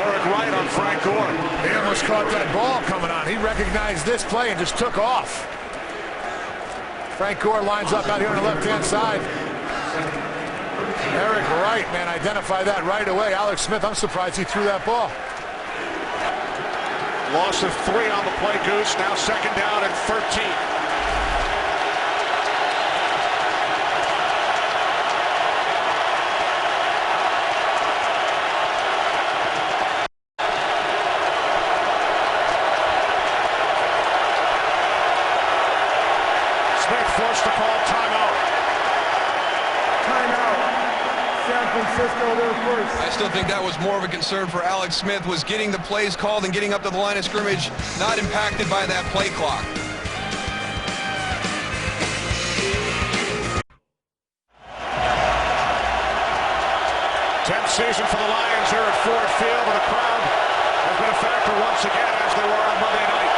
Eric Wright on Frank Gore? He almost caught that ball coming on. He recognized this play and just took off. Frank Gore lines up out here on the left-hand side. Eric Wright, man, identified that right away. Alex Smith, I'm surprised he threw that ball. Loss of 3 on the play, Goose. Now second down and 13. Forced to call timeout. Timeout. San Francisco, they're first. I still think that was more of a concern for Alex Smith, was getting the plays called and getting up to the line of scrimmage, not impacted by that play clock. Tenth season for the Lions here at Ford Field, and the crowd has been a factor once again as they were on Monday night.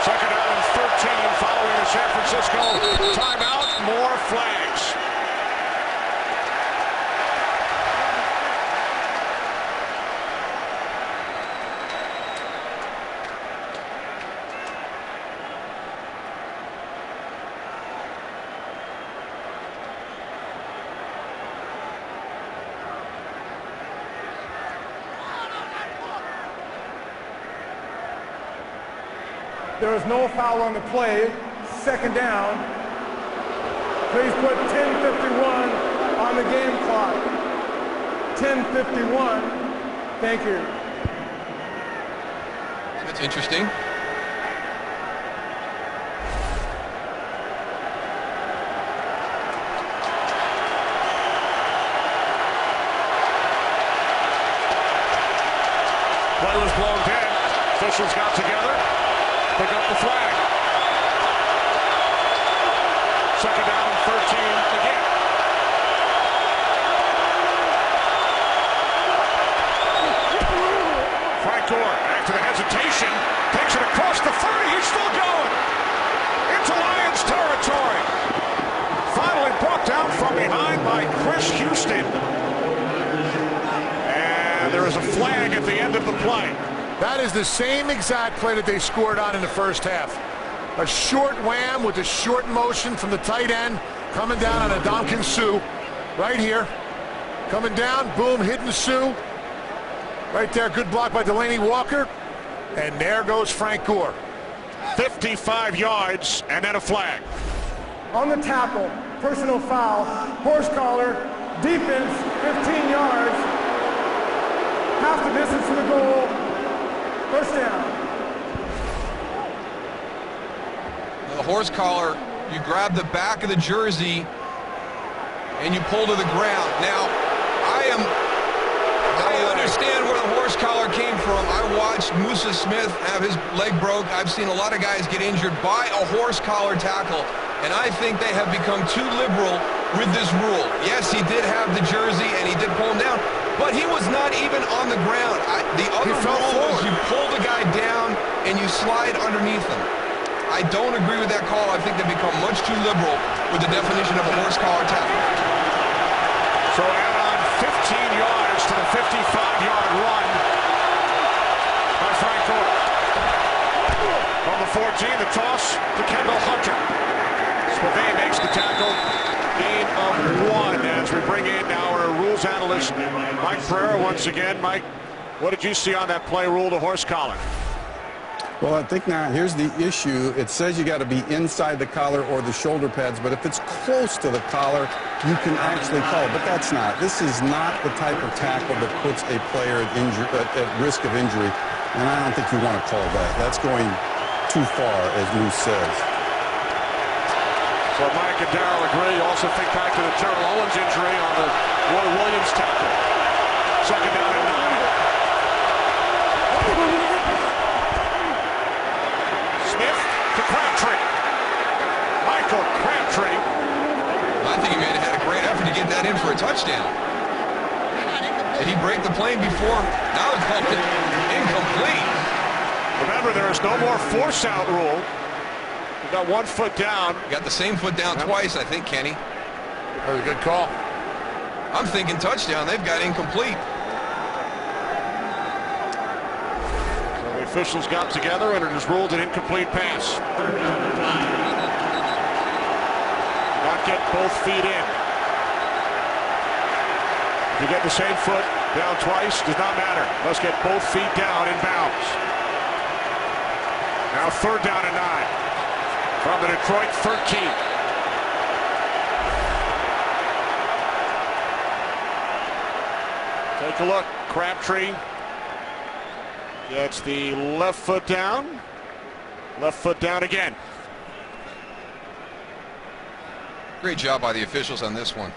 Second down and 13 following the San Francisco timeout. More flags. There is no foul on the play. Second down. Please put 10:51 on the game clock. 10:51. Thank you. That's interesting. Play was blown dead. Officials got together. Pick up the flag. Second down and 13 again. Frank Gore, after the hesitation, takes it across the 30. He's still going. Into Lions territory. Finally brought down from behind by Chris Houston. And there is a flag at the end of the play. That is the same exact play that they scored on in the first half. A short wham with a short motion from the tight end coming down on Adamkin Sue. Right here. Coming down, boom, hitting Sue. Right there, good block by Delaney Walker. And there goes Frank Gore. 55 yards and then a flag. On the tackle, personal foul, horse collar, defense, 15 yards. Half the distance to the goal. First down. The horse collar, you grab the back of the jersey and you pull to the ground. Now, I understand where the horse collar came from. I watched Musa Smith have his leg broke. I've seen a lot of guys get injured by a horse collar tackle, and I think they have become too liberal with this rule. Yes, he did have the jersey and he did pull him down, but he was not even on the ground. The other rule was you pull the guy down and you slide underneath him. I don't agree with that call. I think they've become much too liberal with the definition of a horse collar tackle. So add on 15 yards to the 55-yard run by Frank Gore. From the 14, the toss to Kendall Hunter. Spivey makes the tackle. Gain of 1 as we bring in our rules analyst, Mike Pereira, once again. Mike, what did you see on that play rule to horse collar? Well, I think now here's the issue. It says you got to be inside the collar or the shoulder pads, but if it's close to the collar, you can actually call it. But that's not. This is not the type of tackle that puts a player at risk of injury, and I don't think you want to call that. That's going too far, as Moose says. So Mike and Darrell agree. You also think back to the Terrell Owens injury on the Roy Williams tackle. Second down and 9. Smith to Crabtree. Michael Crabtree. I think he had a great effort to get that in for a touchdown. Did he break the plane before? Now it's called incomplete. Remember, there is no more force out rule. You got 1 foot down. You got the same foot down twice, I think, Kenny. That was a good call. I'm thinking touchdown. They've got incomplete. So the officials got together and it is ruled an incomplete pass. Not get both feet in. If you get the same foot down twice, does not matter. Let's get both feet down in bounds. Now third down and 9. From the Detroit 13. Take a look. Crabtree gets the left foot down. Left foot down again. Great job by the officials on this one.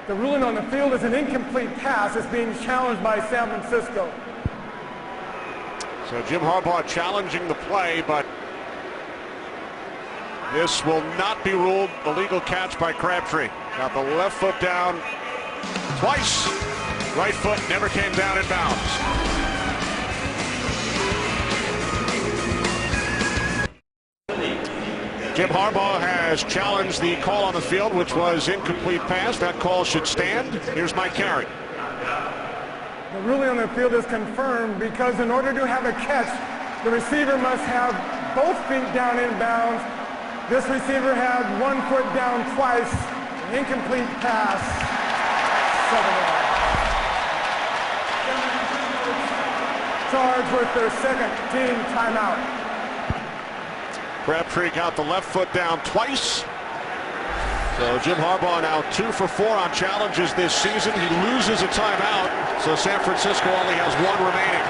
The ruling on the field is an incomplete pass. It's being challenged by San Francisco. So Jim Harbaugh challenging the play, but this will not be ruled a legal catch by Crabtree. Got the left foot down twice. Right foot never came down in bounds. Jim Harbaugh has challenged the call on the field, which was incomplete pass. That call should stand. Here's Mike Carey. The ruling on the field is confirmed because in order to have a catch, the receiver must have both feet down in bounds. This receiver had 1 foot down twice. An incomplete pass. 7 yards. charged with their second team timeout. Crabtree got the left foot down twice. So Jim Harbaugh now 2 for 4 on challenges this season. He loses a timeout, so San Francisco only has 1 remaining.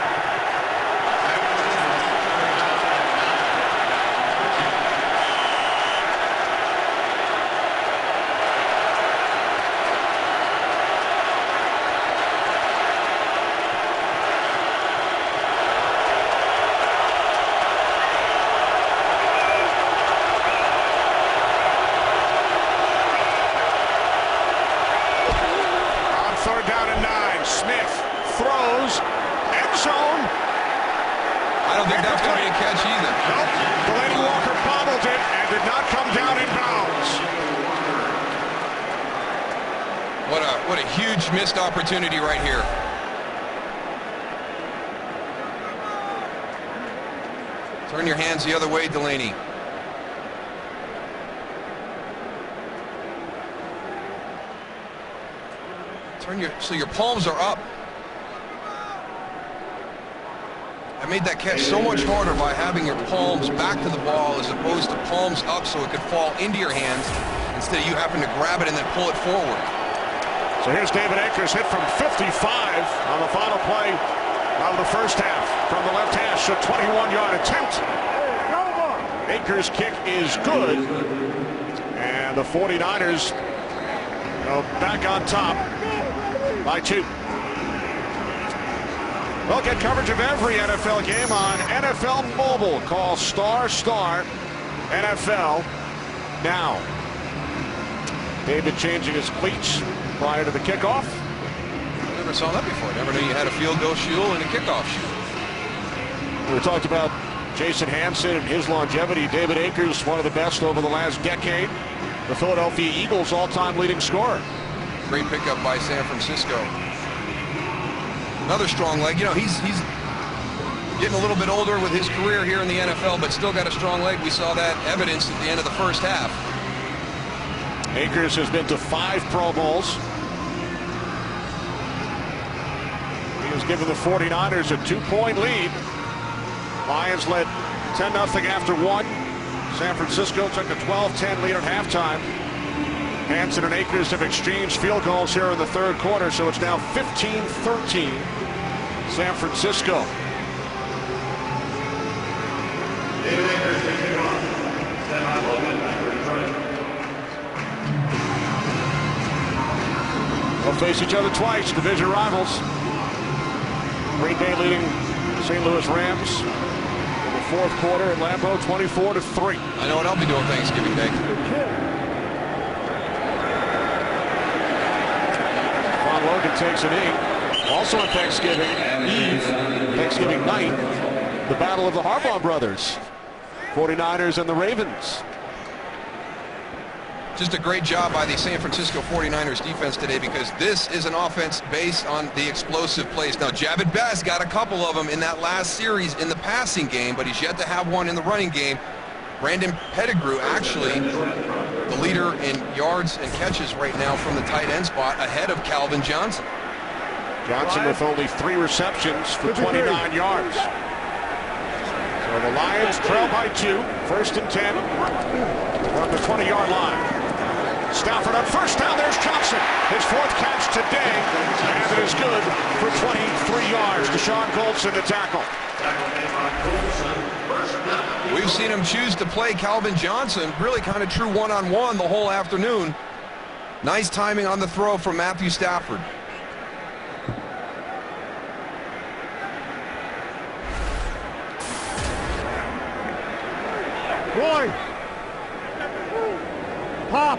Third down and 9. Smith throws. End zone. I don't think that's going to be a catch either. Nope. Delaney Walker bobbled it and did not come down in bounds. What a huge missed opportunity right here. Turn your hands the other way, Delaney. So your palms are up. I made that catch so much harder by having your palms back to the ball as opposed to palms up so it could fall into your hands instead of you having to grab it and then pull it forward. So here's David Akers, hit from 55 on the final play of the first half from the left hash, a 21-yard attempt. Akers' kick is good, and the 49ers go back on top by 2. We'll get coverage of every NFL game on NFL Mobile. Call ** NFL now. David changing his cleats prior to the kickoff. I never saw that before. Never knew you had a field goal shoe and a kickoff shoe. We talked about Jason Hansen and his longevity. David Akers, one of the best over the last decade. The Philadelphia Eagles' all-time leading scorer. Great pickup by San Francisco. Another strong leg. You know, he's getting a little bit older with his career here in the NFL, but still got a strong leg. We saw that evidence at the end of the first half. Akers has been to 5 Pro Bowls. He has given the 49ers a 2-point lead. Lions led 10-0 after 1. San Francisco took a 12-10 lead at halftime. Hansen and Akers have exchanged field goals here in the third quarter, so it's now 15-13 San Francisco. They'll face each other twice, division rivals. Green Bay leading St. Louis Rams in the fourth quarter at Lambeau, 24-3. I know what I'll be doing Thanksgiving Day. Logan takes a knee. Also on Thanksgiving Eve, Thanksgiving night, the battle of the Harbaugh brothers, 49ers and the Ravens. Just a great job by the San Francisco 49ers defense today, because this is an offense based on the explosive plays. Now, Javid Best got a couple of them in that last series in the passing game, but he's yet to have one in the running game. Brandon Pettigrew, actually the leader in yards and catches right now from the tight end spot, ahead of Calvin Johnson. Johnson with only 3 receptions for 29 yards. So the Lions trail by 2, 1st and 10 from the 20-yard line. Stafford on first down. There's Johnson. His 4th catch today, and it is good for 23 yards. Deshaun Goldson to tackle. We've seen him choose to play Calvin Johnson, really kind of true one-on-one the whole afternoon. Nice timing on the throw from Matthew Stafford. Roy. Pop.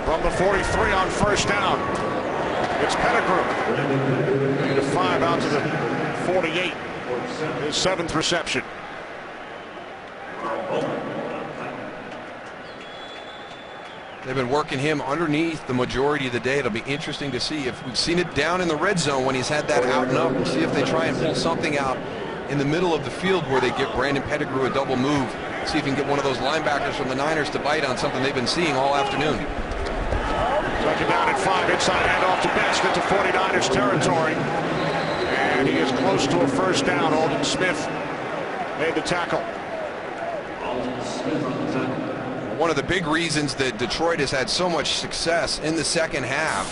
From the 43 on first down. It's Pettigrew. Gain of 5 out to the 48. His 7th reception. They've been working him underneath the majority of the day. It'll be interesting to see if we've seen it down in the red zone when he's had that out and up. We'll see if they try and pull something out in the middle of the field where they get Brandon Pettigrew a double move. See if he can get one of those linebackers from the Niners to bite on something they've been seeing all afternoon. Second down and 5, inside handoff to Best into 49ers territory. And And he is close to a first down. Aldon Smith made the tackle. One of the big reasons that Detroit has had so much success in the second half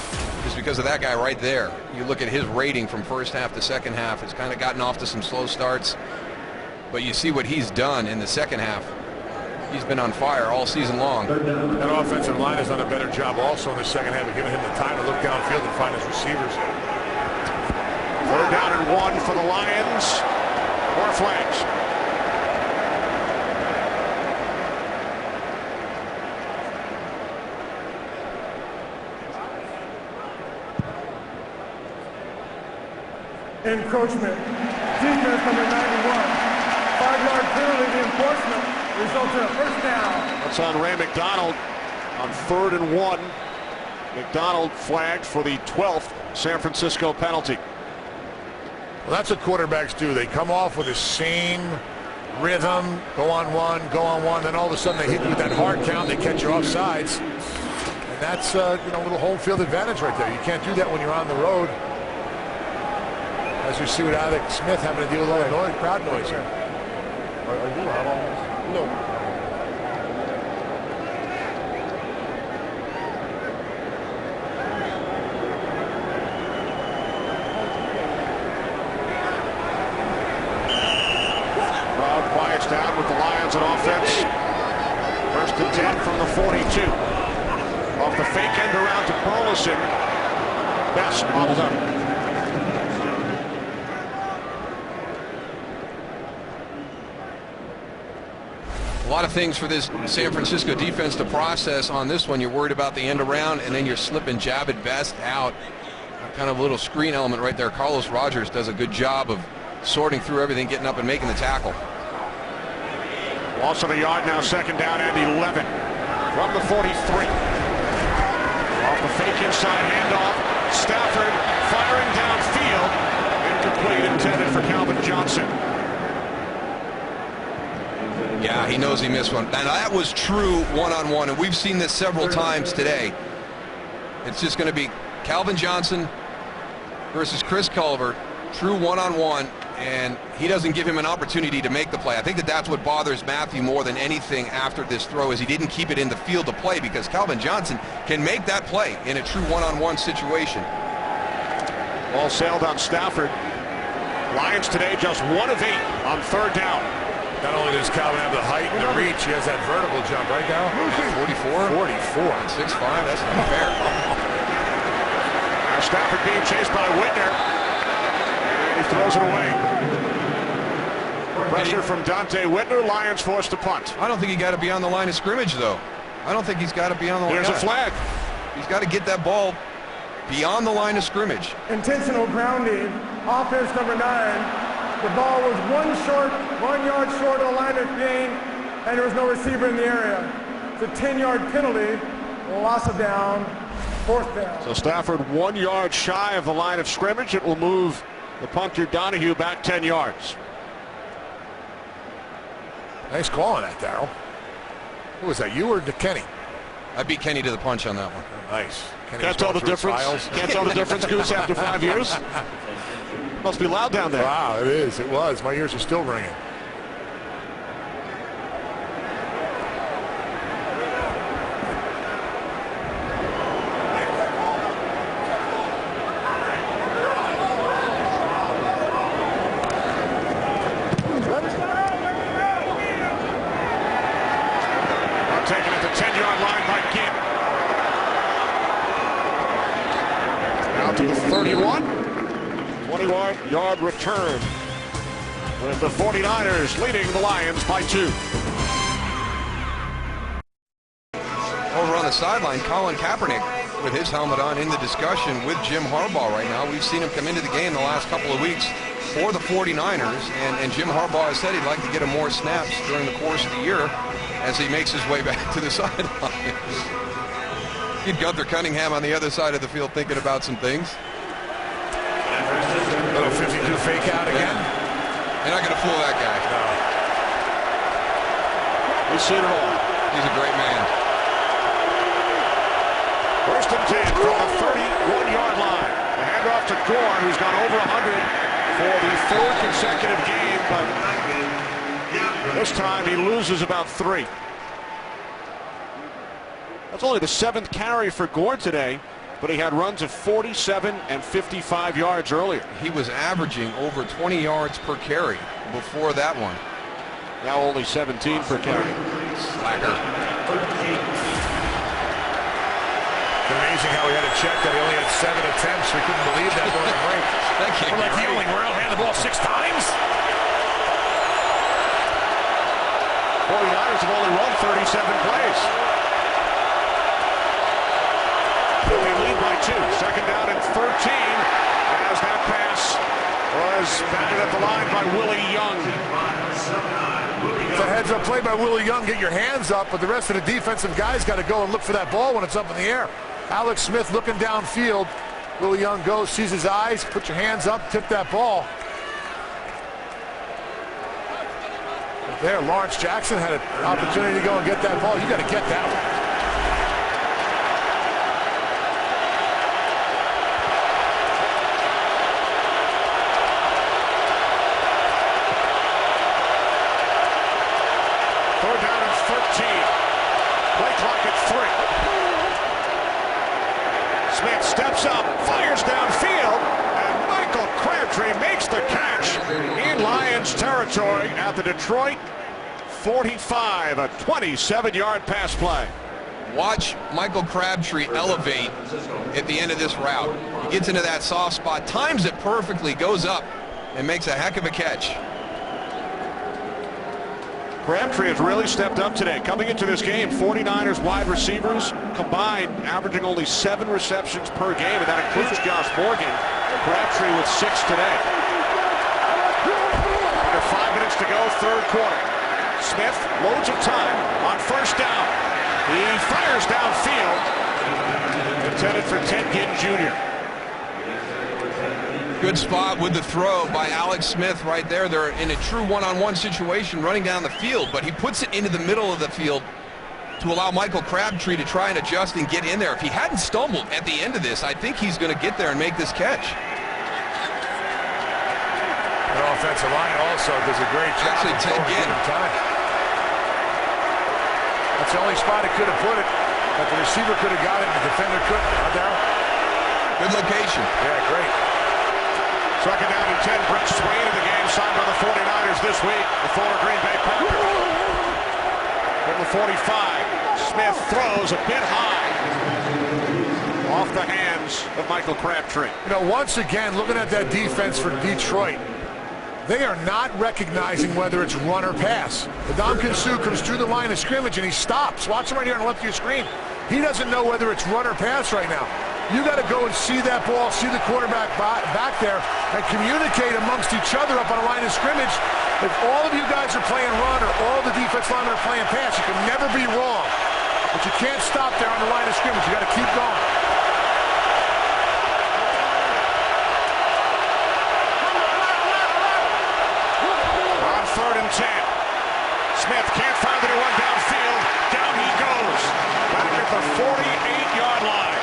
is because of that guy right there. You look at his rating from first half to second half. It's kind of gotten off to some slow starts, but you see what he's done in the second half. He's been on fire all season long. That offensive line has done a better job also in the second half of giving him the time to look downfield and find his receivers. 3rd down and 1 for the Lions. More flags. Encroachment. Defense number 91. 5-yard penalty. The enforcement results in a first down. That's on Ray McDonald on 3rd and 1. McDonald flagged for the 12th San Francisco penalty. Well, that's what quarterbacks do. They come off with the same rhythm, go on one, then all of a sudden they hit you with that hard count, they catch you off sides. And that's a little home field advantage right there. You can't do that when you're on the road. As you see with Alex Smith having to deal with all the noise, crowd noise here. No. Down with the Lions on offense. 1st and 10 from the 42. Off the fake end around to Burleson. Best bobbled up. A lot of things for this San Francisco defense to process on this one. You're worried about the end around, and then you're slipping Javid Best out. Kind of a little screen element right there. Carlos Rogers does a good job of sorting through everything, getting up and making the tackle. Loss of a yard now, 2nd down and 11 from the 43. Off the fake inside handoff. Stafford firing downfield. Incomplete, intended for Calvin Johnson. Yeah, he knows he missed one. And that was true one-on-one, and we've seen this several times today. It's just going to be Calvin Johnson versus Chris Culver, true one-on-one, and he doesn't give him an opportunity to make the play. I think that's what bothers Matthew more than anything after this throw, is he didn't keep it in the field to play, because Calvin Johnson can make that play in a true one-on-one situation. Ball sailed on Stafford. Lions today just 1 of 8 on 3rd down. Not only does Calvin have the height and the reach, he has that vertical jump right now. 44? 44. 6'5", that's not fair. Now Stafford being chased by Whitner. He throws it away. Pressure from Dante Whitner. Lions forced to punt. I don't think he got to be on the line of scrimmage, though. I don't think he's got to be on the line. There's a flag. He's got to get that ball beyond the line of scrimmage. Intentional grounding. Offense number 9. The ball was 1 yard short of the line of gain, and there was no receiver in the area. It's a 10-yard penalty, loss of down, 4th down. So Stafford 1 yard shy of the line of scrimmage. It will move the punter Donahue back 10 yards. Nice call on that, Darryl. Who was that, you or Kenny? I beat Kenny to the punch on that one. Oh, nice. Can't tell the difference. Can't tell the difference, Goose, after 5 years. Must be loud down there. Wow, it is. It was. My ears are still ringing. Taken at the 10-yard line by Ginn. Now to the 31. 20-yard return, with the 49ers leading the Lions by 2. Over on the sideline, Colin Kaepernick with his helmet on in the discussion with Jim Harbaugh right now. We've seen him come into the game the last couple of weeks for the 49ers, and Jim Harbaugh has said he'd like to get him more snaps during the course of the year as he makes his way back to the sideline. Get Gunther Cunningham on the other side of the field thinking about some things. Little 52 fake out again. You're not going to fool that guy. No. We've seen it all. He's a great man. 1st and 10 from the 31-yard line. The handoff to Gore, who's gone over 100 for the fourth consecutive game, but this time he loses about 3. That's only the 7th carry for Gore today, but he had runs of 47 and 55 yards earlier. He was averaging over 20 yards per carry before that one. Now only 17 per carry. Slacker. Amazing how he had to check that he only had 7 attempts. We couldn't believe that during the break. That can't We're like be he only ran the ball 6 times. 49ers have only run 37 plays. But they lead by 2. Second down and 13 as that pass was batted at the line by Willie Young. It's a heads-up play by Willie Young. Get your hands up, but the rest of the defensive guys got to go and look for that ball when it's up in the air. Alex Smith looking downfield. Willie Young goes, sees his eyes, put your hands up, tip that ball. There, Lawrence Jackson had an opportunity to go and get that ball. You got to get that one. Third down and 13. Play clock at 3. Smith steps up, fires downfield, and Michael Crabtree makes the catch in Lions territory at the Detroit 45, a 27-yard pass play. Watch Michael Crabtree elevate at the end of this route. He gets into that soft spot, times it perfectly, goes up, and makes a heck of a catch. Crabtree has really stepped up today. Coming into this game, 49ers wide receivers combined averaging only 7 receptions per game, and that includes Josh Morgan. Crabtree with 6 today. Under 5 minutes to go, third quarter. Smith, loads of time on first down. He fires downfield. Intended for Ted Ginn Jr. Good spot with the throw by Alex Smith right there. They're in a true one-on-one situation running down the field, but he puts it into the middle of the field to allow Michael Crabtree to try and adjust and get in there. If he hadn't stumbled at the end of this, I think he's going to get there and make this catch. The offensive line also does a great job. Actually, Ted Ginn. That's the only spot it could have put it, but the receiver could have got it and the defender couldn't. Good location. Yeah, great. Second down and 10. Brent Swain in the game, signed by the 49ers this week, the former Green Bay Packers. From the 45, Smith throws a bit high off the hands of Michael Crabtree. You know, once again, looking at that defense for Detroit, they are not recognizing whether it's run or pass. Adamkin Suh comes through the line of scrimmage and he stops. Watch him right here on the left of your screen. He doesn't know whether it's run or pass right now. You got to go and see that ball, see the quarterback back there, and communicate amongst each other up on a line of scrimmage. If all of you guys are playing run or all the defense linemen are playing pass, you can never be wrong. But you can't stop there on the line of scrimmage. You got to keep going. On third and 10. Smith can't find anyone downfield. Down he goes. Back at the 48-yard line.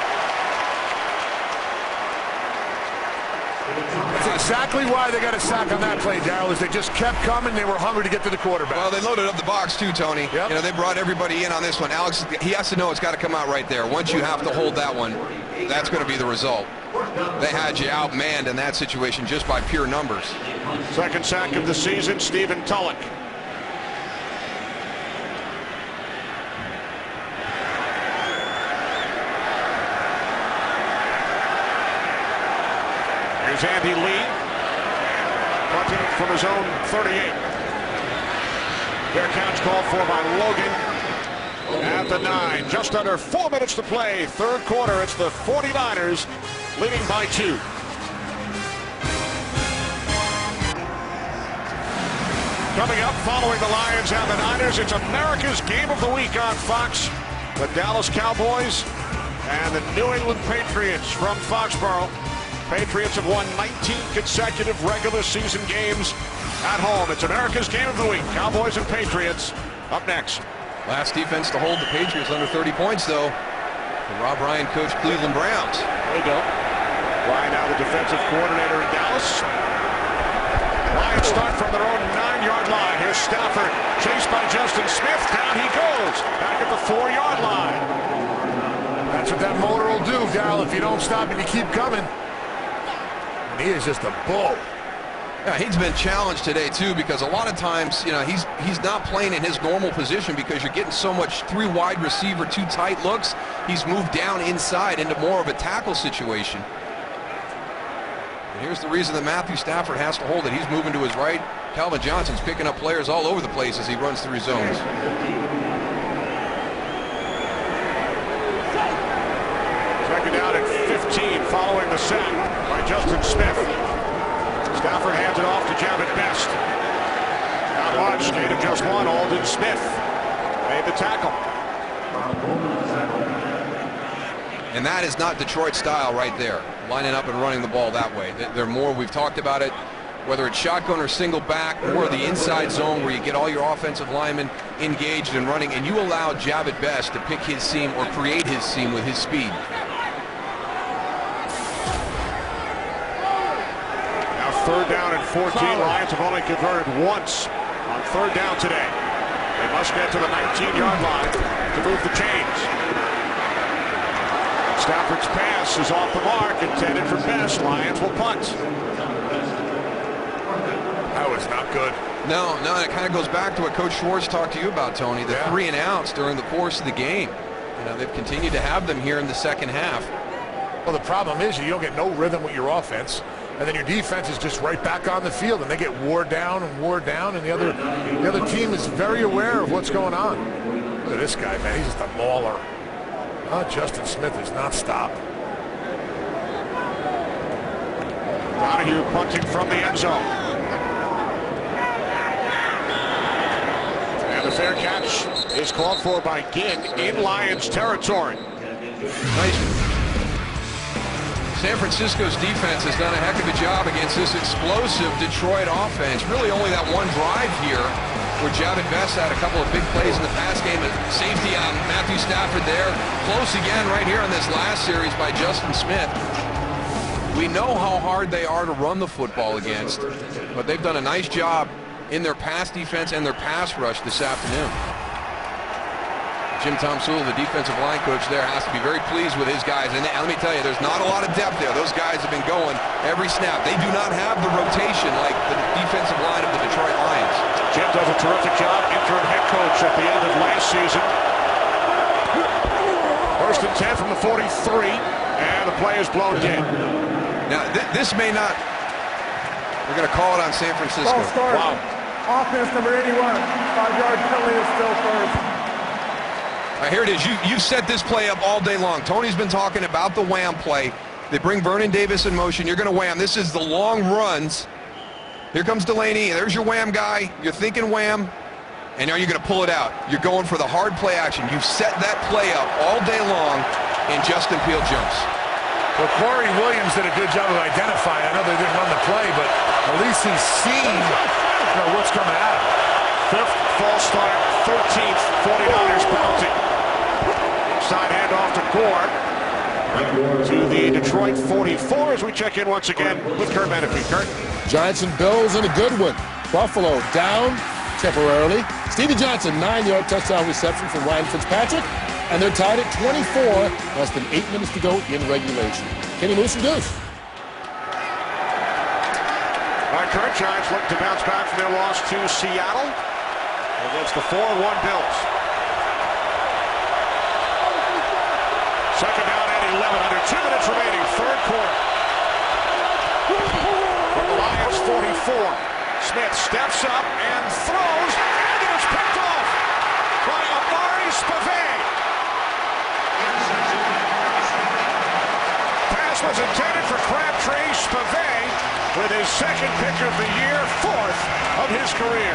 That's exactly why they got a sack on that play, Darryl, is they just kept coming. They were hungry to get to the quarterback. Well, they loaded up the box too, Tony. Yep. You know, they brought everybody in on this one. Alex, he has to know it's got to come out right there. Once you have to hold that one, that's going to be the result. They had you outmanned in that situation just by pure numbers. Second sack of the season, Stephen Tulloch. Here's Andy Lee, punting from his own 38. Fair catch called for by Logan at the 9. Just under 4 minutes to play. Third quarter, it's the 49ers leading by 2. Coming up, following the Lions and the Niners, it's America's Game of the Week on Fox. The Dallas Cowboys and the New England Patriots from Foxborough. Patriots have won 19 consecutive regular season games at home. It's America's Game of the Week. Cowboys and Patriots up next. Last defense to hold the Patriots under 30 points, though. The Rob Ryan coach Cleveland Browns. There you go. Ryan now the defensive coordinator in Dallas. Lions start from their own 9-yard line. Here's Stafford, chased by Justin Smith. Down he goes, back at the 4-yard line. That's what that motor will do, Gal. If you don't stop and you keep coming. And he is just a bull. Yeah, he's been challenged today too, because a lot of times, you know, he's not playing in his normal position because you're getting so much 3 wide receiver, 2 tight looks. He's moved down inside into more of a tackle situation. And here's the reason that Matthew Stafford has to hold it. He's moving to his right. Calvin Johnson's picking up players all over the place as he runs through zones. Second down at 15 following the sack by Justin Smith. Stafford hands it off to Javid Best. Not much, gain of just 1. Aldon Smith made the tackle. And that is not Detroit style right there, lining up and running the ball that way. They're more, we've talked about it, whether it's shotgun or single back, or the inside zone where you get all your offensive linemen engaged and running, and you allow Javid Best to pick his seam or create his seam with his speed. Third down and 14. Lions have only converted once on third down today. They must get to the 19-yard line to move the chains. Stafford's pass is off the mark, intended for Best. Lions will punt. That was not good. No, it kind of goes back to what Coach Schwartz talked to you about, Tony, the 3 and outs during the course of the game. You know, they've continued to have them here in the second half. Well, the problem is you don't get no rhythm with your offense. And then your defense is just right back on the field, and they get wore down, and the other team is very aware of what's going on. Look at this guy, man. He's just a mauler. Justin Smith does not stop. Donahue punting from the end zone. And the fair catch is called for by Ginn in Lions territory. Nice. San Francisco's defense has done a heck of a job against this explosive Detroit offense. Really only that one drive here where Javid Best had a couple of big plays in the pass game. Safety on Matthew Stafford there. Close again right here in this last series by Justin Smith. We know how hard they are to run the football against, but they've done a nice job in their pass defense and their pass rush this afternoon. Jim Tomsula, the defensive line coach there, has to be very pleased with his guys. And let me tell you, there's not a lot of depth there. Those guys have been going every snap. They do not have the rotation like the defensive line of the Detroit Lions. Jim does a terrific job, interim head coach at the end of last season. First and 10 from the 43, and the play is blown dead. Now, this may not... We're going to call it on San Francisco. Wow. Offense number 81. 5-yard penalty is still first. Here it is. You've set this play up all day long. Tony's been talking about the wham play. They bring Vernon Davis in motion. You're going to wham. This is the long runs. Here comes Delaney. There's your wham guy. You're thinking wham. And now you're going to pull it out. You're going for the hard play action. You've set that play up all day long, and Justin Field jumps. Well, Corey Williams did a good job of identifying. I know they didn't run the play, but at least he's seen what's coming at him. 5th false start, 13th 49ers penalty. Side handoff to Gore to the Detroit 44 as we check in once again with Kurt Menefee. Kurt. Giants and Bills in a good one. Buffalo down temporarily. Stevie Johnson, 9-yard touchdown reception from Ryan Fitzpatrick. And they're tied at 24, less than 8 minutes to go in regulation. Kenny Moose and Deuce. All right, Kurt, Giants look to bounce back from their loss to Seattle against the 4-1 Bills. Second down and 11, under 2 minutes remaining, third quarter. From the Lions 44, Smith steps up and throws, and it is picked off by Amari Spivey. Pass was intended for Crabtree. Spivey with his second pick of the year, 4th of his career.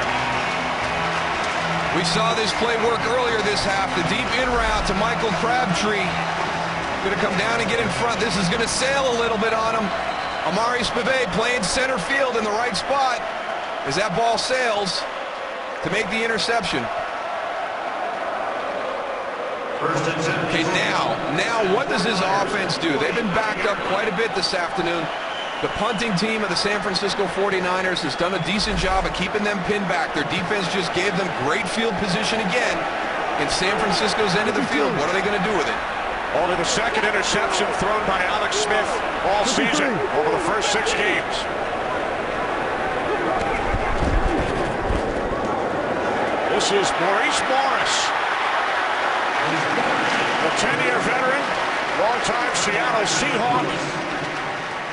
We saw this play work earlier this half. The deep in route to Michael Crabtree. Going to come down and get in front. This is going to sail a little bit on him. Amari Spivey playing center field in the right spot as that ball sails to make the interception. Okay, now what does his offense do? They've been backed up quite a bit this afternoon. The punting team of the San Francisco 49ers has done a decent job of keeping them pinned back. Their defense just gave them great field position again in San Francisco's end of the field. What are they going to do with it? Only the second interception thrown by Alex Smith all season over the first 6 games. This is Maurice Morris, the 10-year veteran, longtime Seattle Seahawk.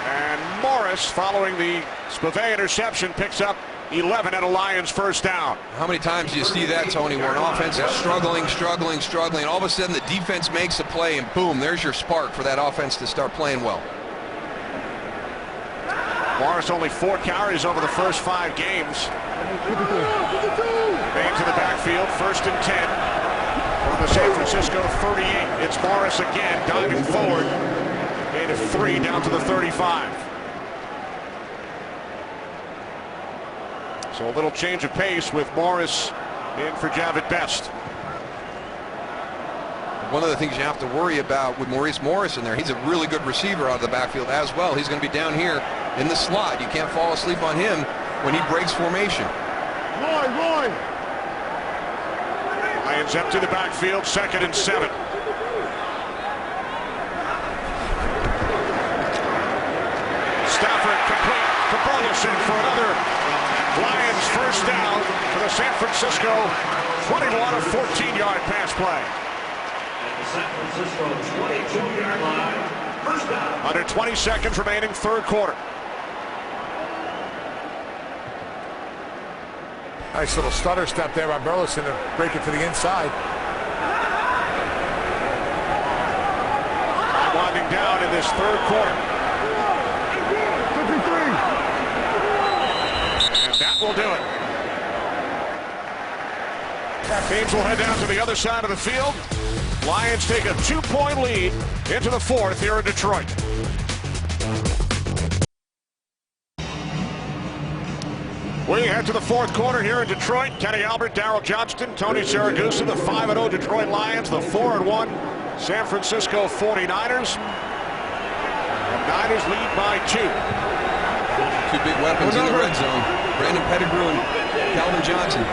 And Morris, following the Spivey interception, picks up 11 at a Lions first down. How many times do you see that, Tony, where an offense is struggling, and all of a sudden the defense makes a play, and boom, there's your spark for that offense to start playing well. Morris only 4 carries over the first 5 games. Bain to the backfield, 1st and 10 from the San Francisco 38. It's Morris again, diving forward. Gain of 3 down to the 35. So a little change of pace with Morris in for Javid Best. One of the things you have to worry about with Maurice Morris in there, he's a really good receiver out of the backfield as well. He's going to be down here in the slot. You can't fall asleep on him when he breaks formation. Roy. Lions empty the backfield, 2nd and 7. Stafford complete to Burleson for another Lions first down for the San Francisco 21 of 14-yard pass play. At the San Francisco 22-yard line, first down. Under 20 seconds remaining, 3rd quarter. Nice little stutter step there by Burleson to break it to the inside. Winding down in this 3rd quarter. 53. And that will do it. Teams will head down to the other side of the field. Lions take a 2-point lead into the 4th here in Detroit. We head to the 4th quarter here in Detroit. Kenny Albert, Darryl Johnston, Tony Siragusa, the 5-0 Detroit Lions, the 4-1 San Francisco 49ers. The Niners lead by 2. 2 big weapons in the red zone. Brandon Pettigrew and Calvin Johnson.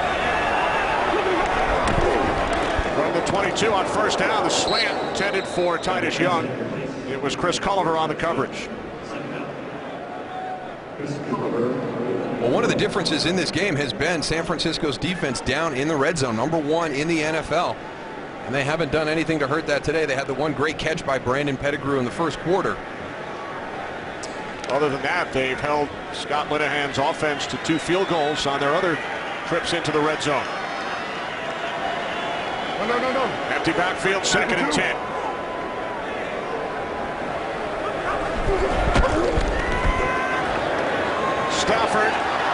From the 22 on first down, the slant intended for Titus Young. It was Chris Culliver on the coverage. Well, one of the differences in this game has been San Francisco's defense down in the red zone, #1 in the NFL. And they haven't done anything to hurt that today. They had the one great catch by Brandon Pettigrew in the 1st quarter. Other than that, they've held Scott Linehan's offense to 2 field goals on their other trips into the red zone. No. Empty backfield, 2nd and 10. Stafford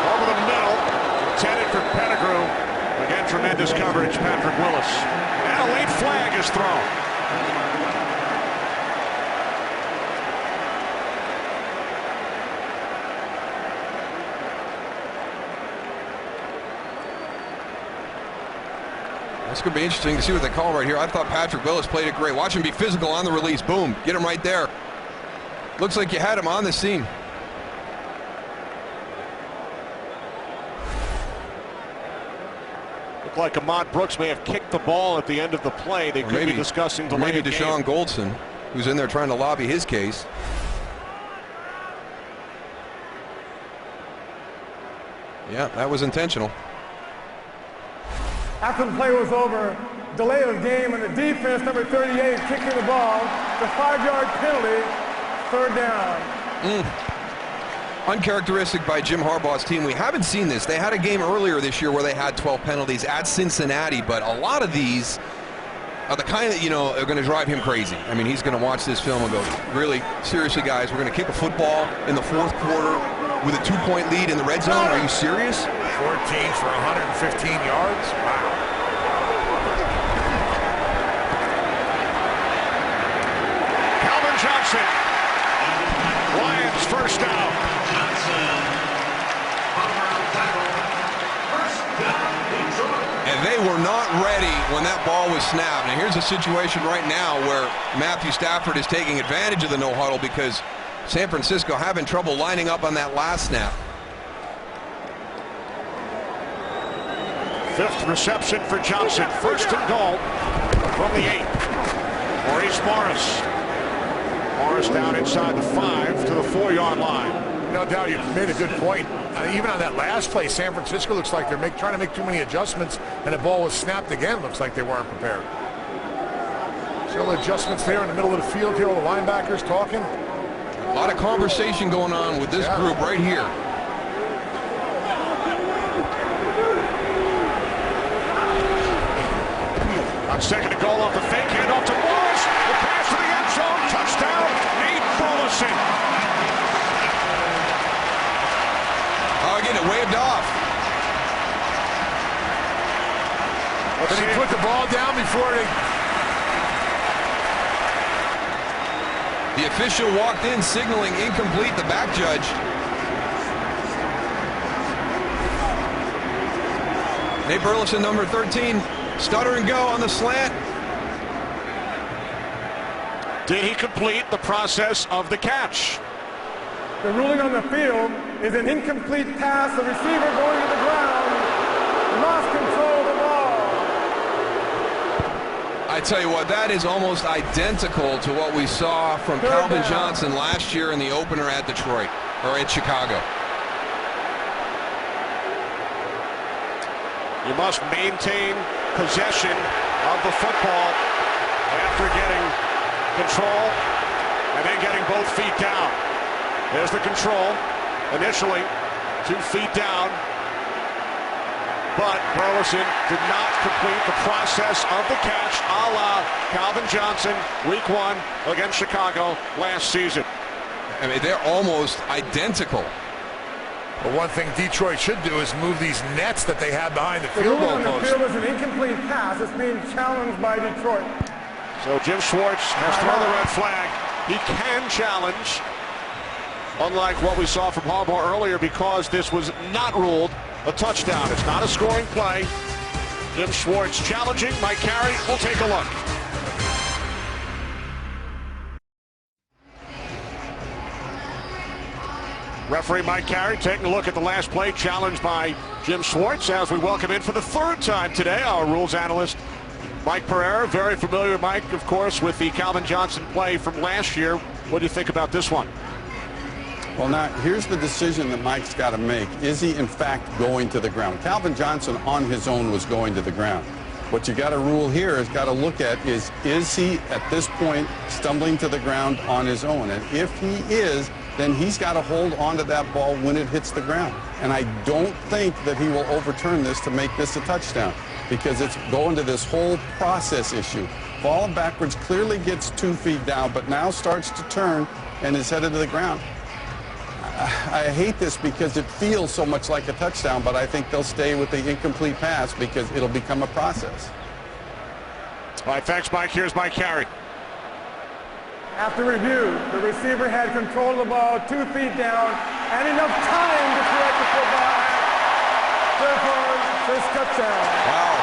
over the middle, intended for Pettigrew. Again, tremendous coverage, Patrick Willis. And a late flag is thrown. It's going to be interesting to see what they call right here. I thought Patrick Willis played it great. Watch him be physical on the release. Boom. Get him right there. Looks like you had him on the scene. Looked like Ahmad Brooks may have kicked the ball at the end of the play. They could be discussing delay maybe of game. Deshaun Goldson, who's in there trying to lobby his case. Yeah, that was intentional. After the play was over, delay of game, and the defense, number 38, kicking the ball. The 5-yard penalty, 3rd down. Uncharacteristic by Jim Harbaugh's team. We haven't seen this. They had a game earlier this year where they had 12 penalties at Cincinnati, but a lot of these are the kind that, are going to drive him crazy. I mean, he's going to watch this film and go, really, seriously, guys, we're going to kick a football in the 4th quarter with a 2-point lead in the red zone? Are you serious? 14 for 115 yards? Wow. Calvin Johnson. Lions first down. And they were not ready when that ball was snapped. Now here's a situation right now where Matthew Stafford is taking advantage of the no huddle because San Francisco having trouble lining up on that last snap. 5th reception for Johnson. 1st and goal from the 8. Maurice Morris. Morris down inside the 5 to the 4-yard line. No doubt you made a good point. Even on that last play, San Francisco looks like they're trying to make too many adjustments, and the ball was snapped again. Looks like they weren't prepared. Still adjustments there in the middle of the field here. All the linebackers talking. A lot of conversation going on with this group right here. On 2nd and goal off the fake handoff to Morris. The pass to the end zone. Touchdown, Nate Burleson. Oh, again, it waved off. Did he put the ball down before they... The official walked in signaling incomplete, the back judge. Nate Burleson, number 13. Stutter and go on the slant. Did he complete the process of the catch? The ruling on the field is an incomplete pass. The receiver going to the ground lost control of the ball. I tell you what, that is almost identical to what we saw from Calvin Johnson last year in the opener at Detroit, or at Chicago. You must maintain possession of the football after getting control and then getting both feet down. There's the control. Initially, 2 feet down. But Burleson did not complete the process of the catch a la Calvin Johnson, week 1 against Chicago last season. I mean, they're almost identical. But one thing Detroit should do is move these nets that they have behind the field goal post. The post. field is an incomplete pass. It's being challenged by Detroit. So Jim Schwartz has thrown the red flag. He can challenge, unlike what we saw from Harbaugh earlier, because this was not ruled a touchdown. It's not a scoring play. Jim Schwartz challenging. Mike Carey, we'll take a look. Referee Mike Carey taking a look at the last play, challenged by Jim Schwartz, as we welcome in for the 3rd time today our rules analyst, Mike Pereira. Very familiar, Mike, of course, with the Calvin Johnson play from last year. What do you think about this one? Well, now, here's the decision that Mike's got to make. Is he, in fact, going to the ground? Calvin Johnson, on his own, was going to the ground. What you got to rule here is got to look at is he, at this point, stumbling to the ground on his own? And if he is, then he's got to hold onto that ball when it hits the ground. And I don't think that he will overturn this to make this a touchdown, because it's going to this whole process issue. Falling backwards, clearly gets 2 feet down, but now starts to turn and is headed to the ground. I hate this because it feels so much like a touchdown, but I think they'll stay with the incomplete pass because it'll become a process. All right, thanks, Mike. Here's Mike Carey. After review, the receiver had control of the ball 2 feet down and enough time to correct the football. Therefore, first touchdown. Wow.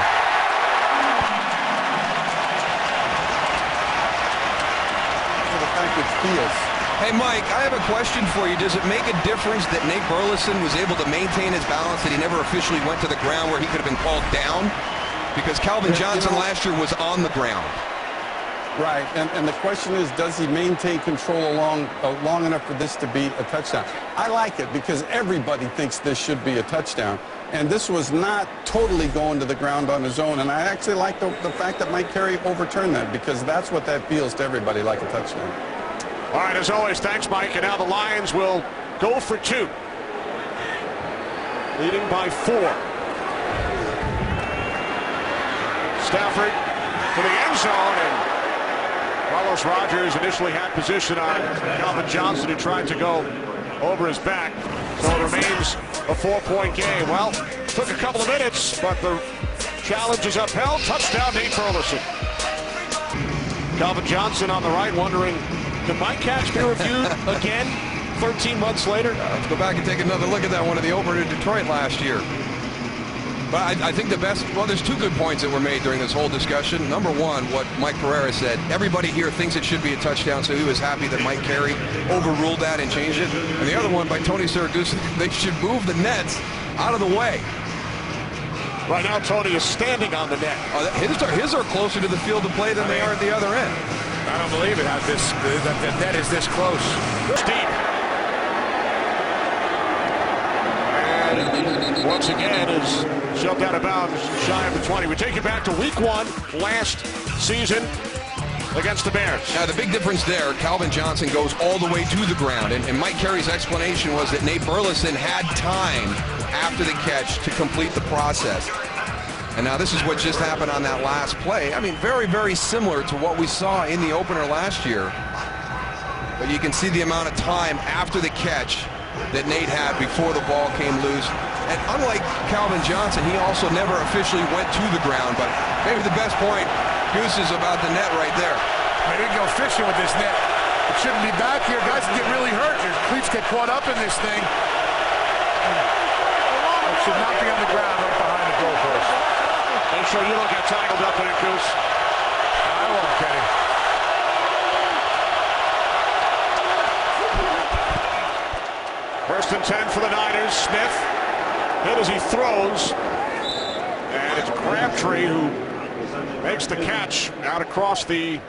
For the fact it feels. Hey, Mike, I have a question for you. Does it make a difference that Nate Burleson was able to maintain his balance, that he never officially went to the ground where he could have been called down? Because Calvin Johnson last year was on the ground. Right, and the question is, does he maintain control long enough for this to be a touchdown? I like it because everybody thinks this should be a touchdown. And this was not totally going to the ground on his own. And I actually like the fact that Mike Carey overturned that, because that's what that feels to everybody like a touchdown. All right, as always, thanks, Mike. And now the Lions will go for 2. Leading by 4. Stafford to the end zone, and Carlos Rogers initially had position on Calvin Johnson, who tried to go over his back. So it remains a 4-point game. Well, took a couple of minutes, but the challenge is upheld. Touchdown, Nate Burleson. Calvin Johnson on the right, wondering, did my catch be reviewed again 13 months later? Let's go back and take another look at that one of the opener in Detroit last year. But I think the best, well, there's two good points that were made during this whole discussion. Number one, what Mike Pereira said, everybody here thinks it should be a touchdown, so he was happy that Mike Carey overruled that and changed it. And the other one by Tony Siragusa, they should move the nets out of the way. Right now, Tony is standing on the net. His are closer to the field of play than they are at the other end. I don't believe it. The net is this close. Deep. And once again is shoved out of bounds shy of the 20. We take you back to week 1 last season against the Bears. Now, the big difference there, Calvin Johnson goes all the way to the ground. And Mike Carey's explanation was that Nate Burleson had time after the catch to complete the process. And now this is what just happened on that last play. I mean, very, very similar to what we saw in the opener last year. But you can see the amount of time after the catch that Nate had before the ball came loose. And unlike Calvin Johnson, he also never officially went to the ground. But maybe the best point, Goose, is about the net right there. Maybe we can go fishing with this net. It shouldn't be back here. Guys can get really hurt. Your cleats get caught up in this thing. It should not be on the ground right behind the goalpost. Make sure you don't get tangled up in it, Goose. I won't, Kenny. First and 10 for the Niners. Smith hit as he throws. And it's Crabtree who makes the catch out across the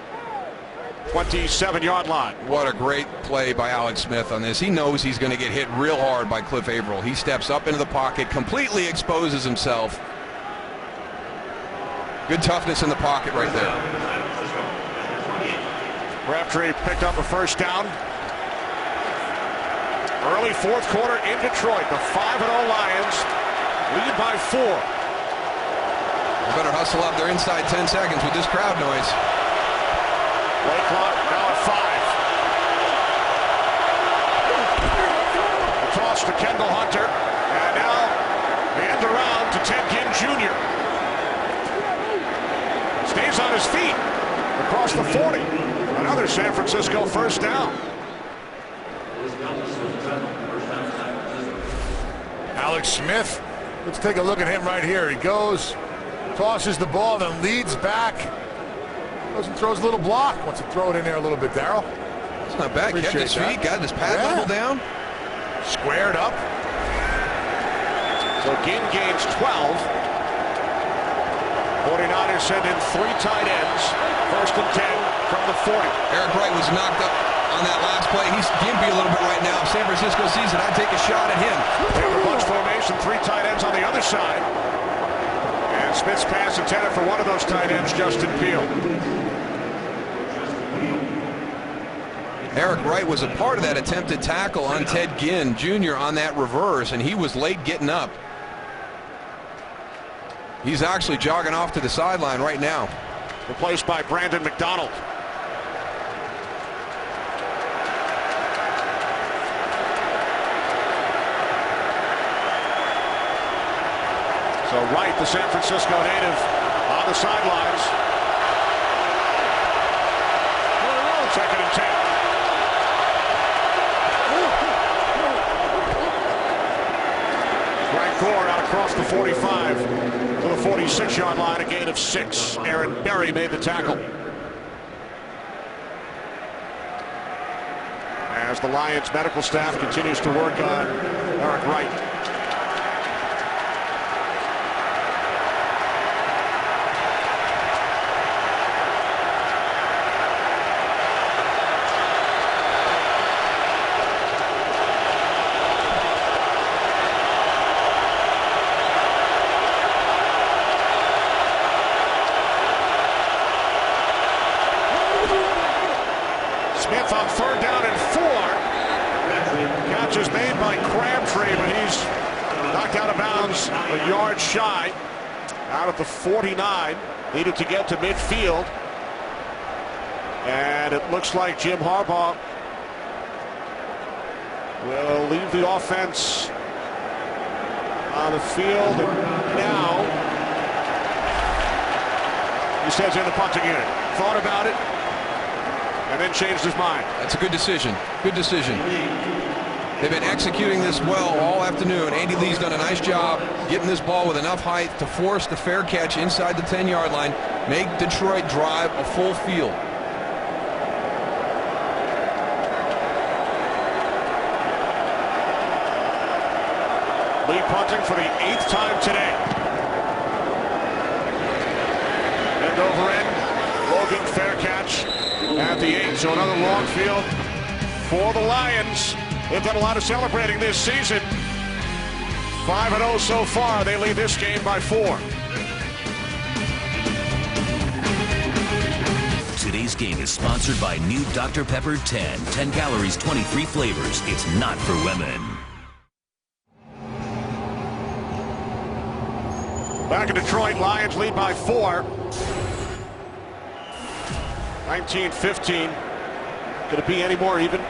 27-yard line. What a great play by Alex Smith on this. He knows he's going to get hit real hard by Cliff Averill. He steps up into the pocket, completely exposes himself. Good toughness in the pocket right there. Crabtree picked up a first down. Early fourth quarter in Detroit. The 5-0 Lions lead by 4. They better hustle up their inside 10 seconds with this crowd noise. Play clock now at 5. The toss to Kendall Hunter. And now the end around to Ted Ginn Jr. Stays on his feet across the 40. Another San Francisco first down. Alex Smith. Let's take a look at him right here. He goes, tosses the ball, then leads back. Goes and throws a little block. Wants to throw it in there a little bit, Darryl. It's not bad. Kept his feet, got his pad level down. Squared up. So Ginn gains 12. 49ers send in 3 tight ends. First and 10 from the 40. Eric Wright was knocked up on that last play. He's gimpy a little bit right now. If San Francisco sees it, I'd take a shot at him. Bunch formation, 3 tight ends on the other side. And Smith's pass intended for one of those tight ends, Justin Peel. Eric Wright was a part of that attempted tackle on Ted Ginn Jr. on that reverse, and he was late getting up. He's actually jogging off to the sideline right now. Replaced by Brandon McDonald. So Wright, the San Francisco native, on the sidelines. Second and 10. Frank Gore out across the 45 to the 46-yard line, a gain of 6. Aaron Berry made the tackle. As the Lions medical staff continues to work on Eric Wright. Smith on 3rd down and 4. Catch is made by Crabtree, but he's knocked out of bounds a yard shy. Out at the 49. Needed to get to midfield. And it looks like Jim Harbaugh will leave the offense on the field. And now he stands in the punting unit. Thought about it. And then changed his mind. That's a good decision. Good decision. They've been executing this well all afternoon. Andy Lee's done a nice job getting this ball with enough height to force the fair catch inside the 10-yard line, make Detroit drive a full field. Lee punting for the 8th time today. End over end. Logan fair catch at the 8. So another long field for the Lions. They've done a lot of celebrating this season. 5-0 so far. They lead this game by 4. Today's game is sponsored by new Dr. Pepper 10. 10 calories, 23 flavors. It's not for women. Back in Detroit, Lions lead by 4. 19-15. Could it be any more even?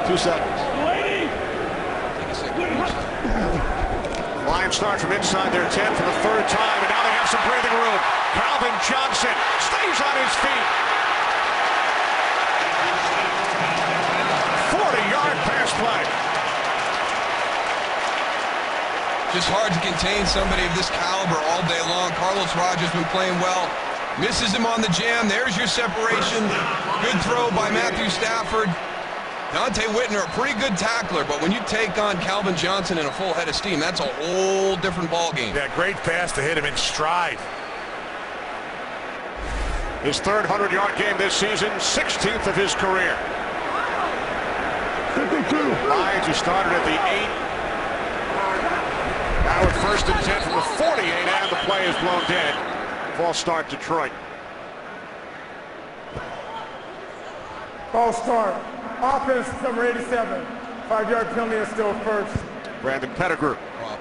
2 seconds. Lions start from inside their 10 for the 3rd time, and now they have some breathing room. Calvin Johnson stays on his feet. 40-yard pass play. Just hard to contain somebody of this caliber all day long. Carlos Rogers been playing well. Misses him on the jam. There's your separation. Good throw by Matthew Stafford. Dante Whitner, a pretty good tackler, but when you take on Calvin Johnson in a full head of steam, that's a whole different ball game. Yeah, great pass to hit him in stride. His 3rd 100-yard game this season, 16th of his career. 52. Lions, who started at the 8. Now at 1st and 10 from the 48, and the play is blown dead. False start, Detroit. False start. Offense number 87. 5-yard penalty is still first. Brandon Pettigrew. Well,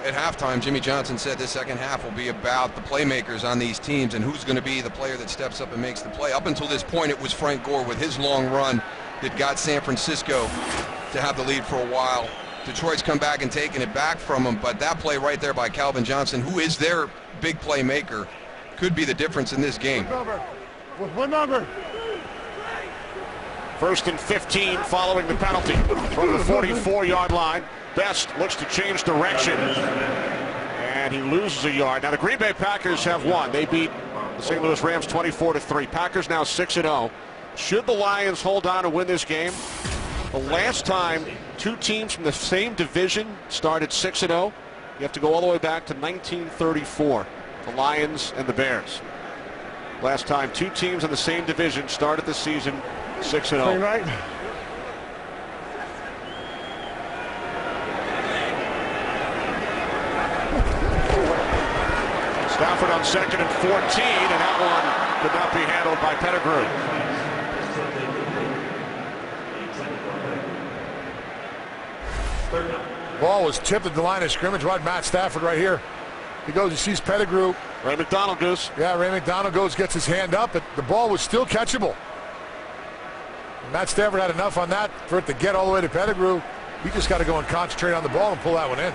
at halftime, Jimmy Johnson said the second half will be about the playmakers on these teams and who's going to be the player that steps up and makes the play. Up until this point, it was Frank Gore with his long run that got San Francisco to have the lead for a while. Detroit's come back and taken it back from him, but that play right there by Calvin Johnson, who is their big playmaker, could be the difference in this game. What number? 1st and 15 following the penalty from the 44-yard line. Best looks to change direction, and he loses a yard. Now the Green Bay Packers have won. They beat the St. Louis Rams 24-3. Packers now 6-0. Should the Lions hold on and win this game? The last time 2 teams from the same division started 6-0, you have to go all the way back to 1934. The Lions and the Bears. Last time 2 teams in the same division started the season 6-0. Right. Stafford on 2nd and 14, and that one could not be handled by Pettigrew. Ball was tipped at the line of scrimmage. Right, Matt Stafford right here. He goes, he sees Pettigrew. Ray McDonald goes. Yeah, Ray McDonald goes, gets his hand up, but the ball was still catchable. Matt Stafford had enough on that for it to get all the way to Pettigrew. He just got to go and concentrate on the ball and pull that one in.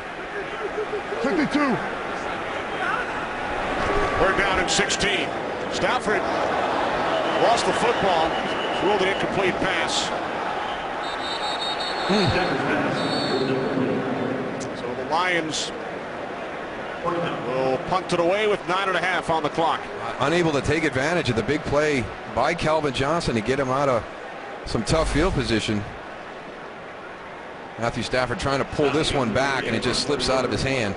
52. 3rd down and 16. Stafford lost the football, ruled an incomplete pass. So the Lions will punt it away with 9.5 on the clock. Unable to take advantage of the big play by Calvin Johnson to get him out of some tough field position. Matthew Stafford trying to pull this one back, and it just slips out of his hand.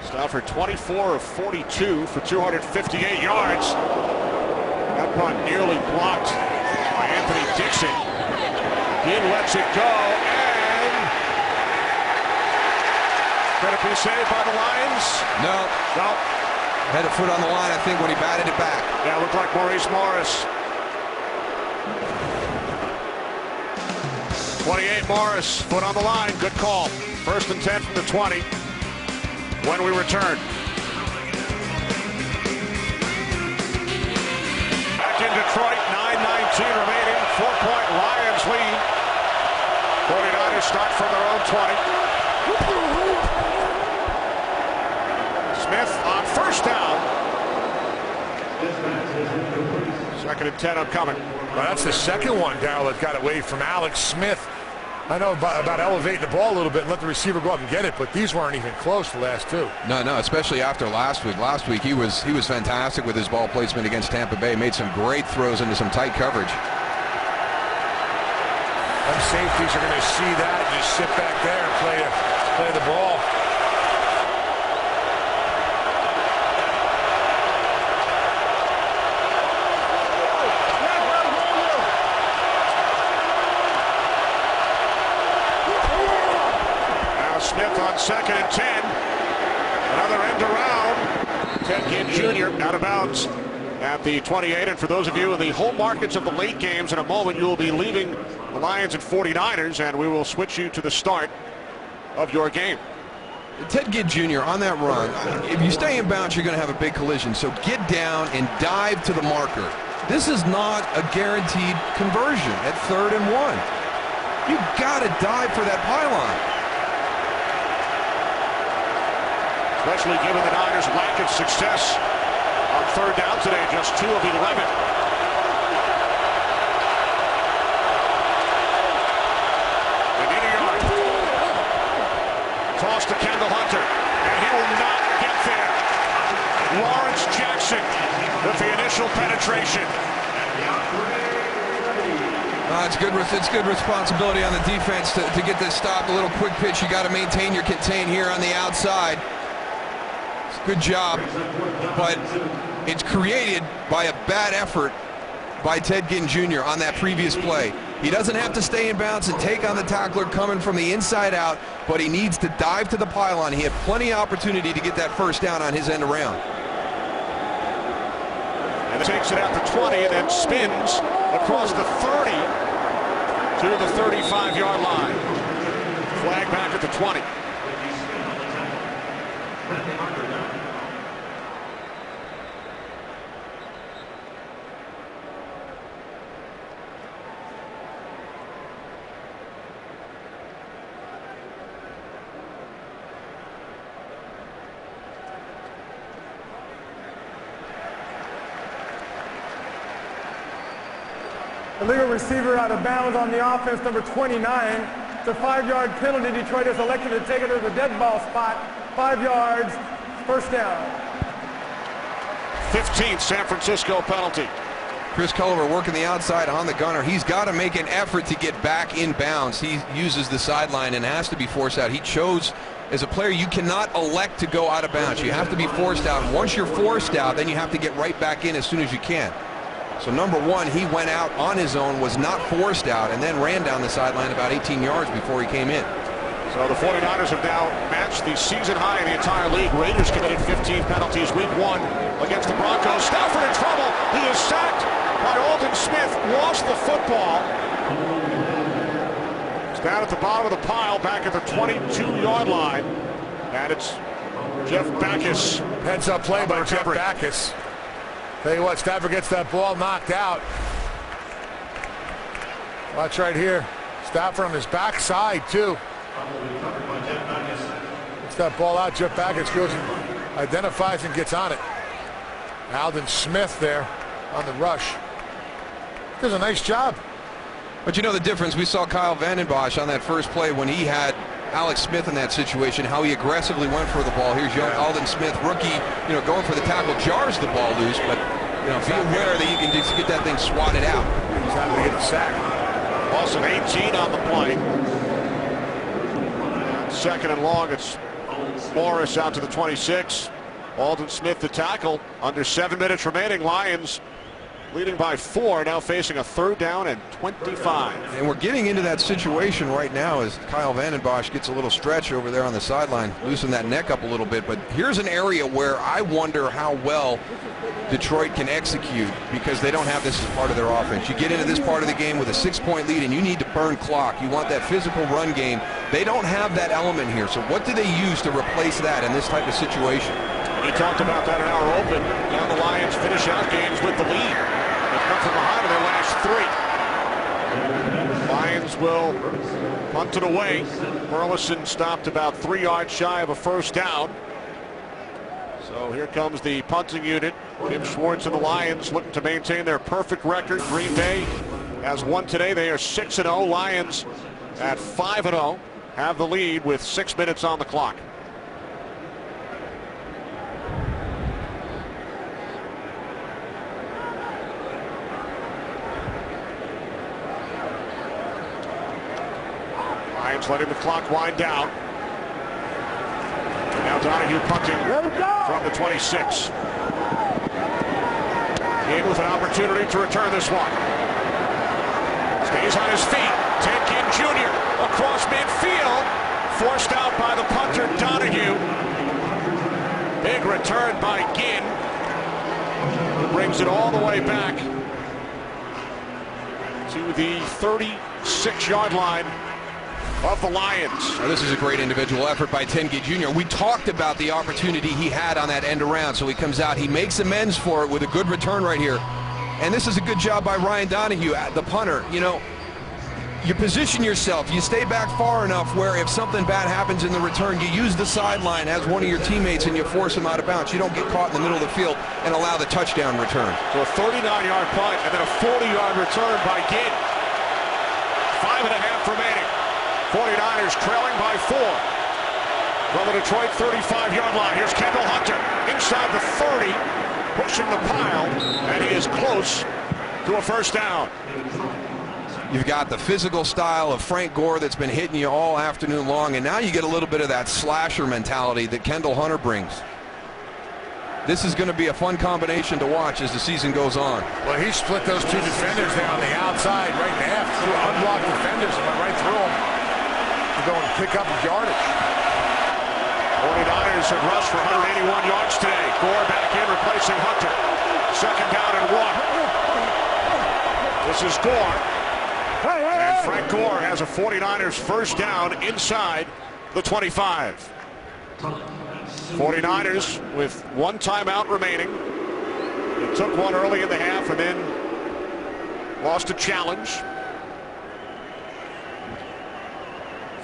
Stafford 24 of 42 for 258 yards. That punt nearly blocked by Anthony Dixon. He lets it go, and could it be saved by the Lions? No. No. Had a foot on the line, I think, when he batted it back. Yeah, it looked like Maurice Morris. 28 Morris, foot on the line, good call. 1st and 10 from the 20 when we return. Back in Detroit, 9:19 remaining, 4-point Lions lead. 49ers start from their own 20. Smith on 1st down. Second and 10 upcoming. Well, that's the second one, Darryl, that got away from Alex Smith. I know about elevating the ball a little bit and let the receiver go up and get it, but these weren't even close, the last two. No, especially after last week. Last week he was fantastic with his ball placement against Tampa Bay. Made some great throws into some tight coverage. Them safeties are going to see that and just sit back there and play the ball. Smith on second and 10. Another end around. Ted Ginn Jr. out of bounds at the 28. And for those of you in the home markets of the late games, in a moment you will be leaving the Lions and 49ers, and we will switch you to the start of your game. Ted Ginn Jr. on that run, if you stay in bounds, you're going to have a big collision. So get down and dive to the marker. This is not a guaranteed conversion at 3rd and 1. You've got to dive for that pylon. Especially given the Niners' lack of success on 3rd down today, just 2 of 11. They need a yard. Toss to Kendall Hunter, and he will not get there. Lawrence Jackson with the initial penetration. It's good responsibility on the defense to get this stopped. A little quick pitch. You got to maintain your contain here on the outside. Good job, but it's created by a bad effort by Ted Ginn Jr. on that previous play. He doesn't have to stay in bounds and take on the tackler coming from the inside out, but he needs to dive to the pylon. He had plenty of opportunity to get that first down on his end around. And takes it out to 20 and then spins across the 30 to the 35-yard line. Flag back at the 20. Illegal receiver out of bounds on the offense, number 29. It's a 5-yard penalty. Detroit has elected to take it to the dead ball spot. 5 yards, first down. 15th San Francisco penalty. Chris Culliver working the outside on the gunner. He's got to make an effort to get back in bounds. He uses the sideline and has to be forced out. He chose, as a player, you cannot elect to go out of bounds. You have to be forced out. And once you're forced out, then you have to get right back in as soon as you can. So number one, he went out on his own, was not forced out, and then ran down the sideline about 18 yards before he came in. So the 49ers have now matched the season high in the entire league. Raiders committed 15 penalties week 1 against the Broncos. Stafford in trouble. He is sacked by Aldon Smith. Lost the football. It's down at the bottom of the pile, back at the 22-yard line. And it's Jeff Backus. Heads up play by Jeff Backus. Tell you what, Stafford gets that ball knocked out. Watch right here. Stafford on his backside, too. Gets that ball out. Jeff Backus goes and identifies and gets on it. Aldon Smith there on the rush. Does a nice job. But you know the difference. We saw Kyle Vanden Bosch on that first play when he had Alex Smith in that situation, how he aggressively went for the ball. Here's young Aldon Smith, rookie, going for the tackle, jars the ball loose, but be aware that you can just get that thing swatted out. He's not going to get a sack. Loss of 18 on the play. Second and long, it's Morris out to the 26. Aldon Smith the tackle. Under 7 minutes remaining. Lions leading by 4, now facing a 3rd down and 25. And we're getting into that situation right now as Kyle Vanden Bosch gets a little stretch over there on the sideline, loosen that neck up a little bit. But here's an area where I wonder how well Detroit can execute, because they don't have this as part of their offense. You get into this part of the game with a 6-point lead and you need to burn clock. You want that physical run game. They don't have that element here. So what do they use to replace that in this type of situation? We talked about that in our open. Now the Lions finish out games with the lead. They've come from behind in their last 3. Lions will punt it away. Burleson stopped about 3 yards shy of a first down. So here comes the punting unit. Jim Schwartz and the Lions looking to maintain their perfect record. Green Bay has won today. They are 6-0. Lions at 5-0 have the lead with 6 minutes on the clock. Lions letting the clock wind down. And now Donahue punting from the 26. In with an opportunity to return this one. Stays on his feet. Ted Ginn Jr. across midfield. Forced out by the punter Donahue. Big return by Ginn. Who brings it all the way back to the 36-yard line of the Lions. Now, this is a great individual effort by Ted Ginn Jr. We talked about the opportunity he had on that end around, so he comes out, he makes amends for it with a good return right here. And this is a good job by Ryan Donahue, the punter. You know, you position yourself, you stay back far enough where if something bad happens in the return, you use the sideline as one of your teammates and you force him out of bounds. You don't get caught in the middle of the field and allow the touchdown return. So a 39-yard punt and then a 40-yard return by Ginn. 5.5 remaining. 49ers trailing by 4 from the Detroit 35-yard line. Here's Kendall Hunter inside the 30, pushing the pile, and he is close to a first down. You've got the physical style of Frank Gore that's been hitting you all afternoon long, and now you get a little bit of that slasher mentality that Kendall Hunter brings. This is going to be a fun combination to watch as the season goes on. Well, he split those two defenders there on the outside right in half. Two unblocked defenders went right through them. Go and pick up yardage. 49ers have rushed for 181 yards today. Gore back in, replacing Hunter. Second down and 1. This is Gore. And Frank Gore has a 49ers first down inside the 25. 49ers with one timeout remaining. They took one early in the half and then lost a challenge.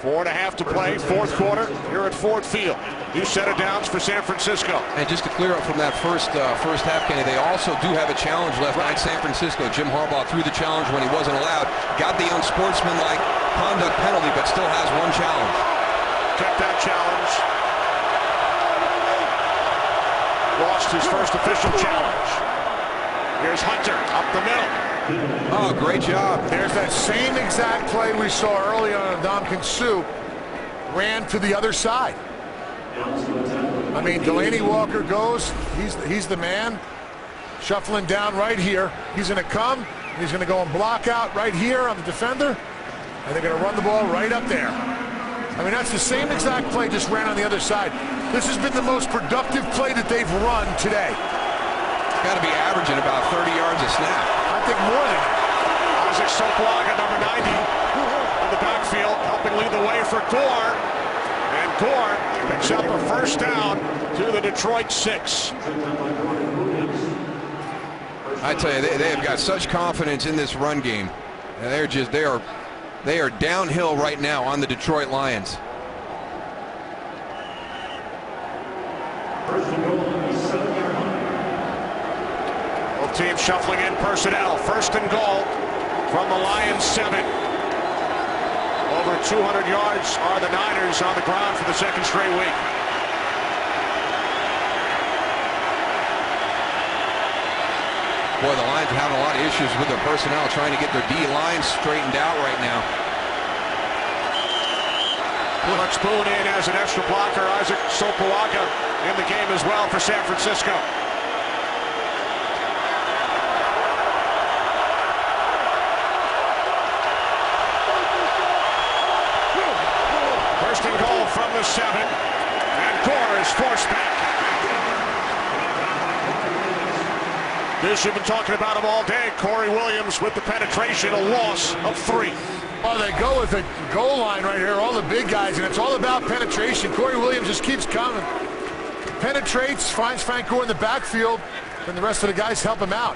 4.5 to play, fourth quarter here at Ford Field. New set of downs for San Francisco. And just to clear up from that first half, Kenny, they also do have a challenge left on San Francisco. Jim Harbaugh threw the challenge when he wasn't allowed. Got the unsportsmanlike conduct penalty, but still has one challenge. Kept that challenge. Lost his first official challenge. Here's Hunter up the middle. Oh, great job. There's that same exact play we saw early on. Ndamukong Suh ran to the other side. I mean, Delaney Walker goes. He's the man. Shuffling down right here. He's going to come. He's going to go and block out right here on the defender. And they're going to run the ball right up there. I mean, that's the same exact play, just ran on the other side. This has been the most productive play that they've run today. Got to be averaging about 30 yards a snap. I think more than that. Isaac Soplaga, number 90, in the backfield, helping lead the way for Gore. And Gore picks up a first down to the Detroit 6. I tell you, they have got such confidence in this run game. And they are downhill right now on the Detroit Lions. Both teams shuffling in personnel. First and goal from the Lions 7. Over 200 yards are the Niners on the ground for the second straight week. Boy, the Lions are having a lot of issues with their personnel, trying to get their D-line straightened out right now. Let's spoon in as an extra blocker. Isaac Soplaga in the game as well for San Francisco. First and goal from the 7. And Gore is forced back. This, you've been talking about him all day. Corey Williams with the penetration, a loss of 3. Well, they go with the goal line right here, all the big guys, and it's all about penetration. Corey Williams just keeps coming. Penetrates, finds Frank Gore in the backfield, and the rest of the guys help him out.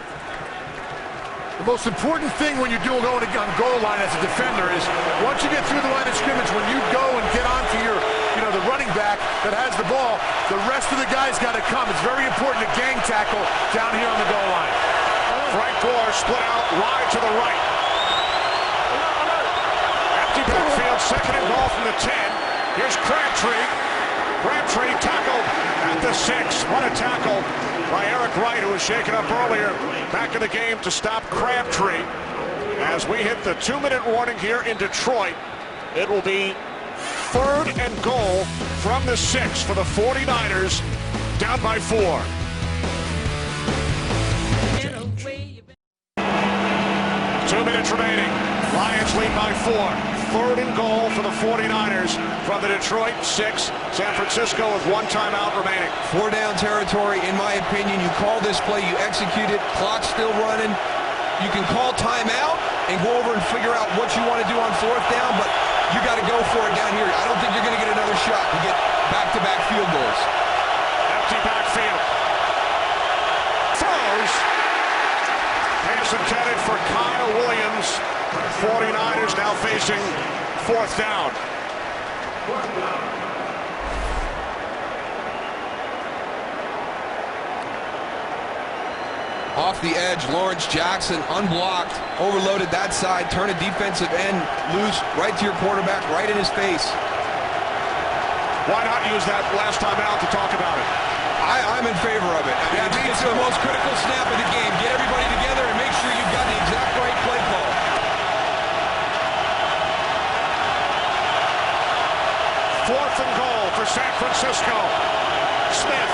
The most important thing when you're going on goal line as a defender is once you get through the line of scrimmage, when you go and get onto your, the the running back that has the ball. The rest of the guys got to come. It's very important to gang tackle down here on the goal line. Frank Gore split out wide to the right. Empty backfield, second and goal from the 10. Here's Crabtree. Crabtree tackled at the 6. What a tackle by Eric Wright, who was shaken up earlier. Back in the game to stop Crabtree. As we hit the 2-minute warning here in Detroit, it will be 3rd and goal from the 6 for the 49ers, down by 4. 2 minutes remaining. Lions lead by 4. 3rd and goal for the 49ers from the Detroit 6. San Francisco with 1 timeout remaining. 4 down territory, in my opinion. You call this play, you execute it, clock's still running. You can call timeout and go over and figure out what you want to do on 4th down, but you got to go for it down here. I don't think you're going to get another shot to get back-to-back field goals. Empty backfield. Throws. Pass intended for Kyle Williams. 49ers now facing 4th down. Off the edge, Lawrence Jackson unblocked, overloaded that side, turn a defensive end loose right to your quarterback, right in his face. Why not use that last time out to talk about it? I'm in favor of it. I mean, it's the most critical snap of the game. Get everybody together and make sure you've got the exact right play call. Fourth and goal for San Francisco. Smith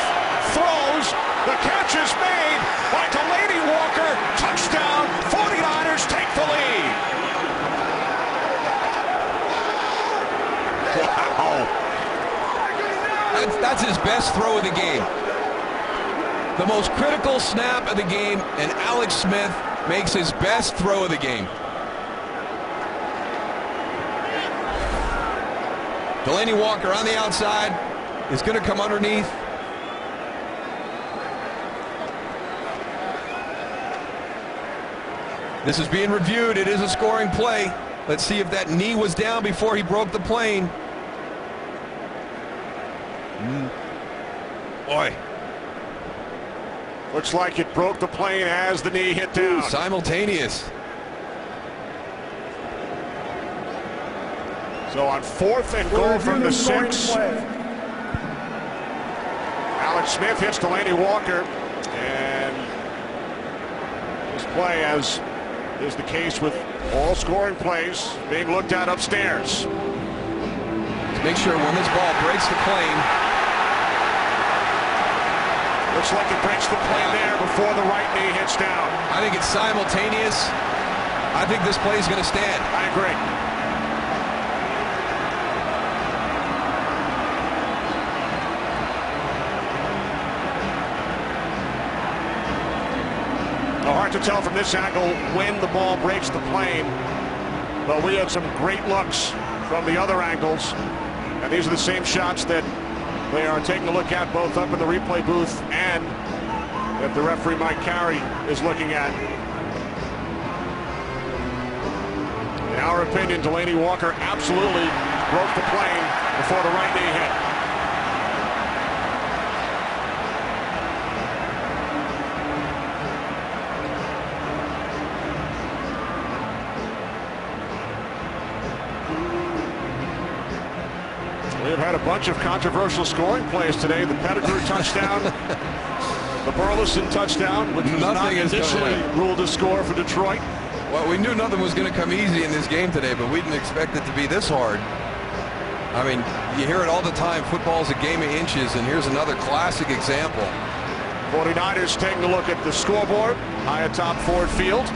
throws. The catch is made by Delaney Walker. Touchdown. 49ers take the lead. Wow. That's his best throw of the game. The most critical snap of the game, and Alex Smith makes his best throw of the game. Delaney Walker on the outside is going to come underneath. This is being reviewed. It is a scoring play. Let's see if that knee was down before he broke the plane. Boy. Looks like it broke the plane as the knee hit down. Simultaneous. So on 4th and goal from the 6. Alex Smith hits Delaney Walker. And this play, as is the case with all scoring plays, being looked at upstairs. Make sure when this ball breaks the plane. Looks like it breaks the plane there before the right knee hits down. I think it's simultaneous. I think this play is going to stand. I agree. Hard to tell from this angle when the ball breaks the plane, but we had some great looks from the other angles, and these are the same shots that they are taking a look at both up in the replay booth and that the referee Mike Carey is looking at. In our opinion, Delaney Walker absolutely broke the plane before the right knee hit. We've had a bunch of controversial scoring plays today. The Pettigrew touchdown, the Burleson touchdown, which was not initially ruled a score for Detroit. Well, we knew nothing was going to come easy in this game today, but we didn't expect it to be this hard. I mean, you hear it all the time. Football's a game of inches, and here's another classic example. 49ers taking a look at the scoreboard high atop Ford Field.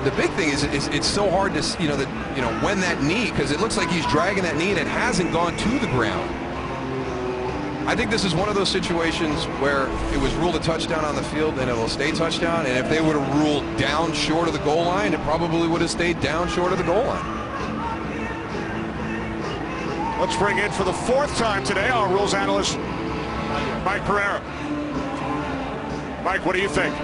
The big thing is it's so hard to when that knee, because it looks like he's dragging that knee and it hasn't gone to the ground. I think this is one of those situations where it was ruled a touchdown on the field and it'll stay touchdown, and if they would have ruled down short of the goal line, it probably would have stayed down short of the goal line. Let's bring in for the 4th time today our rules analyst Mike Pereira. Mike, what do you think?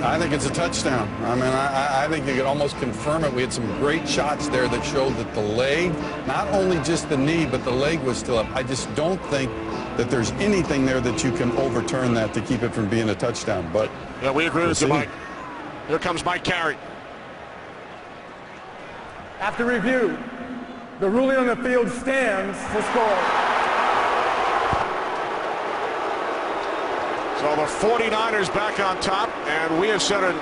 I think it's a touchdown. I mean, I think you could almost confirm it. We had some great shots there that showed that the leg, not only just the knee, but the leg was still up. I just don't think that there's anything there that you can overturn that to keep it from being a touchdown. But yeah, we agree with you, Mike. Here comes Mike Carey. After review, the ruling on the field stands to score. So the 49ers back on top, and we have set a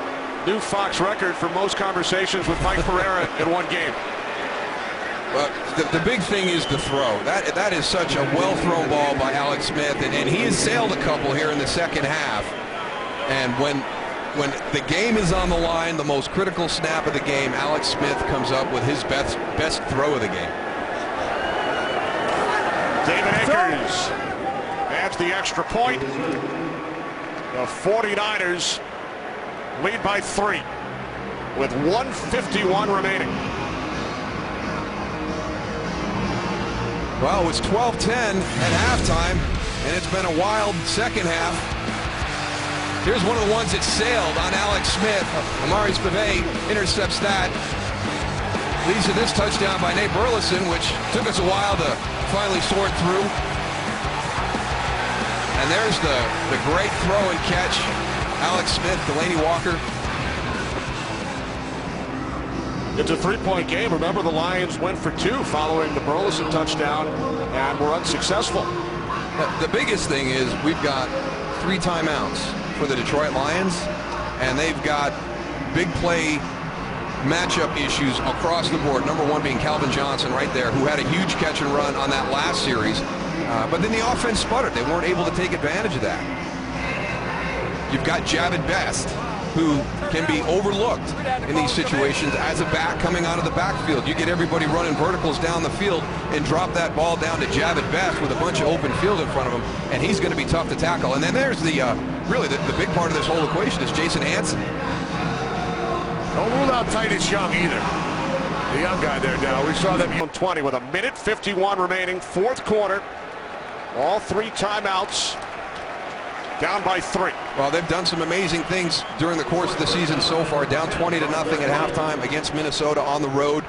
new Fox record for most conversations with Mike Pereira in one game. Well, the big thing is the throw. That is such a well-thrown ball by Alex Smith, and he has sailed a couple here in the second half. And when the game is on the line, the most critical snap of the game, Alex Smith comes up with his best throw of the game. David Akers adds the extra point. The 49ers lead by 3 with 1:51 remaining. Well, it was 12-10 at halftime, and it's been a wild second half. Here's one of the ones that sailed on Alex Smith. Amari Spivey intercepts that. Leads to this touchdown by Nate Burleson, which took us a while to finally sort through. And there's the great throw and catch. Alex Smith, Delaney Walker. It's a 3-point game. Remember, the Lions went for 2 following the Burleson touchdown and were unsuccessful. The biggest thing is we've got 3 timeouts for the Detroit Lions, and they've got big play matchup issues across the board. Number 1 being Calvin Johnson right there, who had a huge catch and run on that last series. But then the offense sputtered. They weren't able to take advantage of that. You've got Javid Best, who can be overlooked in these situations as a back coming out of the backfield. You get everybody running verticals down the field and drop that ball down to Javid Best with a bunch of open field in front of him, and he's going to be tough to tackle. And then there's the really the big part of this whole equation is Jason Hansen. Don't rule out Titus Young either. The young guy there now. We saw them. 20 with 1:51 remaining, 4th quarter. All 3 timeouts. Down by 3. Well, they've done some amazing things during the course of the season so far. Down 20-0 at halftime against Minnesota on the road.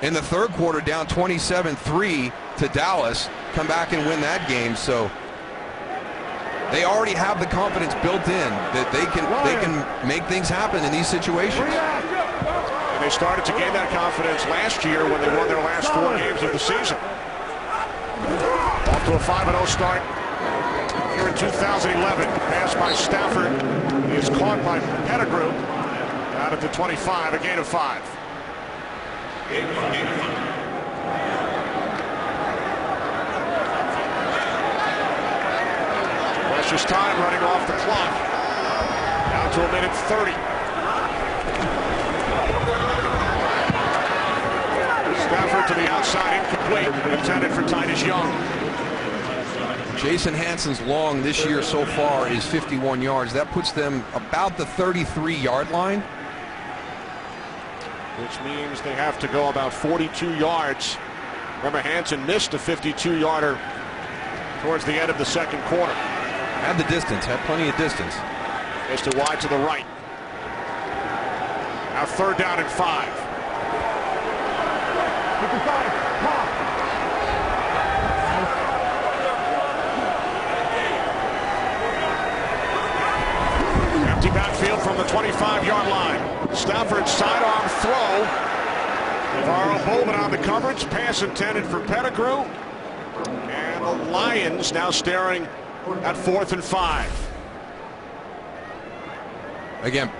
In the 3rd quarter, down 27-3 to Dallas. Come back and win that game. So they already have the confidence built in that they can make things happen in these situations. And they started to gain that confidence last year when they won their last 4 games of the season. Off to a 5-0 start here in 2011. Pass by Stafford. He is caught by Pettigrew. Out at the 25, a gain of 5. Precious time running off the clock. Down to 1:30. Stafford to the outside, incomplete. Intended for Titus Young. Jason Hansen's long this year so far is 51 yards. That puts them about the 33-yard line. Which means they have to go about 42 yards. Remember, Hansen missed a 52-yarder towards the end of the 2nd quarter. Had the distance, had plenty of distance. Gets to wide to the right. Now 3rd down and 5. Empty backfield from the 25-yard line. Stafford sidearm throw. Navarro Bowman on the coverage. Pass intended for Pettigrew. And the Lions now staring at 4th and 5. Again,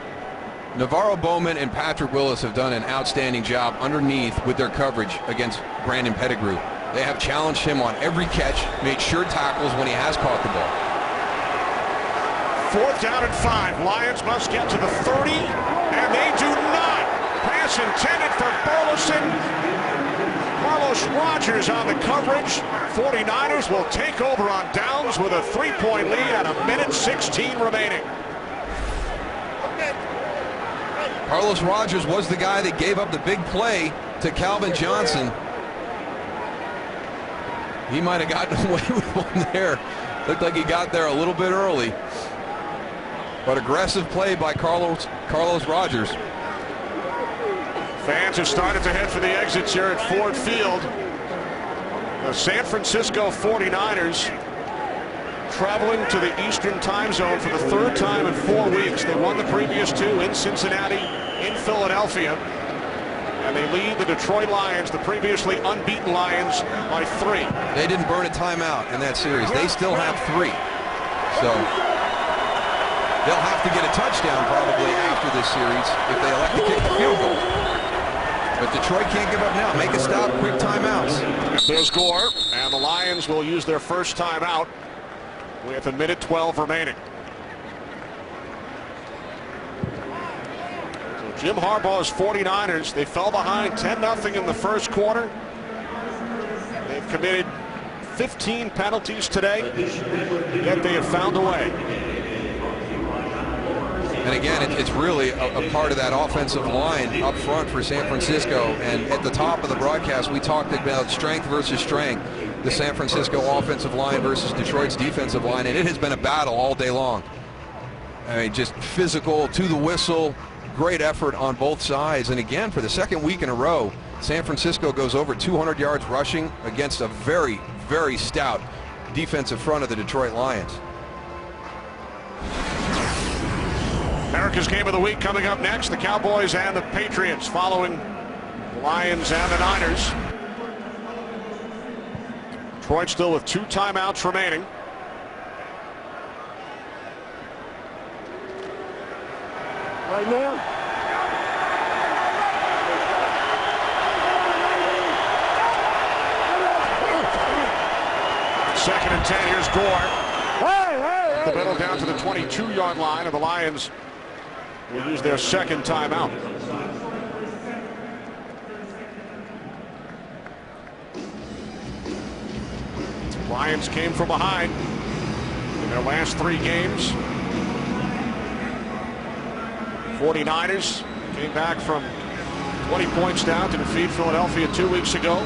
Navarro Bowman and Patrick Willis have done an outstanding job underneath with their coverage against Brandon Pettigrew. They have challenged him on every catch, made sure tackles when he has caught the ball. 4th down and 5. Lions must get to the 30, and they do not. Pass intended for Burleson. Carlos Rogers on the coverage. 49ers will take over on downs with a 3-point lead at 1:16 remaining. Carlos Rogers was the guy that gave up the big play to Calvin Johnson. He might have gotten away with one there. Looked like he got there a little bit early. But aggressive play by Carlos Rogers. Fans have started to head for the exits here at Ford Field. The San Francisco 49ers traveling to the Eastern time zone for the third time in 4 weeks. They won the previous two in Cincinnati, in Philadelphia. And they lead the Detroit Lions, the previously unbeaten Lions, by 3. They didn't burn a timeout in that series. They still have 3. So they'll have to get a touchdown probably after this series if they elect to kick the field goal. But Detroit can't give up now. Make a stop, quick timeouts. There's Gore, and the Lions will use their first timeout with 1:12 remaining. So Jim Harbaugh's 49ers, they fell behind 10-0 in the first quarter. They've committed 15 penalties today, yet they have found a way. And again, it's really a part of that offensive line up front for San Francisco. And at the top of the broadcast, we talked about strength versus strength. The San Francisco offensive line versus Detroit's defensive line. And it has been a battle all day long. I mean, just physical to the whistle. Great effort on both sides. And again, for the second week in a row, San Francisco goes over 200 yards rushing against a very, very stout defensive front of the Detroit Lions. America's Game of the Week coming up next. The Cowboys and the Patriots following the Lions and the Niners. Detroit still with 2 timeouts remaining. Right now. Second and 10. Here's Gore. The middle down to the 22-yard line, and the Lions will use their second timeout. Lions came from behind in their last 3 games. 49ers came back from 20 points down to defeat Philadelphia 2 weeks ago.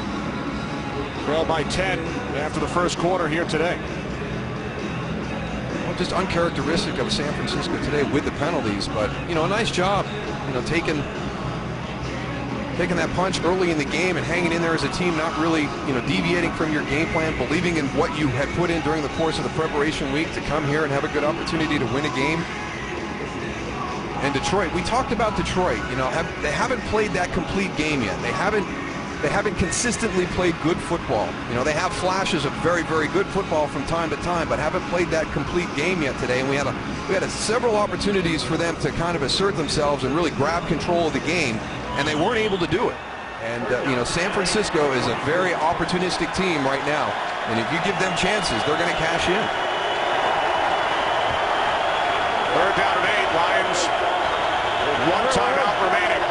Trailed by 10 after the first quarter here today. Just uncharacteristic of San Francisco today with the penalties, but you know, a nice job, you know, taking that punch early in the game and hanging in there as a team, not really, you know, deviating from your game plan, believing in what you had put in during the course of the preparation week to come here and have a good opportunity to win a game. And Detroit, we talked about Detroit, you know, they haven't played that complete game yet. They haven't consistently played good football. You know, they have flashes of very, very good football from time to time, but haven't played that complete game yet today. And we had several opportunities for them to kind of assert themselves and really grab control of the game, and they weren't able to do it. And you know, San Francisco is a very opportunistic team right now, and if you give them chances, they're going to cash in. Third down and 8. Lions with 1 timeout remaining.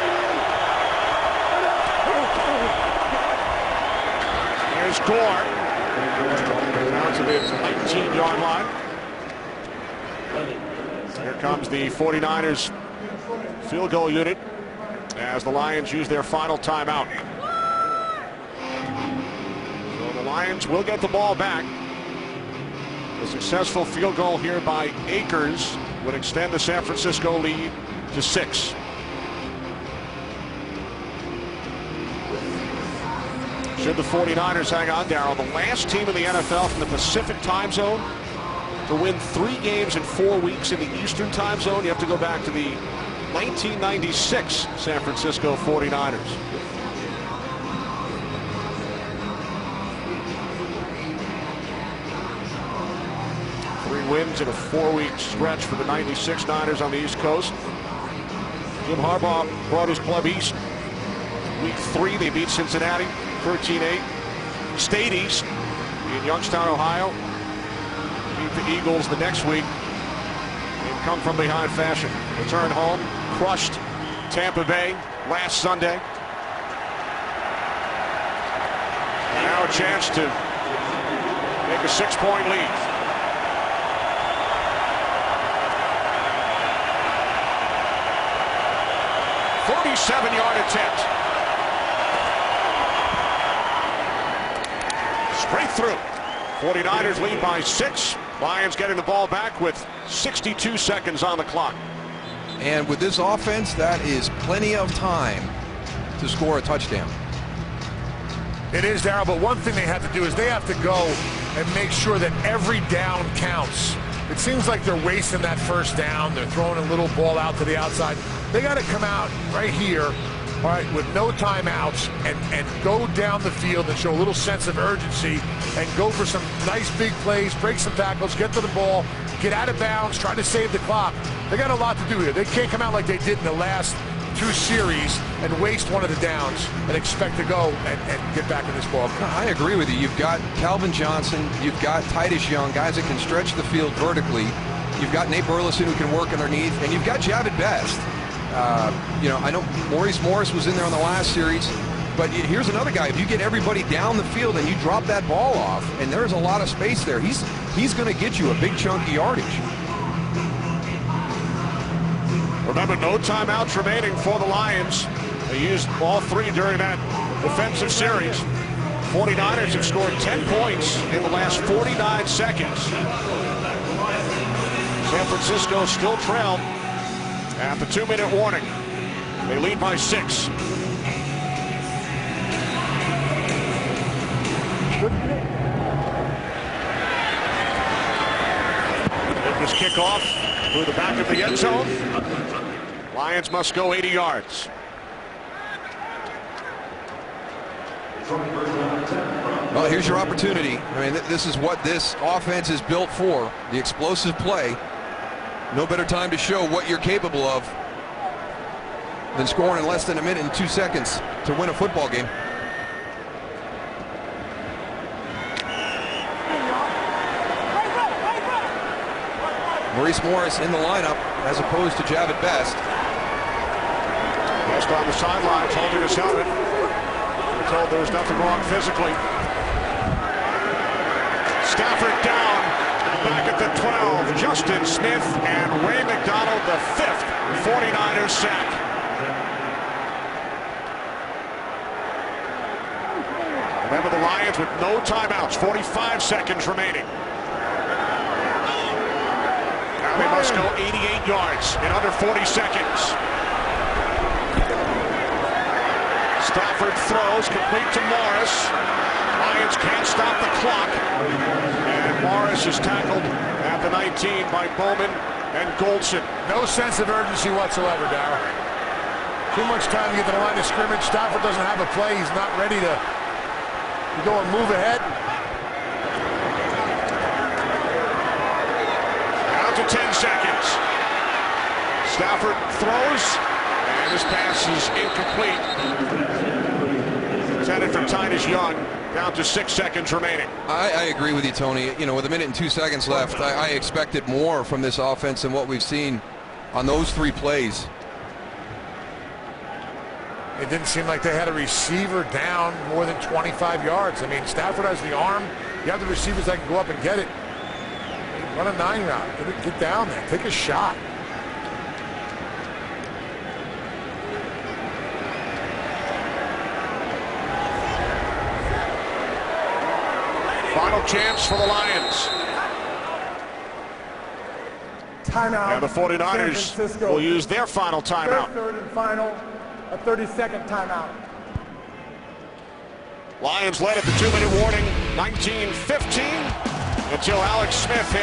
Here's Gore. Down to the 19-yard line. Here comes the 49ers field goal unit as the Lions use their final timeout. So the Lions will get the ball back. A successful field goal here by Akers would extend the San Francisco lead to 6. Should the 49ers hang on, Darryl, the last team in the NFL from the Pacific time zone to win 3 games in 4 weeks in the Eastern time zone, you have to go back to the 1996 San Francisco 49ers. Wins in a 4-week stretch for the 96 Niners on the East Coast. Jim Harbaugh brought his club east. Week 3, they beat Cincinnati 13-8. Stayed east in Youngstown, Ohio. Beat the Eagles the next week in come from behind fashion. Returned home, crushed Tampa Bay last Sunday. And now a chance to make a 6-point lead. 47-yard attempt. Straight through. 49ers lead by 6. Lions getting the ball back with 62 seconds on the clock. And with this offense, that is plenty of time to score a touchdown. It is, Darryl, but one thing they have to do is they have to go and make sure that every down counts. It seems like they're wasting that first down. They're throwing a little ball out to the outside. They got to come out right here, all right, with no timeouts and go down the field and show a little sense of urgency and go for some nice big plays, break some tackles, get to the ball, get out of bounds, try to save the clock. They got a lot to do here. They can't come out like they did in the last 2 series and waste one of the downs and expect to go and get back in this ball. I agree with you. You've got Calvin Johnson, you've got Titus Young, guys that can stretch the field vertically. You've got Nate Burleson who can work underneath, and you've got Javid Best. You know, I know Maurice Morris was in there on the last series, but here's another guy. If you get everybody down the field and you drop that ball off, and there's a lot of space there, he's going to get you a big chunk of yardage. Remember, no timeouts remaining for the Lions. They used all 3 during that defensive series. 49ers have scored 10 points in the last 49 seconds. San Francisco still trailed at the 2-minute warning. They lead by 6. This kickoff through the back of the end zone. Lions must go 80 yards. Well, here's your opportunity. I mean, this is what this offense is built for, the explosive play. No better time to show what you're capable of than scoring in less than a minute and 2 seconds to win a football game. Maurice Morris in the lineup as opposed to Javid Best. Best on the sidelines holding his helmet. We're told there was nothing wrong physically. Stafford down back at the 12. Justin Smith and Ray McDonald, the 5th 49ers sack. Remember, the Lions with no timeouts, 45 seconds remaining. Now they must go 88 yards in under 40 seconds. Stafford throws, complete to Morris. Lions can't stop the clock. And Morris is tackled at the 19 by Bowman and Goldson. No sense of urgency whatsoever, Darryl. Too much time to get to the line of scrimmage. Stafford doesn't have a play. He's not ready to go and move ahead. Down to 10 seconds. Stafford throws, and his pass is incomplete. Intended for Titus Young. Down to 6 seconds remaining. I agree with you, Tony. You know, with 1 minute and 2 seconds left, I expected more from this offense than what we've seen on those 3 plays. It didn't seem like they had a receiver down more than 25 yards. I mean, Stafford has the arm. You have the receivers that can go up and get it. Run a 9 route. Get down there. Take a shot. Final chance for the Lions. Timeout. And the 49ers will use their final timeout. Third and final, a 30-second timeout. Lions led at the 2-minute warning, 19-15, until Alex Smith hit.